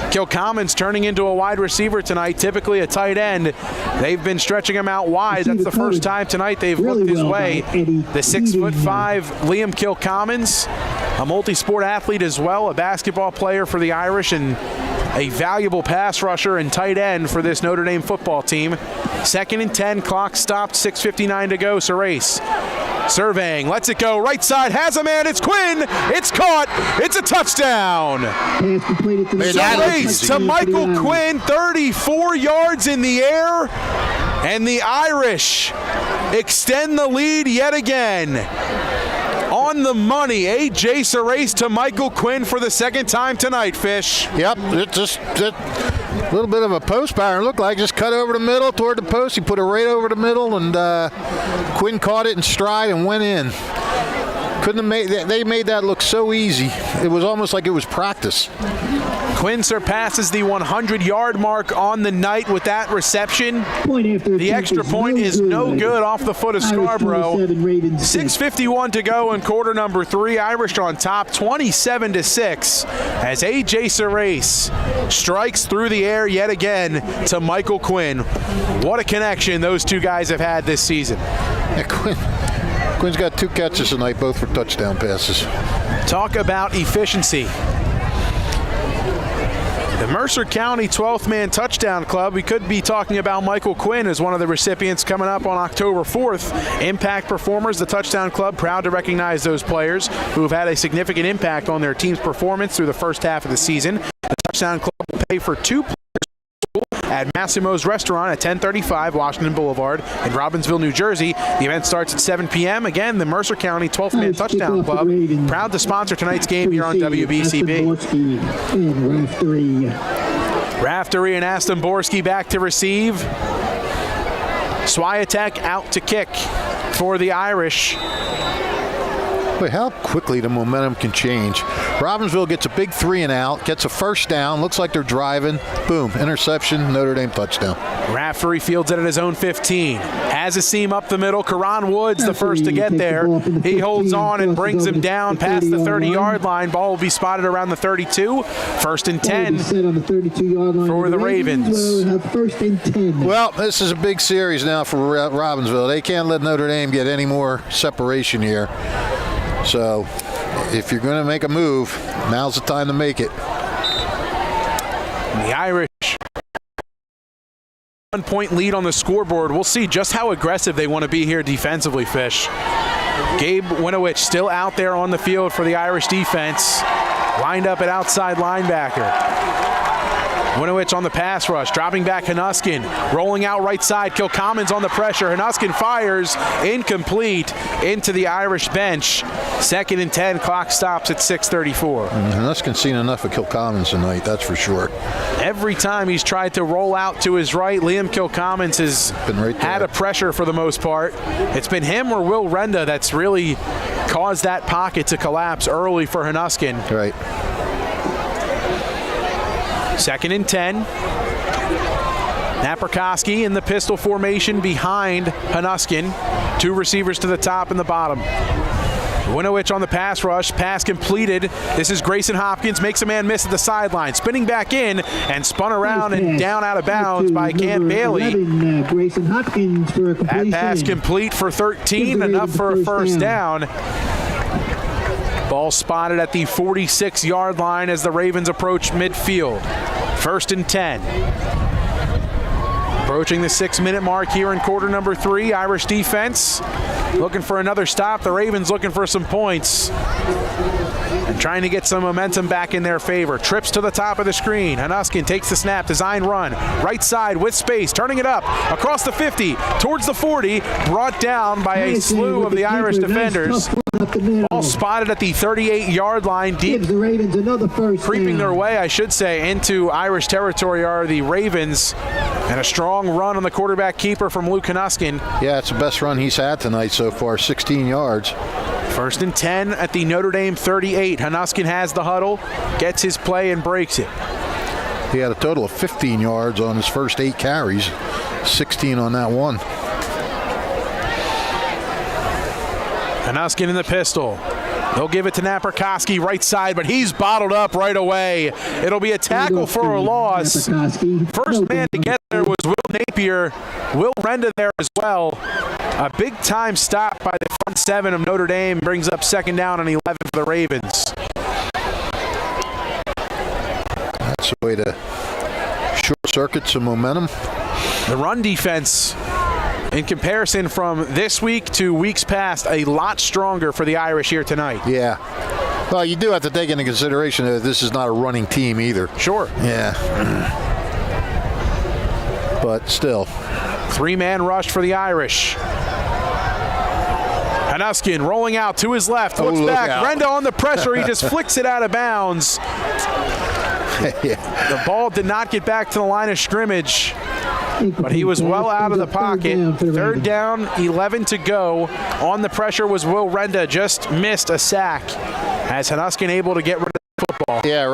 Kilcommons turning into a wide receiver tonight, typically a tight end. They've been stretching him out wide. That's the first time tonight they've looked his way. The 6'5" Liam Kilcommons, a multi-sport athlete as well, a basketball player for the Irish and a valuable pass rusher and tight end for this Notre Dame football team. 2nd and 10, clock stopped, 6:59 to go. Serace surveying, lets it go, right side, has a man, it's Quinn, it's caught, it's a touchdown. Serace to Michael Quinn, 34 yards in the air, and the Irish extend the lead yet again. On the money, A.J. Serace to Michael Quinn for the 2nd time tonight, Fish. Yep, it just a little bit of a post pattern. Looked like just cut over the middle toward the post. He put it right over the middle, and Quinn caught it in stride and went in. Couldn't have made that. They made that look so easy. It was almost like it was practice. Quinn surpasses the 100-yard mark on the night with that reception. The extra point is no good off the foot of Scarborough. 6:51 to go in quarter number 3. Irish on top, 27-6, as A.J. Serace strikes through the air yet again to Michael Quinn. What a connection those 2 guys have had this season. Yeah, Quinn's got 2 catches tonight, both for touchdown passes. Talk about efficiency. The Mercer County 12th Man Touchdown Club, we could be talking about Michael Quinn as one of the recipients coming up on October 4th. Impact Performers, the Touchdown Club, proud to recognize those players who have had a significant impact on their team's performance through the first half of the season. The Touchdown Club will pay for 2 players at Massimo's Restaurant at 1035 Washington Boulevard in Robbinsville, New Jersey. The event starts at 7 p.m. Again, the Mercer County 12th Man Touchdown Club, proud to sponsor tonight's game here on WBCB. Raftery and Aston-Borski back to receive. Swiatek out to kick for the Irish. Boy, how quickly the momentum can change. Robbinsville gets a big 3 and out, gets a first down, looks like they're driving. Boom, interception, Notre Dame touchdown. Raftery fields it at his own 15. Has a seam up the middle. Karan Woods the first to get there. He holds on and brings him down past the 30-yard line. Ball will be spotted around the 32. 1st and 10 for the Ravens. Well, this is a big series now for Robbinsville. They can't let Notre Dame get any more separation here. So if you're going to make a move, now's the time to make it. The Irish, 1-point lead on the scoreboard. We'll see just how aggressive they want to be here defensively, Fish. Gabe Winowich still out there on the field for the Irish defense, lined up at outside linebacker. Winowich on the pass rush, dropping back Hanuskin, rolling out right side. Kilcommons on the pressure. Hanuskin fires, incomplete, into the Irish bench. 2nd and 10, clock stops at 6:34. Hanuskin's seen enough of Kilcommons tonight, that's for sure. Every time he's tried to roll out to his right, Liam Kilcommons has had a pressure for the most part. It's been him or Will Renda that's really caused that pocket to collapse early for Hanuskin. Right. 2nd and 10. Naprikoski in the pistol formation behind Hanuskin. 2 receivers to the top and the bottom. Winowich on the pass rush. Pass completed. This is Grayson Hopkins. Makes a man miss at the sideline. Spinning back in and spun around and down out of bounds by Cam Bailey. 11, Grayson Hopkins for a completion. That pass complete for 13. Enough for a first down. Ball spotted at the 46-yard line as the Ravens approach midfield. 1st and 10. Approaching the 6-minute mark here in quarter number 3. Irish defense looking for another stop. The Ravens looking for some points and trying to get some momentum back in their favor. Trips to the top of the screen. Hanuskin takes the snap, design run. Right side with space, turning it up across the 50, towards the 40, brought down by a slew of the Irish defenders. Ball spotted at the 38-yard line, deep. Gives the Ravens another first Creeping down. their way, I should say, into Irish territory are the Ravens. And a strong run on the quarterback keeper from Luke Hanuskin. Yeah, it's the best run he's had tonight so far, 16 yards. 1st and 10 at the Notre Dame 38. Hanuskin has the huddle, gets his play and breaks it. He had a total of 15 yards on his first 8 carries, 16 on that one. Hanuskin in the pistol. They'll give it to Naprikoski right side, but he's bottled up right away. It'll be a tackle for a loss. First man to get there was Will Napier. Will Renda there as well. A big-time stop by the front 7 of Notre Dame brings up 2nd down and 11 for the Ravens. That's a way to short-circuit some momentum. The run defense, in comparison from this week to weeks past, a lot stronger for the Irish here tonight. Yeah. Well, you do have to take into consideration that this is not a running team either. Sure. Yeah. But still. 3-man rush for the Irish. Hanuskin rolling out to his left, looks back. Out. Renda on the pressure. He just flicks it out of bounds. The ball did not get back to the line of scrimmage, but he was well out of the pocket. 3rd down, 11 to go. On the pressure was Will Renda. Just missed a sack as Hanuskin able to get rid of the football. Yeah,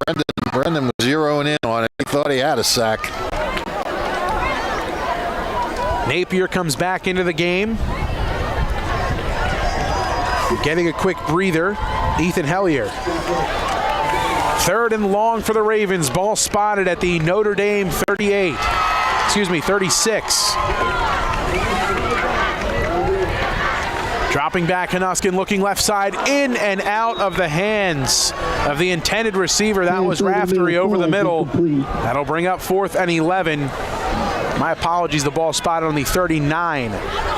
Rendon was zeroing in on it. He thought he had a sack. Napier comes back into the game. Getting a quick breather, Ethan Hellier. 3rd and long for the Ravens. Ball spotted at the Notre Dame 36. Dropping back, Hanuskin looking left side, in and out of the hands of the intended receiver. That was Raftery over the middle. That'll bring up 4th and 11. My apologies, the ball spotted on the 39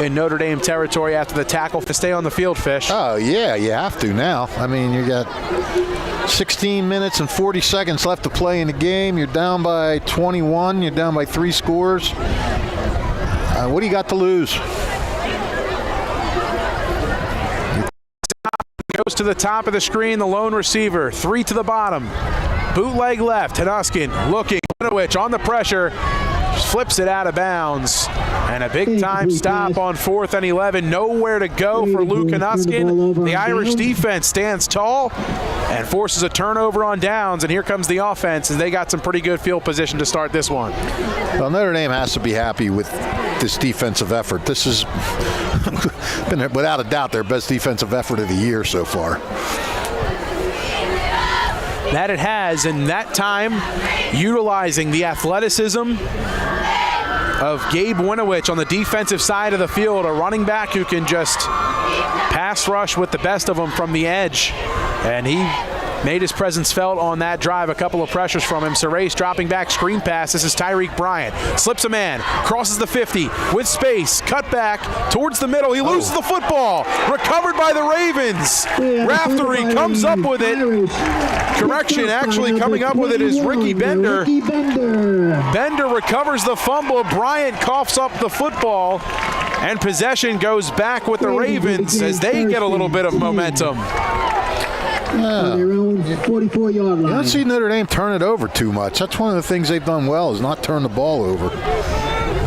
in Notre Dame territory after the tackle to stay on the field, Fish. Oh, yeah, you have to now. I mean, you got 16 minutes and 40 seconds left to play in the game. You're down by 21. You're down by 3 scores. What do you got to lose? Goes to the top of the screen, the lone receiver. 3 to the bottom. Bootleg left, Hanuskin looking. Winowich on the pressure. Flips it out of bounds. And a big-time stop on 4th and 11. Nowhere to go for Luke Hanuskin. The Irish defense stands tall and forces a turnover on downs. And here comes the offense, and they got some pretty good field position to start this one. Well, Notre Dame has to be happy with this defensive effort. This has been, without a doubt, their best defensive effort of the year so far. That it has, and that time utilizing the athleticism of Gabe Winowich on the defensive side of the field, a running back who can just pass rush with the best of them from the edge. And he made his presence felt on that drive. A couple of pressures from him. Surace dropping back, screen pass. This is Tyreek Bryant. Slips a man, crosses the 50 with space, cut back towards the middle. He loses the football. Recovered by the Ravens. Raftery comes up with it. Correction, actually coming up with it is Ricky Bender. Bender recovers the fumble. Bryant coughs up the football. And possession goes back with the Ravens as they get a little bit of momentum. On their own 44-yard line. You don't see Notre Dame turn it over too much. That's one of the things they've done well, is not turn the ball over.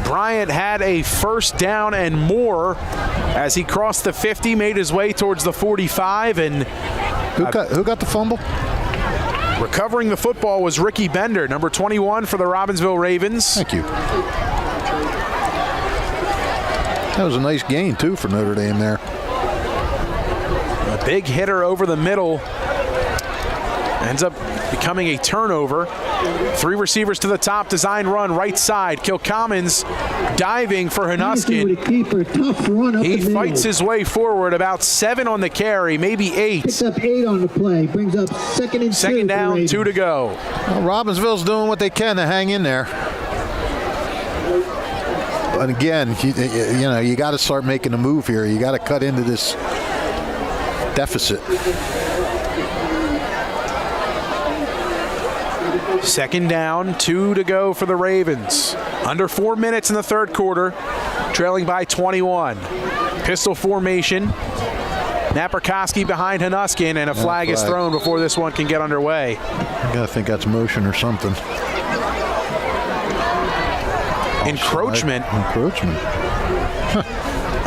Bryant had a first down and more as he crossed the 50, made his way towards the 45. And who got the fumble? Recovering the football was Ricky Bender, number 21 for the Robbinsville Ravens. Thank you. That was a nice gain, too, for Notre Dame there. A big hitter over the middle. Ends up becoming a turnover. 3 receivers to the top, design run, right side. Kilcommons diving for Hanuskin. He fights his way forward, about 7 on the carry, maybe 8. Picks up 8 on the play, brings up second and 2. Second down, 2 to go. Well, Robbinsville's doing what they can to hang in there. But again, you got to start making a move here. You got to cut into this deficit. Second down, 2 to go for the Ravens. Under 4 minutes in the third quarter, trailing by 21. Pistol formation. Naperkoski behind Hanuskin, and a flag is thrown before this one can get underway. I gotta think that's motion or something. Encroachment.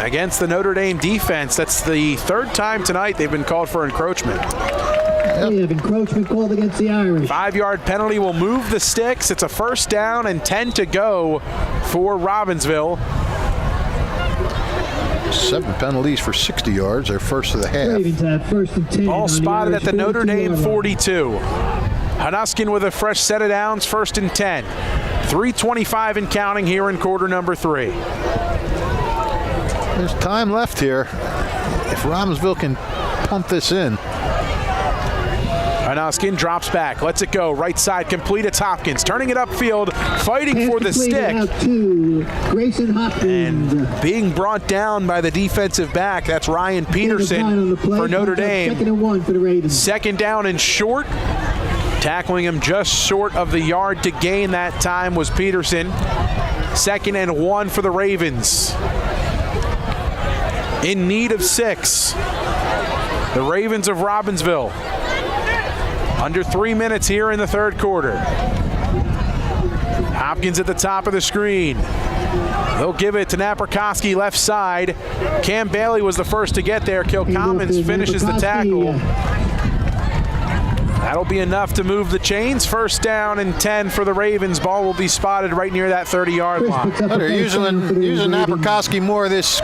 Against the Notre Dame defense. That's the 3rd time tonight they've been called for encroachment. They have encroachment called against the Irish. 5-yard penalty will move the sticks. It's a first down and 10 to go for Robbinsville. 7 penalties for 60 yards, their first of the half. Ravens have first and 10. Ball spotted at the Notre Dame 42. Hanuskin with a fresh set of downs, first and 10. 3:25 and counting here in quarter number 3. There's time left here. If Robbinsville can pump this in. Hanuskin drops back, lets it go, right side complete. It's Hopkins turning it upfield, fighting for the stick. Grayson Hopkins. And being brought down by the defensive back, that's Ryan Peterson for Notre Dame. 2nd and 1 for the Ravens. Second down and short. Tackling him just short of the yard to gain that time was Peterson. 2nd and 1 for the Ravens. In need of 6. The Ravens of Robbinsville. Under 3 minutes here in the third quarter. Hopkins at the top of the screen. They'll give it to Naperkoski left side. Cam Bailey was the first to get there. Kilcommons finishes the tackle. That'll be enough to move the chains. First down and 10 for the Ravens. Ball will be spotted right near that 30-yard line. They're using Naperkoski more this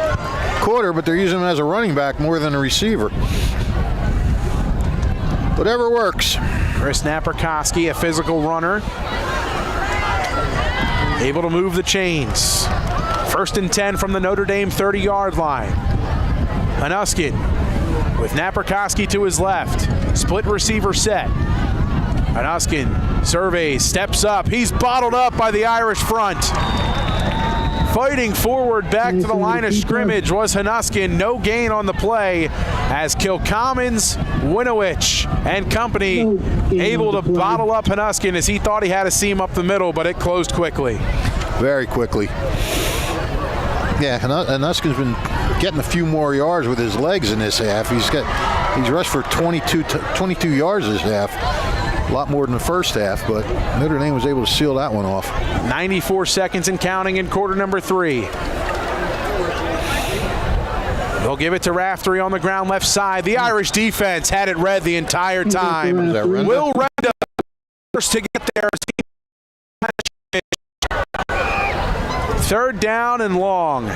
quarter, but they're using him as a running back more than a receiver. Whatever works. Chris Naperkoski, a physical runner. Able to move the chains. First and 10 from the Notre Dame 30-yard line. Hanuskin with Naperkoski to his left. Split receiver set. Hanuskin surveys, steps up. He's bottled up by the Irish front. Fighting forward back to the line of scrimmage was Hanuskin. No gain on the play as Kilcommons, Winowich, and company able to bottle up Hanuskin as he thought he had a seam up the middle, but it closed quickly. Very quickly. Yeah, Hanuskin's been getting a few more yards with his legs in this half. He's rushed for 22 yards this half. A lot more than the first half, but Notre Dame was able to seal that one off. 94 seconds and counting in quarter number 3. They'll give it to Raftery on the ground left side. The Irish defense had it read the entire time. Will Renda first to get there. Third down and long.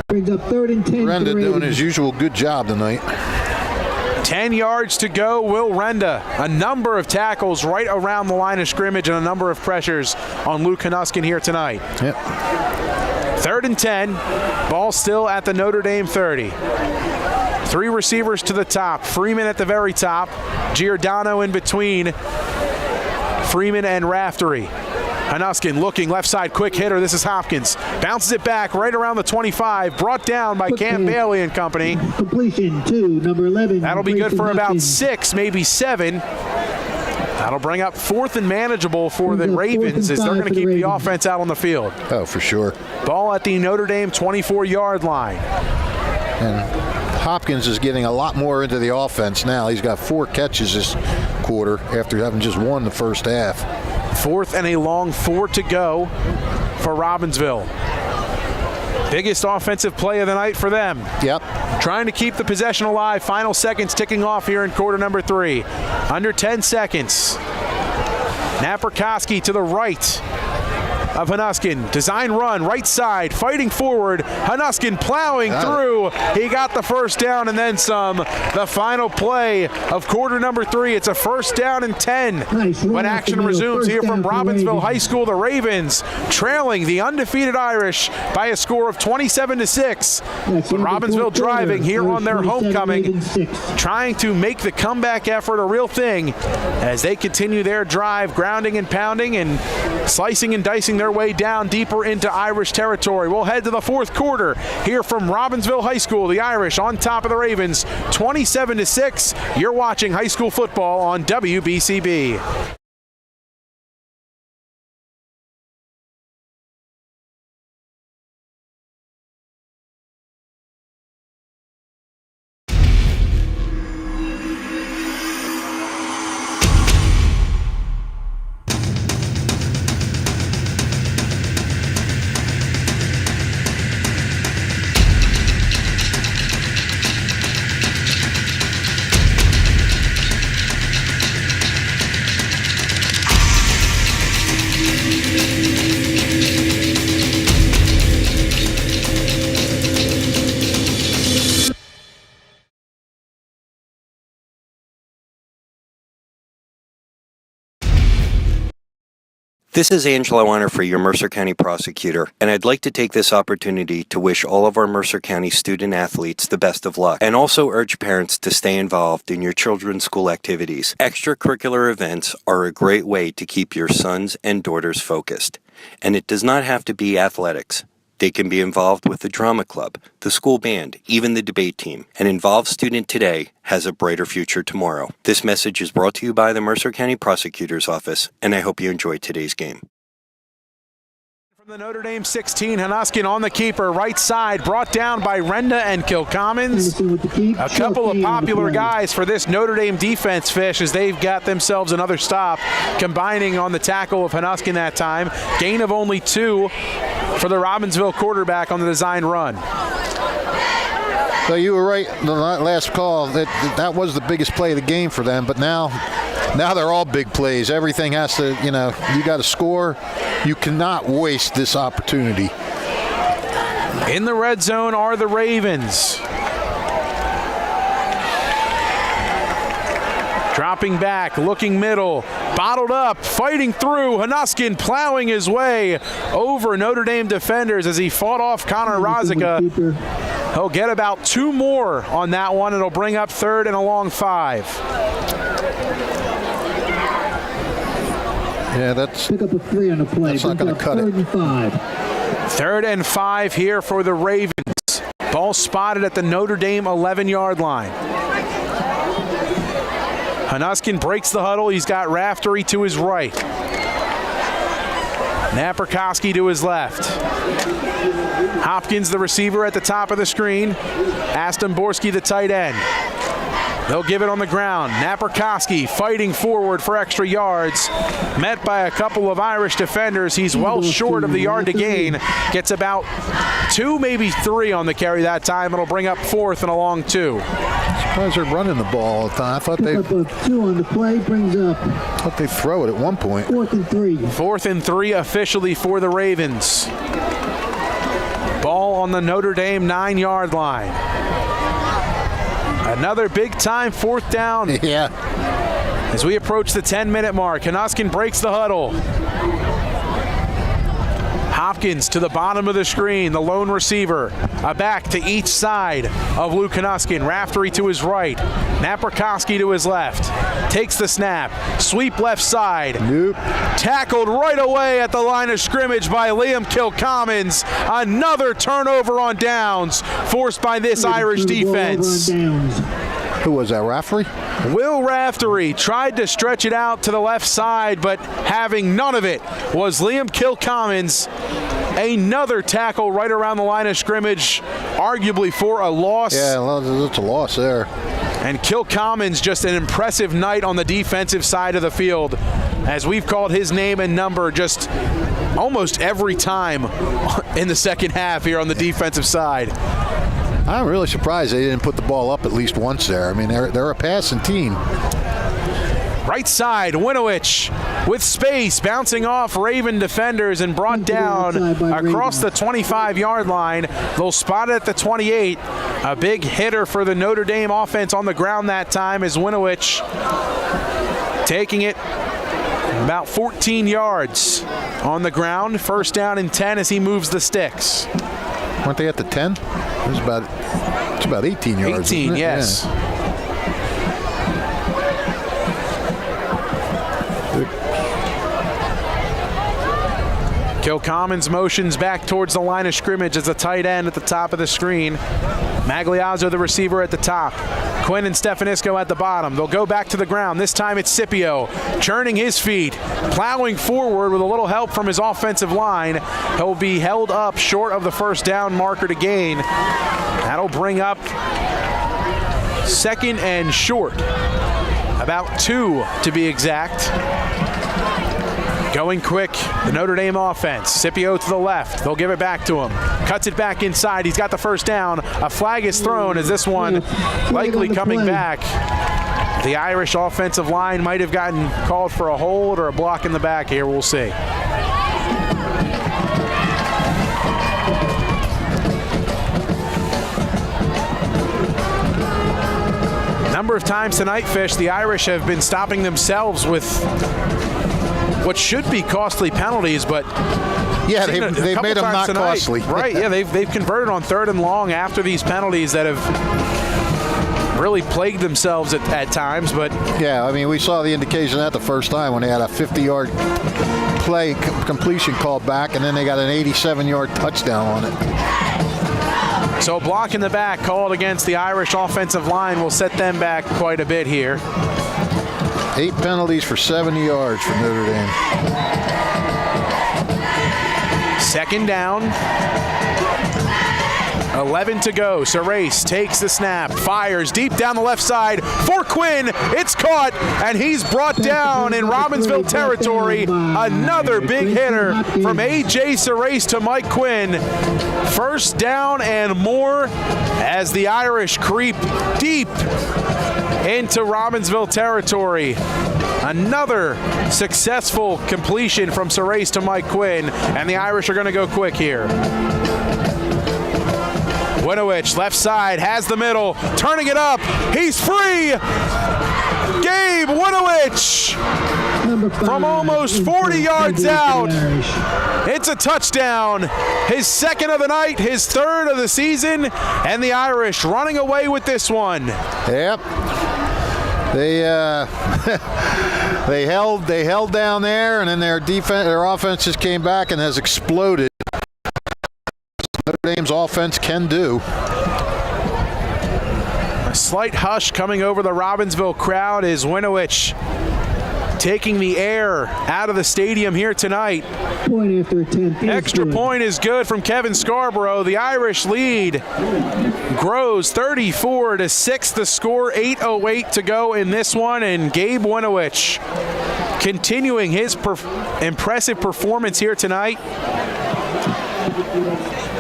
Brings up 3rd and 10. Renda doing his usual good job tonight. 10 yards to go. Will Renda, a number of tackles right around the line of scrimmage and a number of pressures on Luke Hanuskin here tonight. Yep. 3rd and 10. Ball still at the Notre Dame 30. Three receivers to the top. Freeman at the very top. Giordano in between Freeman and Raftery. Hanuskin looking left side, quick hitter. This is Hopkins. Bounces it back right around the 25. Brought down by Cam Bailey and company. Completion to number 11. That'll be good for about Hopkins. 6, maybe 7. That'll bring up 4th and manageable for the Ravens as they're going to keep the offense out on the field. Oh, for sure. Ball at the Notre Dame 24-yard line. And Hopkins is getting a lot more into the offense now. He's got 4 catches this quarter after having just 1 the first half. 4th and a long 4 to go for Robbinsville. Biggest offensive play of the night for them. Yep. Trying to keep the possession alive. Final seconds ticking off here in quarter number 3. Under 10 seconds. Naperkoski to the right of Hanuskin. Design run, right side, fighting forward. Hanuskin plowing through. He got the first down and then some. The final play of quarter number 3. It's a first down and 10. When action resumes here from Robbinsville High School, the Ravens trailing the undefeated Irish by a score of 27-6. Robbinsville driving here on their homecoming, trying to make the comeback effort a real thing as they continue their drive, grounding and pounding and slicing and dicing their way down deeper into Irish territory. We'll head to the 4th quarter here from Robbinsville High School. The Irish on top of the Ravens, 27-6. You're watching high school football on WBCB. This is Angelo Onofre, your Mercer County prosecutor, and I'd like to take this opportunity to wish all of our Mercer County student athletes the best of luck, and also urge parents to stay involved in your children's school activities. Extracurricular events are a great way to keep your sons and daughters focused, and it does not have to be athletics. They can be involved with the drama club, the school band, even the debate team. An involved student today has a brighter future tomorrow. This message is brought to you by the Mercer County Prosecutor's Office, and I hope you enjoyed today's game. From the Notre Dame 16, Hanuskin on the keeper, right side, brought down by Renda and Kilcommons. A couple of popular guys for this Notre Dame defense, Fish, as they've got themselves another stop, combining on the tackle of Hanuskin that time. Gain of only 2 for the Robbinsville quarterback on the design run. So you were right, the last call, that was the biggest play of the game for them, but now they're all big plays. Everything has to, you got to score. You cannot waste this opportunity. In the red zone are the Ravens. Dropping back, looking middle, bottled up, fighting through. Hanuskin plowing his way over Notre Dame defenders as he fought off Connor Rosica. He'll get about 2 more on that one. It'll bring up 3rd and a long 5. Yeah, that's Pick up a 3 on the play. That's not going to cut 3rd it. and 5. 3rd and 5 here for the Ravens. Ball spotted at the Notre Dame 11-yard line. Hanuskin breaks the huddle. He's got Raftery to his right. Naperkoski to his left. Hopkins, the receiver, at the top of the screen. Aston Borski, the tight end. They'll give it on the ground. Naperkoski fighting forward for extra yards. Met by a couple of Irish defenders. He's well short of the yard to gain. Gets about 2, maybe 3 on the carry that time. It'll bring up 4th and a long 2. surprised they're running the ball all the time. I thought they Up of 2 on the play brings up thought they throw it at one point. 4th and 3. 4th and 3 officially for the Ravens. Ball on the Notre Dame 9-yard line. Another big-time 4th down. Yeah. As we approach the 10-minute mark, Hanuskin breaks the huddle. Hopkins to the bottom of the screen, the lone receiver. A back to each side of Luke Knuskin. Raftery to his right. Naprikoski to his left. Takes the snap. Sweep left side. Nope. Tackled right away at the line of scrimmage by Liam Kilcommons. Another turnover on downs forced by this Irish defense. Who was that, Raftery? Will Raftery tried to stretch it out to the left side, but having none of it was Liam Kilcommons. Another tackle right around the line of scrimmage, arguably for a loss. Yeah, that's a loss there. And Kilcommons, just an impressive night on the defensive side of the field, as we've called his name and number just almost every time in the second half here on the defensive side. I'm really surprised they didn't put the ball up at least once there. I mean, they're a passing team. Right side, Winowich with space, bouncing off Raven defenders and brought down across the 25-yard line. They'll spot it at the 28. A big hitter for the Notre Dame offense on the ground that time is Winowich, taking it about 14 yards on the ground. First down and 10 as he moves the sticks. Weren't they at the 10? It's about 18 yards. 18, yes. Yeah. Kilcommons motions back towards the line of scrimmage as a tight end at the top of the screen. Magliazzo, the receiver, at the top. Quinn and Stefanisco at the bottom. They'll go back to the ground. This time it's Scipio, churning his feet, plowing forward with a little help from his offensive line. He'll be held up short of the first down marker to gain. That'll bring up second and short. About 2 to be exact. Going quick, the Notre Dame offense. Scipio to the left. They'll give it back to him. Cuts it back inside. He's got the first down. A flag is thrown as this one likely coming back. The Irish offensive line might have gotten called for a hold or a block in the back here. We'll see. Number of times tonight, Fish, the Irish have been stopping themselves with what should be costly penalties, but yeah, they've made them not tonight. Costly. Right, yeah, they've converted on 3rd and long after these penalties that have really plagued themselves at times. But yeah, I mean, we saw the indication of that the first time when they had a 50-yard play completion called back, and then they got an 87-yard touchdown on it. So a block in the back called against the Irish offensive line will set them back quite a bit here. 8 penalties for 70 yards for Notre Dame. Second down. 11 to go. Sarace takes the snap, fires deep down the left side for Quinn. It's caught, and he's brought down in Robbinsville territory. Another big hitter from A.J. Sarace to Mike Quinn. First down and more as the Irish creep deep into Robbinsville territory. Another successful completion from Sarace to Mike Quinn, and the Irish are going to go quick here. Winowich, left side, has the middle, turning it up. He's free. Gabe Winowich from almost 40 yards out. It's a touchdown. His second of the night, his third of the season, and the Irish running away with this one. Yep. They they held down there, and then their offense just came back and has exploded. Notre Dame's offense can do. A slight hush coming over the Robbinsville crowd as Winowich taking the air out of the stadium here tonight. Point after 10. Extra point is good from Kevin Scarborough. The Irish lead grows 34-6. The score, 8:08 to go in this one, and Gabe Winowich continuing his impressive performance here tonight.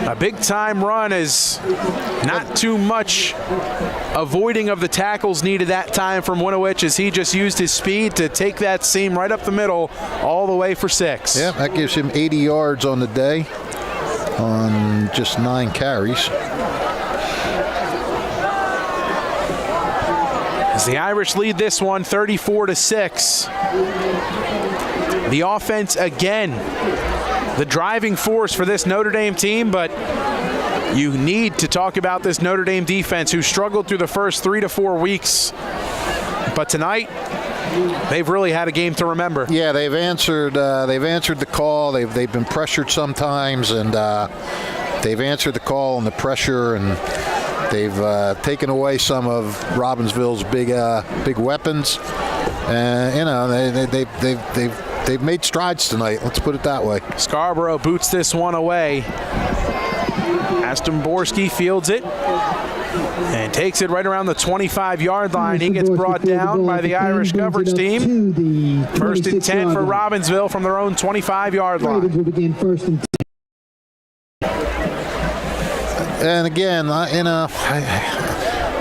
A big-time run is not too much avoiding of the tackles needed that time from Winowich as he just used his speed to take that seam right up the middle all the way for 6. Yeah, that gives him 80 yards on the day on just 9 carries. As the Irish lead this one 34-6. The offense again the driving force for this Notre Dame team, but you need to talk about this Notre Dame defense who struggled through the first 3 to 4 weeks. But tonight, they've really had a game to remember. Yeah, they've answered the call. They've been pressured sometimes, and they've answered the call and the pressure, and they've taken away some of Robbinsville's big weapons. And they've made strides tonight. Let's put it that way. Scarborough boots this one away. Astomborski fields it and takes it right around the 25-yard line. He gets brought down by the Irish coverage team. First and 10 for Robbinsville from their own 25-yard line. And again, I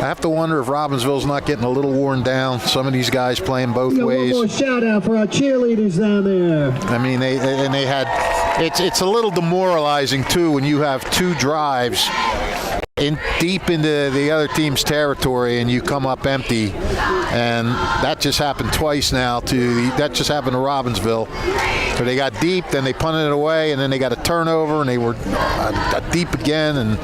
have to wonder if Robbinsville's not getting a little worn down. Some of these guys playing both ways. One more shout out for our cheerleaders down there. I mean, they had. It's a little demoralizing too when you have 2 drives deep into the other team's territory and you come up empty, and that just happened twice now. That just happened to Robbinsville. So they got deep, then they punted it away, and then they got a turnover, and they were deep again, and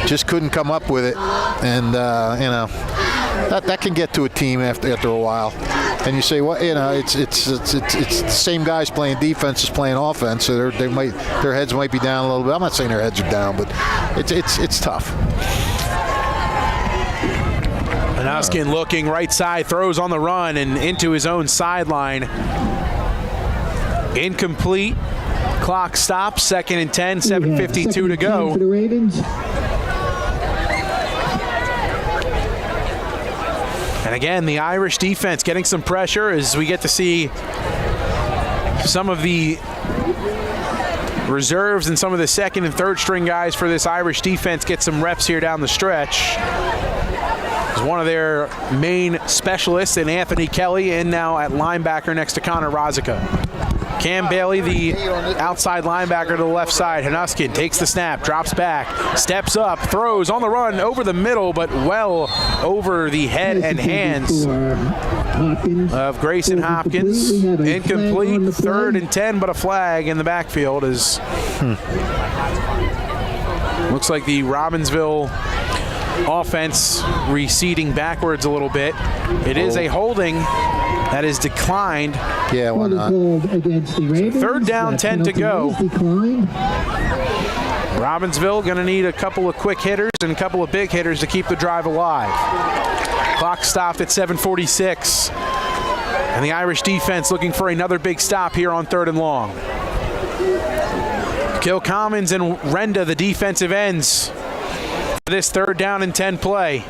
just couldn't come up with it. And that can get to a team after a while. And you say, well, it's the same guys playing defense as playing offense, so their heads might be down a little bit. I'm not saying their heads are down, but it's tough. Anuskin looking right side, throws on the run and into his own sideline. Incomplete. Clock stops. 2nd and 10, 7:52 to go. For the Ravens. And again, the Irish defense getting some pressure as we get to see some of the reserves and some of the 2nd and 3rd string guys for this Irish defense get some reps here down the stretch. As one of their main specialists in Anthony Kelly, and now at linebacker next to Connor Rozika. Cam Bailey, the outside linebacker to the left side. Hanuskin takes the snap, drops back, steps up, throws on the run over the middle, but well over the head and hands of Grayson Hopkins. Incomplete, 3rd and 10, but a flag in the backfield is. Looks like the Robbinsville offense receding backwards a little bit. It is a holding that is declined. Yeah, why not? 3rd down, 10 to go. Robbinsville going to need a couple of quick hitters and a couple of big hitters to keep the drive alive. Clock stopped at 7:46. And the Irish defense looking for another big stop here on 3rd and long. Kilcommons and Renda, the defensive ends, for this 3rd down and 10 play.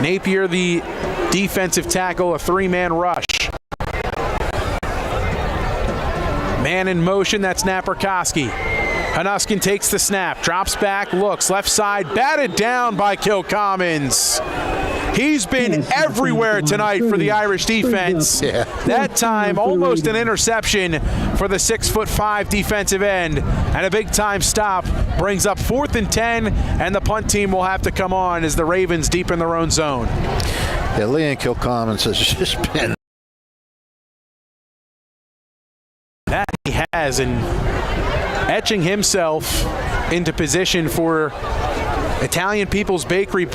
Napier, the defensive tackle, a 3-man rush. Man in motion, that's Naperkoski. Hanuskin takes the snap, drops back, looks, left side, batted down by Kilcommons. He's been everywhere tonight for the Irish defense. That time, almost an interception for the 6'5" defensive end. And a big-time stop brings up 4th and 10, and the punt team will have to come on as the Ravens deep in their own zone. Yeah, Leon Kilcommons has just been. That he has, and etching himself into position for Italian People's Bakery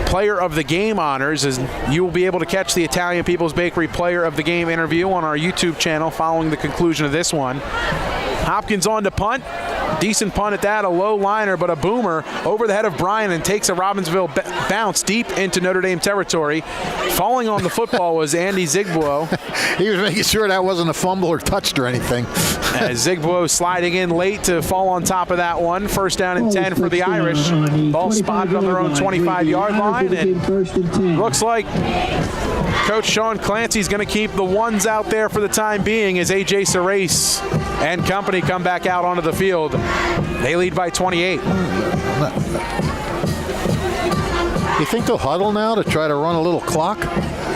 Player of the Game honors, as you will be able to catch the Italian People's Bakery Player of the Game interview on our YouTube channel following the conclusion of this one. Hopkins on to punt. Decent punt at that, a low liner, but a boomer over the head of Bryan and takes a Robbinsville bounce deep into Notre Dame territory. Falling on the football was Andy Zigbuo. He was making sure that wasn't a fumble or touched or anything. Zigbuo sliding in late to fall on top of that one. 1st down and 10 for the Irish. Ball spotted on their own 25-yard line, and looks like Coach Sean Clancy's going to keep the ones out there for the time being as A.J. Serace and company come back out onto the field. They lead by 28. You think they'll huddle now to try to run a little clock?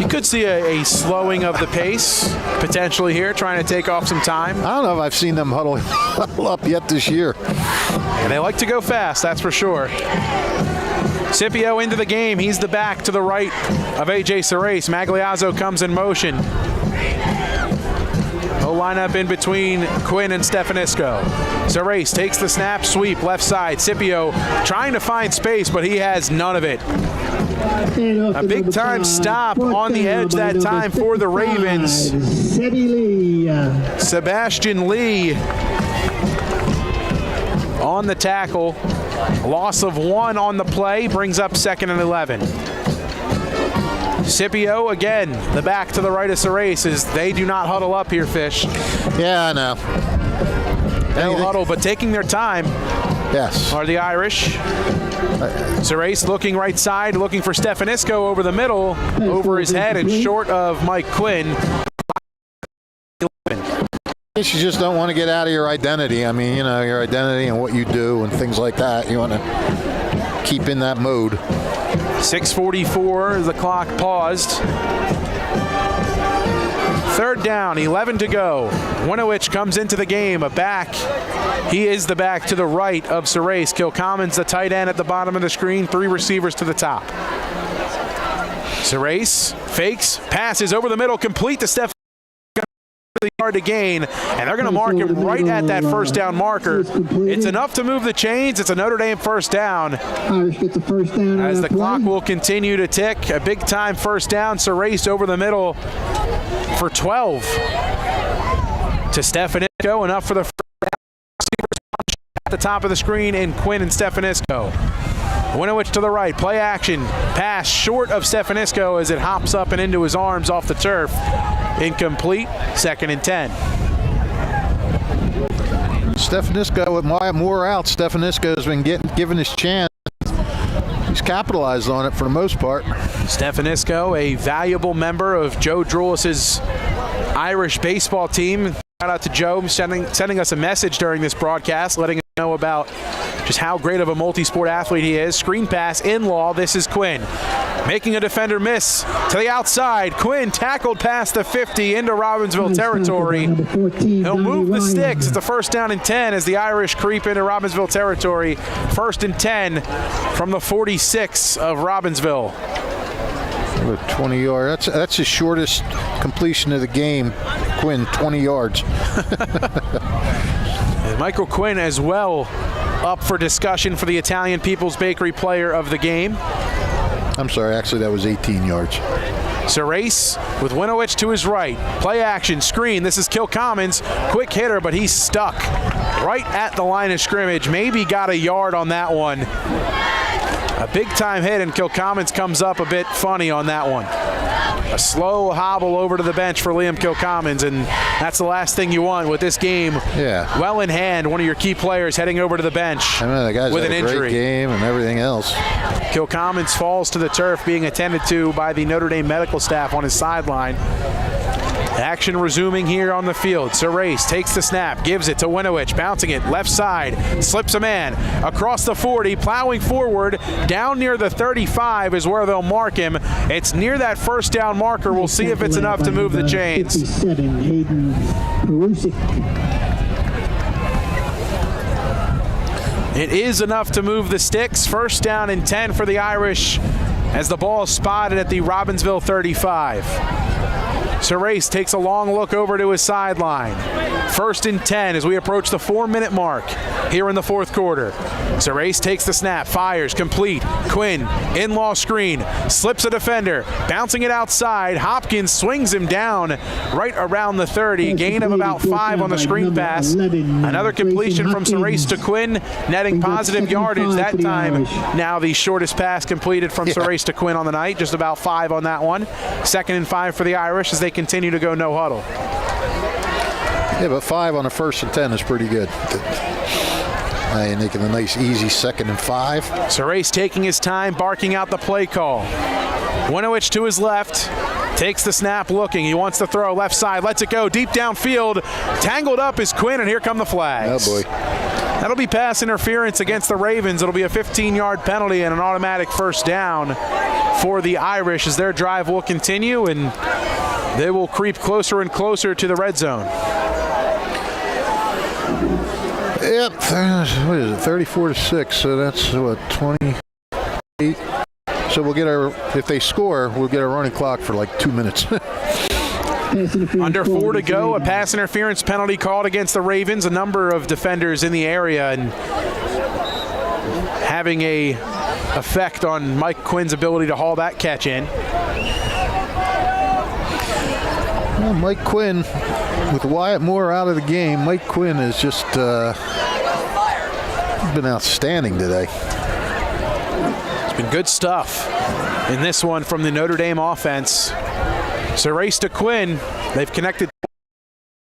You could see a slowing of the pace potentially here, trying to take off some time. I don't know if I've seen them huddle up yet this year. And they like to go fast, that's for sure. Scipio into the game. He's the back to the right of A.J. Serace. Magliazzo comes in motion. They'll line up in between Quinn and Stefanisco. Sarace takes the snap, sweep, left side. Scipio trying to find space, but he has none of it. A big-time stop on the edge that time for the Ravens. Sebastian Lee on the tackle. Loss of 1 on the play, brings up 2nd and 11. Scipio, again, the back to the right of Sarace, as they do not huddle up here, Fish. Yeah, I know. No huddle, but taking their time. Yes. Are the Irish. Sarace looking right side, looking for Stefanisco over the middle, over his head and short of Mike Quinn. You just don't want to get out of your identity. I mean, you know, your identity and what you do and things like that. You want to keep in that mode. 6:44 as the clock paused. 3rd down, 11 to go. Winovich comes into the game, a back. He is the back to the right of Sarace. Kilcommons, the tight end at the bottom of the screen, 3 receivers to the top. Sarace fakes, passes over the middle, complete to Steph. Yard to gain, and they're going to mark him right at that 1st down marker. It's enough to move the chains. It's a Notre Dame 1st down. Irish get the 1st down as the clock will continue to tick. A big-time 1st down. Sarace over the middle for 12 to Stefanisco. Enough for the first down. At the top of the screen in Quinn and Stefanisco. Winovich to the right, play action, pass short of Stefanisco as it hops up and into his arms off the turf. Incomplete, 2nd and 10. Stefanisco, with more out, Stefanisco has been given his chance. He's capitalized on it for the most part. Stefanisco, a valuable member of Joe Drulis's Irish baseball team. Shout out to Joe sending us a message during this broadcast, letting us know about just how great of a multi-sport athlete he is. Screen pass in law. This is Quinn. Making a defender miss to the outside. Quinn tackled past the 50 into Robbinsville territory. He'll move the sticks. It's a 1st down and 10 as the Irish creep into Robbinsville territory. 1st and 10 from the 46 of Robbinsville. 20 yards. That's his shortest completion of the game. Quinn, 20 yards. Michael Quinn as well up for discussion for the Italian People's Bakery player of the game. I'm sorry, actually that was 18 yards. Sarace with Winovich to his right. Play action, screen. This is Kilcommons. Quick hitter, but he's stuck right at the line of scrimmage. Maybe got a yard on that one. A big-time hit, and Kilcommons comes up a bit funny on that one. A slow hobble over to the bench for Liam Kilcommons, and that's the last thing you want with this game. Yeah. Well in hand, one of your key players heading over to the bench. I mean, the guy's with had an a great injury. Game and everything else. Kilcommons falls to the turf, being attended to by the Notre Dame medical staff on his sideline. Action resuming here on the field. Sarace takes the snap, gives it to Winovich, bouncing it left side, slips a man across the 40, plowing forward, down near the 35 is where they'll mark him. It's near that 1st down marker. We'll see if it's enough to move the chains. 57, Hayden Perusic. It is enough to move the sticks. 1st down and 10 for the Irish as the ball is spotted at the Robbinsville 35. Sarace takes a long look over to his sideline. 1st and 10 as we approach the 4-minute mark here in the 4th quarter. Sarace takes the snap, fires, complete. Quinn, in-law screen, slips a defender, bouncing it outside. Hopkins swings him down right around the 30. Gain of about 5 on the screen pass. Another completion from Sarace to Quinn, netting positive yardage that time. Now the shortest pass completed from Sarace to Quinn on the night, just about 5 on that one. 2nd and 5 for the Irish as they continue to go no huddle. Yeah, but 5 on a 1st and 10 is pretty good. And making a nice, easy 2nd and 5. Sarace taking his time, barking out the play call. Winovich to his left, takes the snap, looking. He wants to throw left side, lets it go deep downfield. Tangled up is Quinn, and here come the flags. Oh, boy. That'll be pass interference against the Ravens. It'll be a 15-yard penalty and an automatic 1st down for the Irish as their drive will continue, and they will creep closer and closer to the red zone. Yep, what is it, 34-6, so that's what, 28. So we'll get if they score, we'll get a running clock for like 2 minutes. Under 4 to go, a pass interference penalty called against the Ravens. A number of defenders in the area and having a effect on Mike Quinn's ability to haul that catch in. Well, Mike Quinn, with Wyatt Moore out of the game, Mike Quinn has just been outstanding today. It's been good stuff in this one from the Notre Dame offense. So race to Quinn. They've connected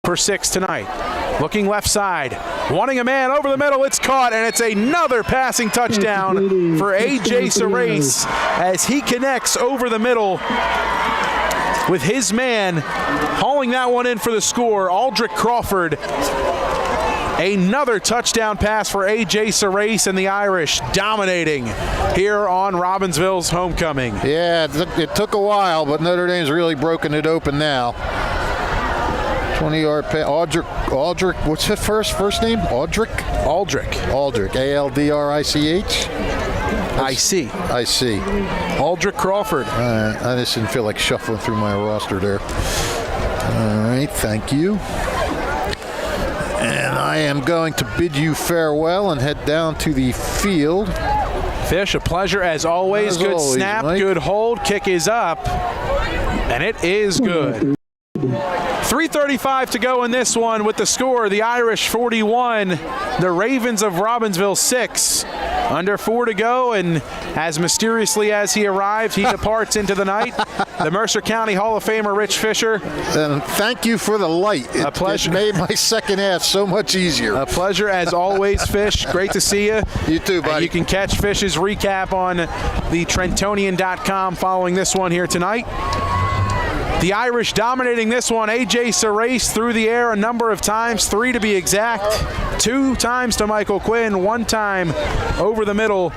for 6 tonight. Looking left side, wanting a man over the middle. It's caught, and it's another passing touchdown for A.J. Sarace as he connects over the middle with his man hauling that one in for the score. Aldrich Crawford. Another touchdown pass for A.J. Sarace and the Irish dominating here on Robbinsville's homecoming. Yeah, it took a while, but Notre Dame's really broken it open now. 20-yard pass. Aldrich, what's his first name? Aldrich, A-L-D-R-I-C-H? I see. Aldrich Crawford. I just didn't feel like shuffling through my roster there. All right, thank you. And I am going to bid you farewell and head down to the field. Fish, a pleasure as always. Good snap, Mike. Good hold. Kick is up, and it is good. 3:35 to go in this one with the score. The Irish 41, the Ravens of Robbinsville 6. Under 4 to go, and as mysteriously as he arrived, he departs into the night. The Mercer County Hall of Famer, Rich Fisher. And thank you for the light. A pleasure. It made my second half so much easier. A pleasure as always, Fish. Great to see you. You too, buddy. And you can catch Fish's recap on the Trentonian.com following this one here tonight. The Irish dominating this one. A.J. Sarace through the air a number of times, 3 to be exact. 2 times to Michael Quinn, 1 time over the middle,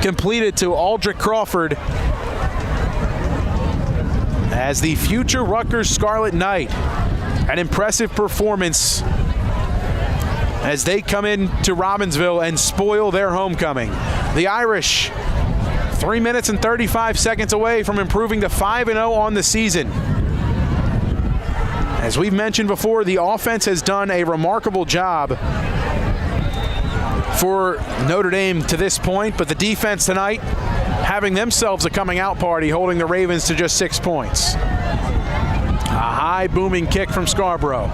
completed to Aldrich Crawford. As the future Rutgers Scarlet Knight, an impressive performance as they come into Robbinsville and spoil their homecoming. The Irish, 3 minutes and 35 seconds away from improving to 5-0 on the season. As we've mentioned before, the offense has done a remarkable job for Notre Dame to this point, but the defense tonight having themselves a coming out party, holding the Ravens to just 6 points. A high booming kick from Scarborough.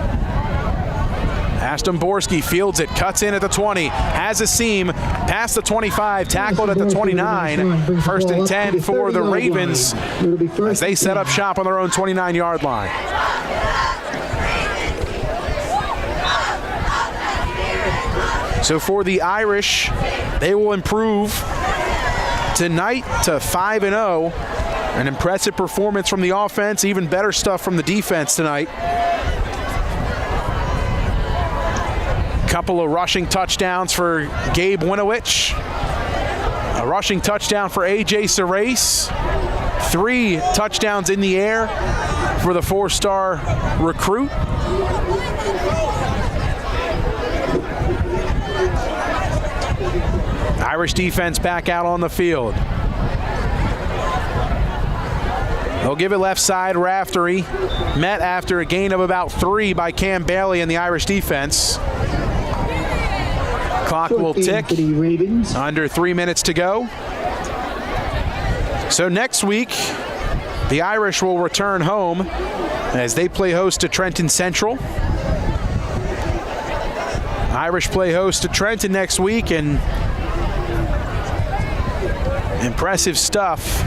Ashton Borski fields it, cuts in at the 20, has a seam, past the 25, tackled at the 29. 1st and 10 for the Ravens as they set up shop on their own 29-yard line. So for the Irish, they will improve tonight to 5-0. An impressive performance from the offense, even better stuff from the defense tonight. Couple of rushing touchdowns for Gabe Winowich. A rushing touchdown for A.J. Sarace. 3 touchdowns in the air for the 4-star recruit. Irish defense back out on the field. They'll give it left side. Raftery met after a gain of about 3 by Cam Bailey in the Irish defense. Clock will tick. Under 3 minutes to go. So next week, the Irish will return home as they play host to Trenton Central. Irish play host to Trenton next week, and impressive stuff.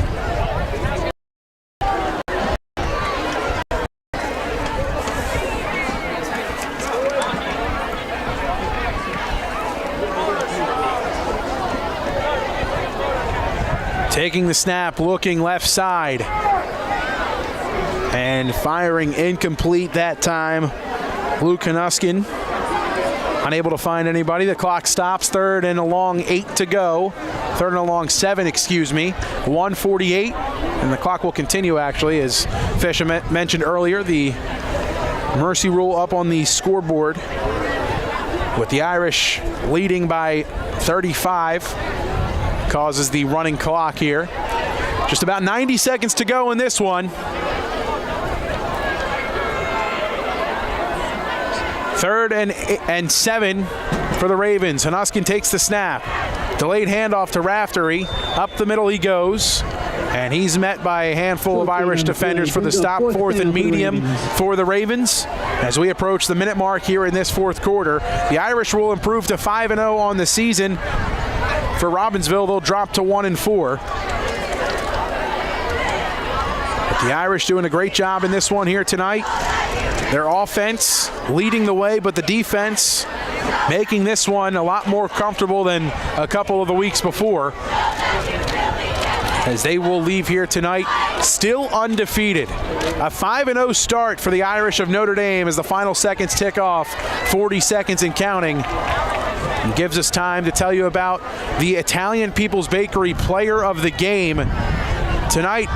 Taking the snap, looking left side, and firing incomplete that time. Luke Hanuskin unable to find anybody. The clock stops. 3rd and a long 8 to go. 3rd and a long 7, excuse me. 1:48, and the clock will continue actually, as Fish mentioned earlier. The mercy rule up on the scoreboard with the Irish leading by 35 causes the running clock here. Just about 90 seconds to go in this one. 3rd and 7 for the Ravens. Hanuskin takes the snap. Delayed handoff to Raftery. Up the middle he goes. And he's met by a handful of Irish defenders for the stop. 4th and medium for the Ravens. As we approach the minute mark here in this 4th quarter, the Irish will improve to 5-0 on the season. For Robbinsville, they'll drop to 1-4. But the Irish doing a great job in this one here tonight. Their offense leading the way, but the defense making this one a lot more comfortable than a couple of the weeks before, as they will leave here tonight still undefeated. A 5-0 start for the Irish of Notre Dame as the final seconds tick off, 40 seconds and counting. And gives us time to tell you about the Italian People's Bakery Player of the Game. Tonight,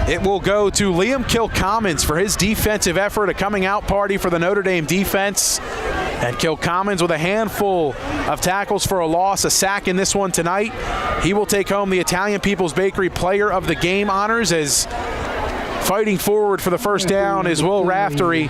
it will go to Liam Kilcommons for his defensive effort, a coming out party for the Notre Dame defense. And Kilcommons with a handful of tackles for a loss, a sack in this one tonight. He will take home the Italian People's Bakery Player of the Game honors, as fighting forward for the first down is Will Raftery.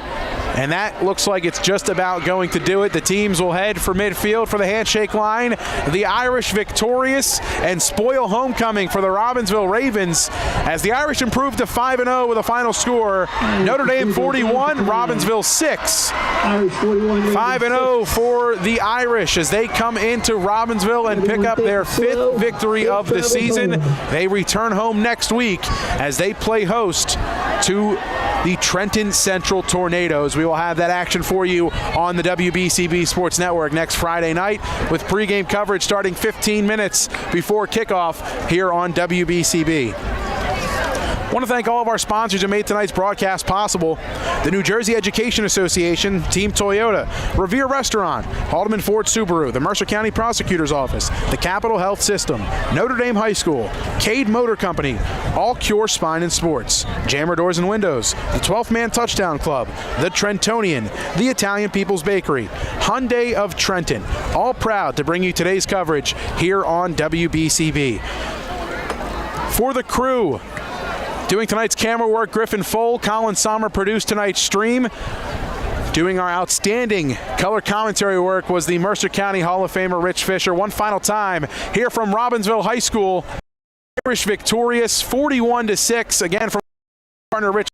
And that looks like it's just about going to do it. The teams will head for midfield for the handshake line. The Irish victorious and spoil homecoming for the Robbinsville Ravens as the Irish improve to 5-0 with a final score. Notre Dame 41, Robbinsville 6. 5-0 for the Irish as they come into Robbinsville and pick up their 5th victory of the season. They return home next week as they play host to the Trenton Central Tornadoes. We will have that action for you on the WBCB Sports Network next Friday night, with pregame coverage starting 15 minutes before kickoff here on WBCB. I want to thank all of our sponsors who made tonight's broadcast possible. The New Jersey Education Association, Team Toyota, Revere Restaurant, Haldeman Ford Subaru, the Mercer County Prosecutor's Office, the Capital Health System, Notre Dame High School, Cade Motor Company, All Cure Spine and Sports, Jammer Doors and Windows, the 12th Man Touchdown Club, the Trentonian, the Italian People's Bakery, Hyundai of Trenton, all proud to bring you today's coverage here on WBCB. For the crew, doing tonight's camera work, Griffin Fole. Colin Sommer produced tonight's stream. Doing our outstanding color commentary work was the Mercer County Hall of Famer Rich Fisher. One final time here from Robbinsville High School. Irish victorious 41-6. Again from partner Rich.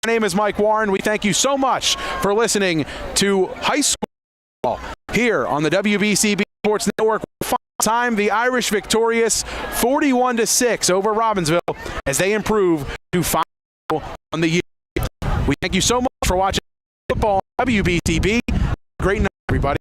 My name is Mike Warren. We thank you so much for listening to High School here on the WBCB Sports Network. Time the Irish victorious 41-6 over Robbinsville as they improve to 5 on the year. We thank you so much for watching football on WBCB. Great night, everybody.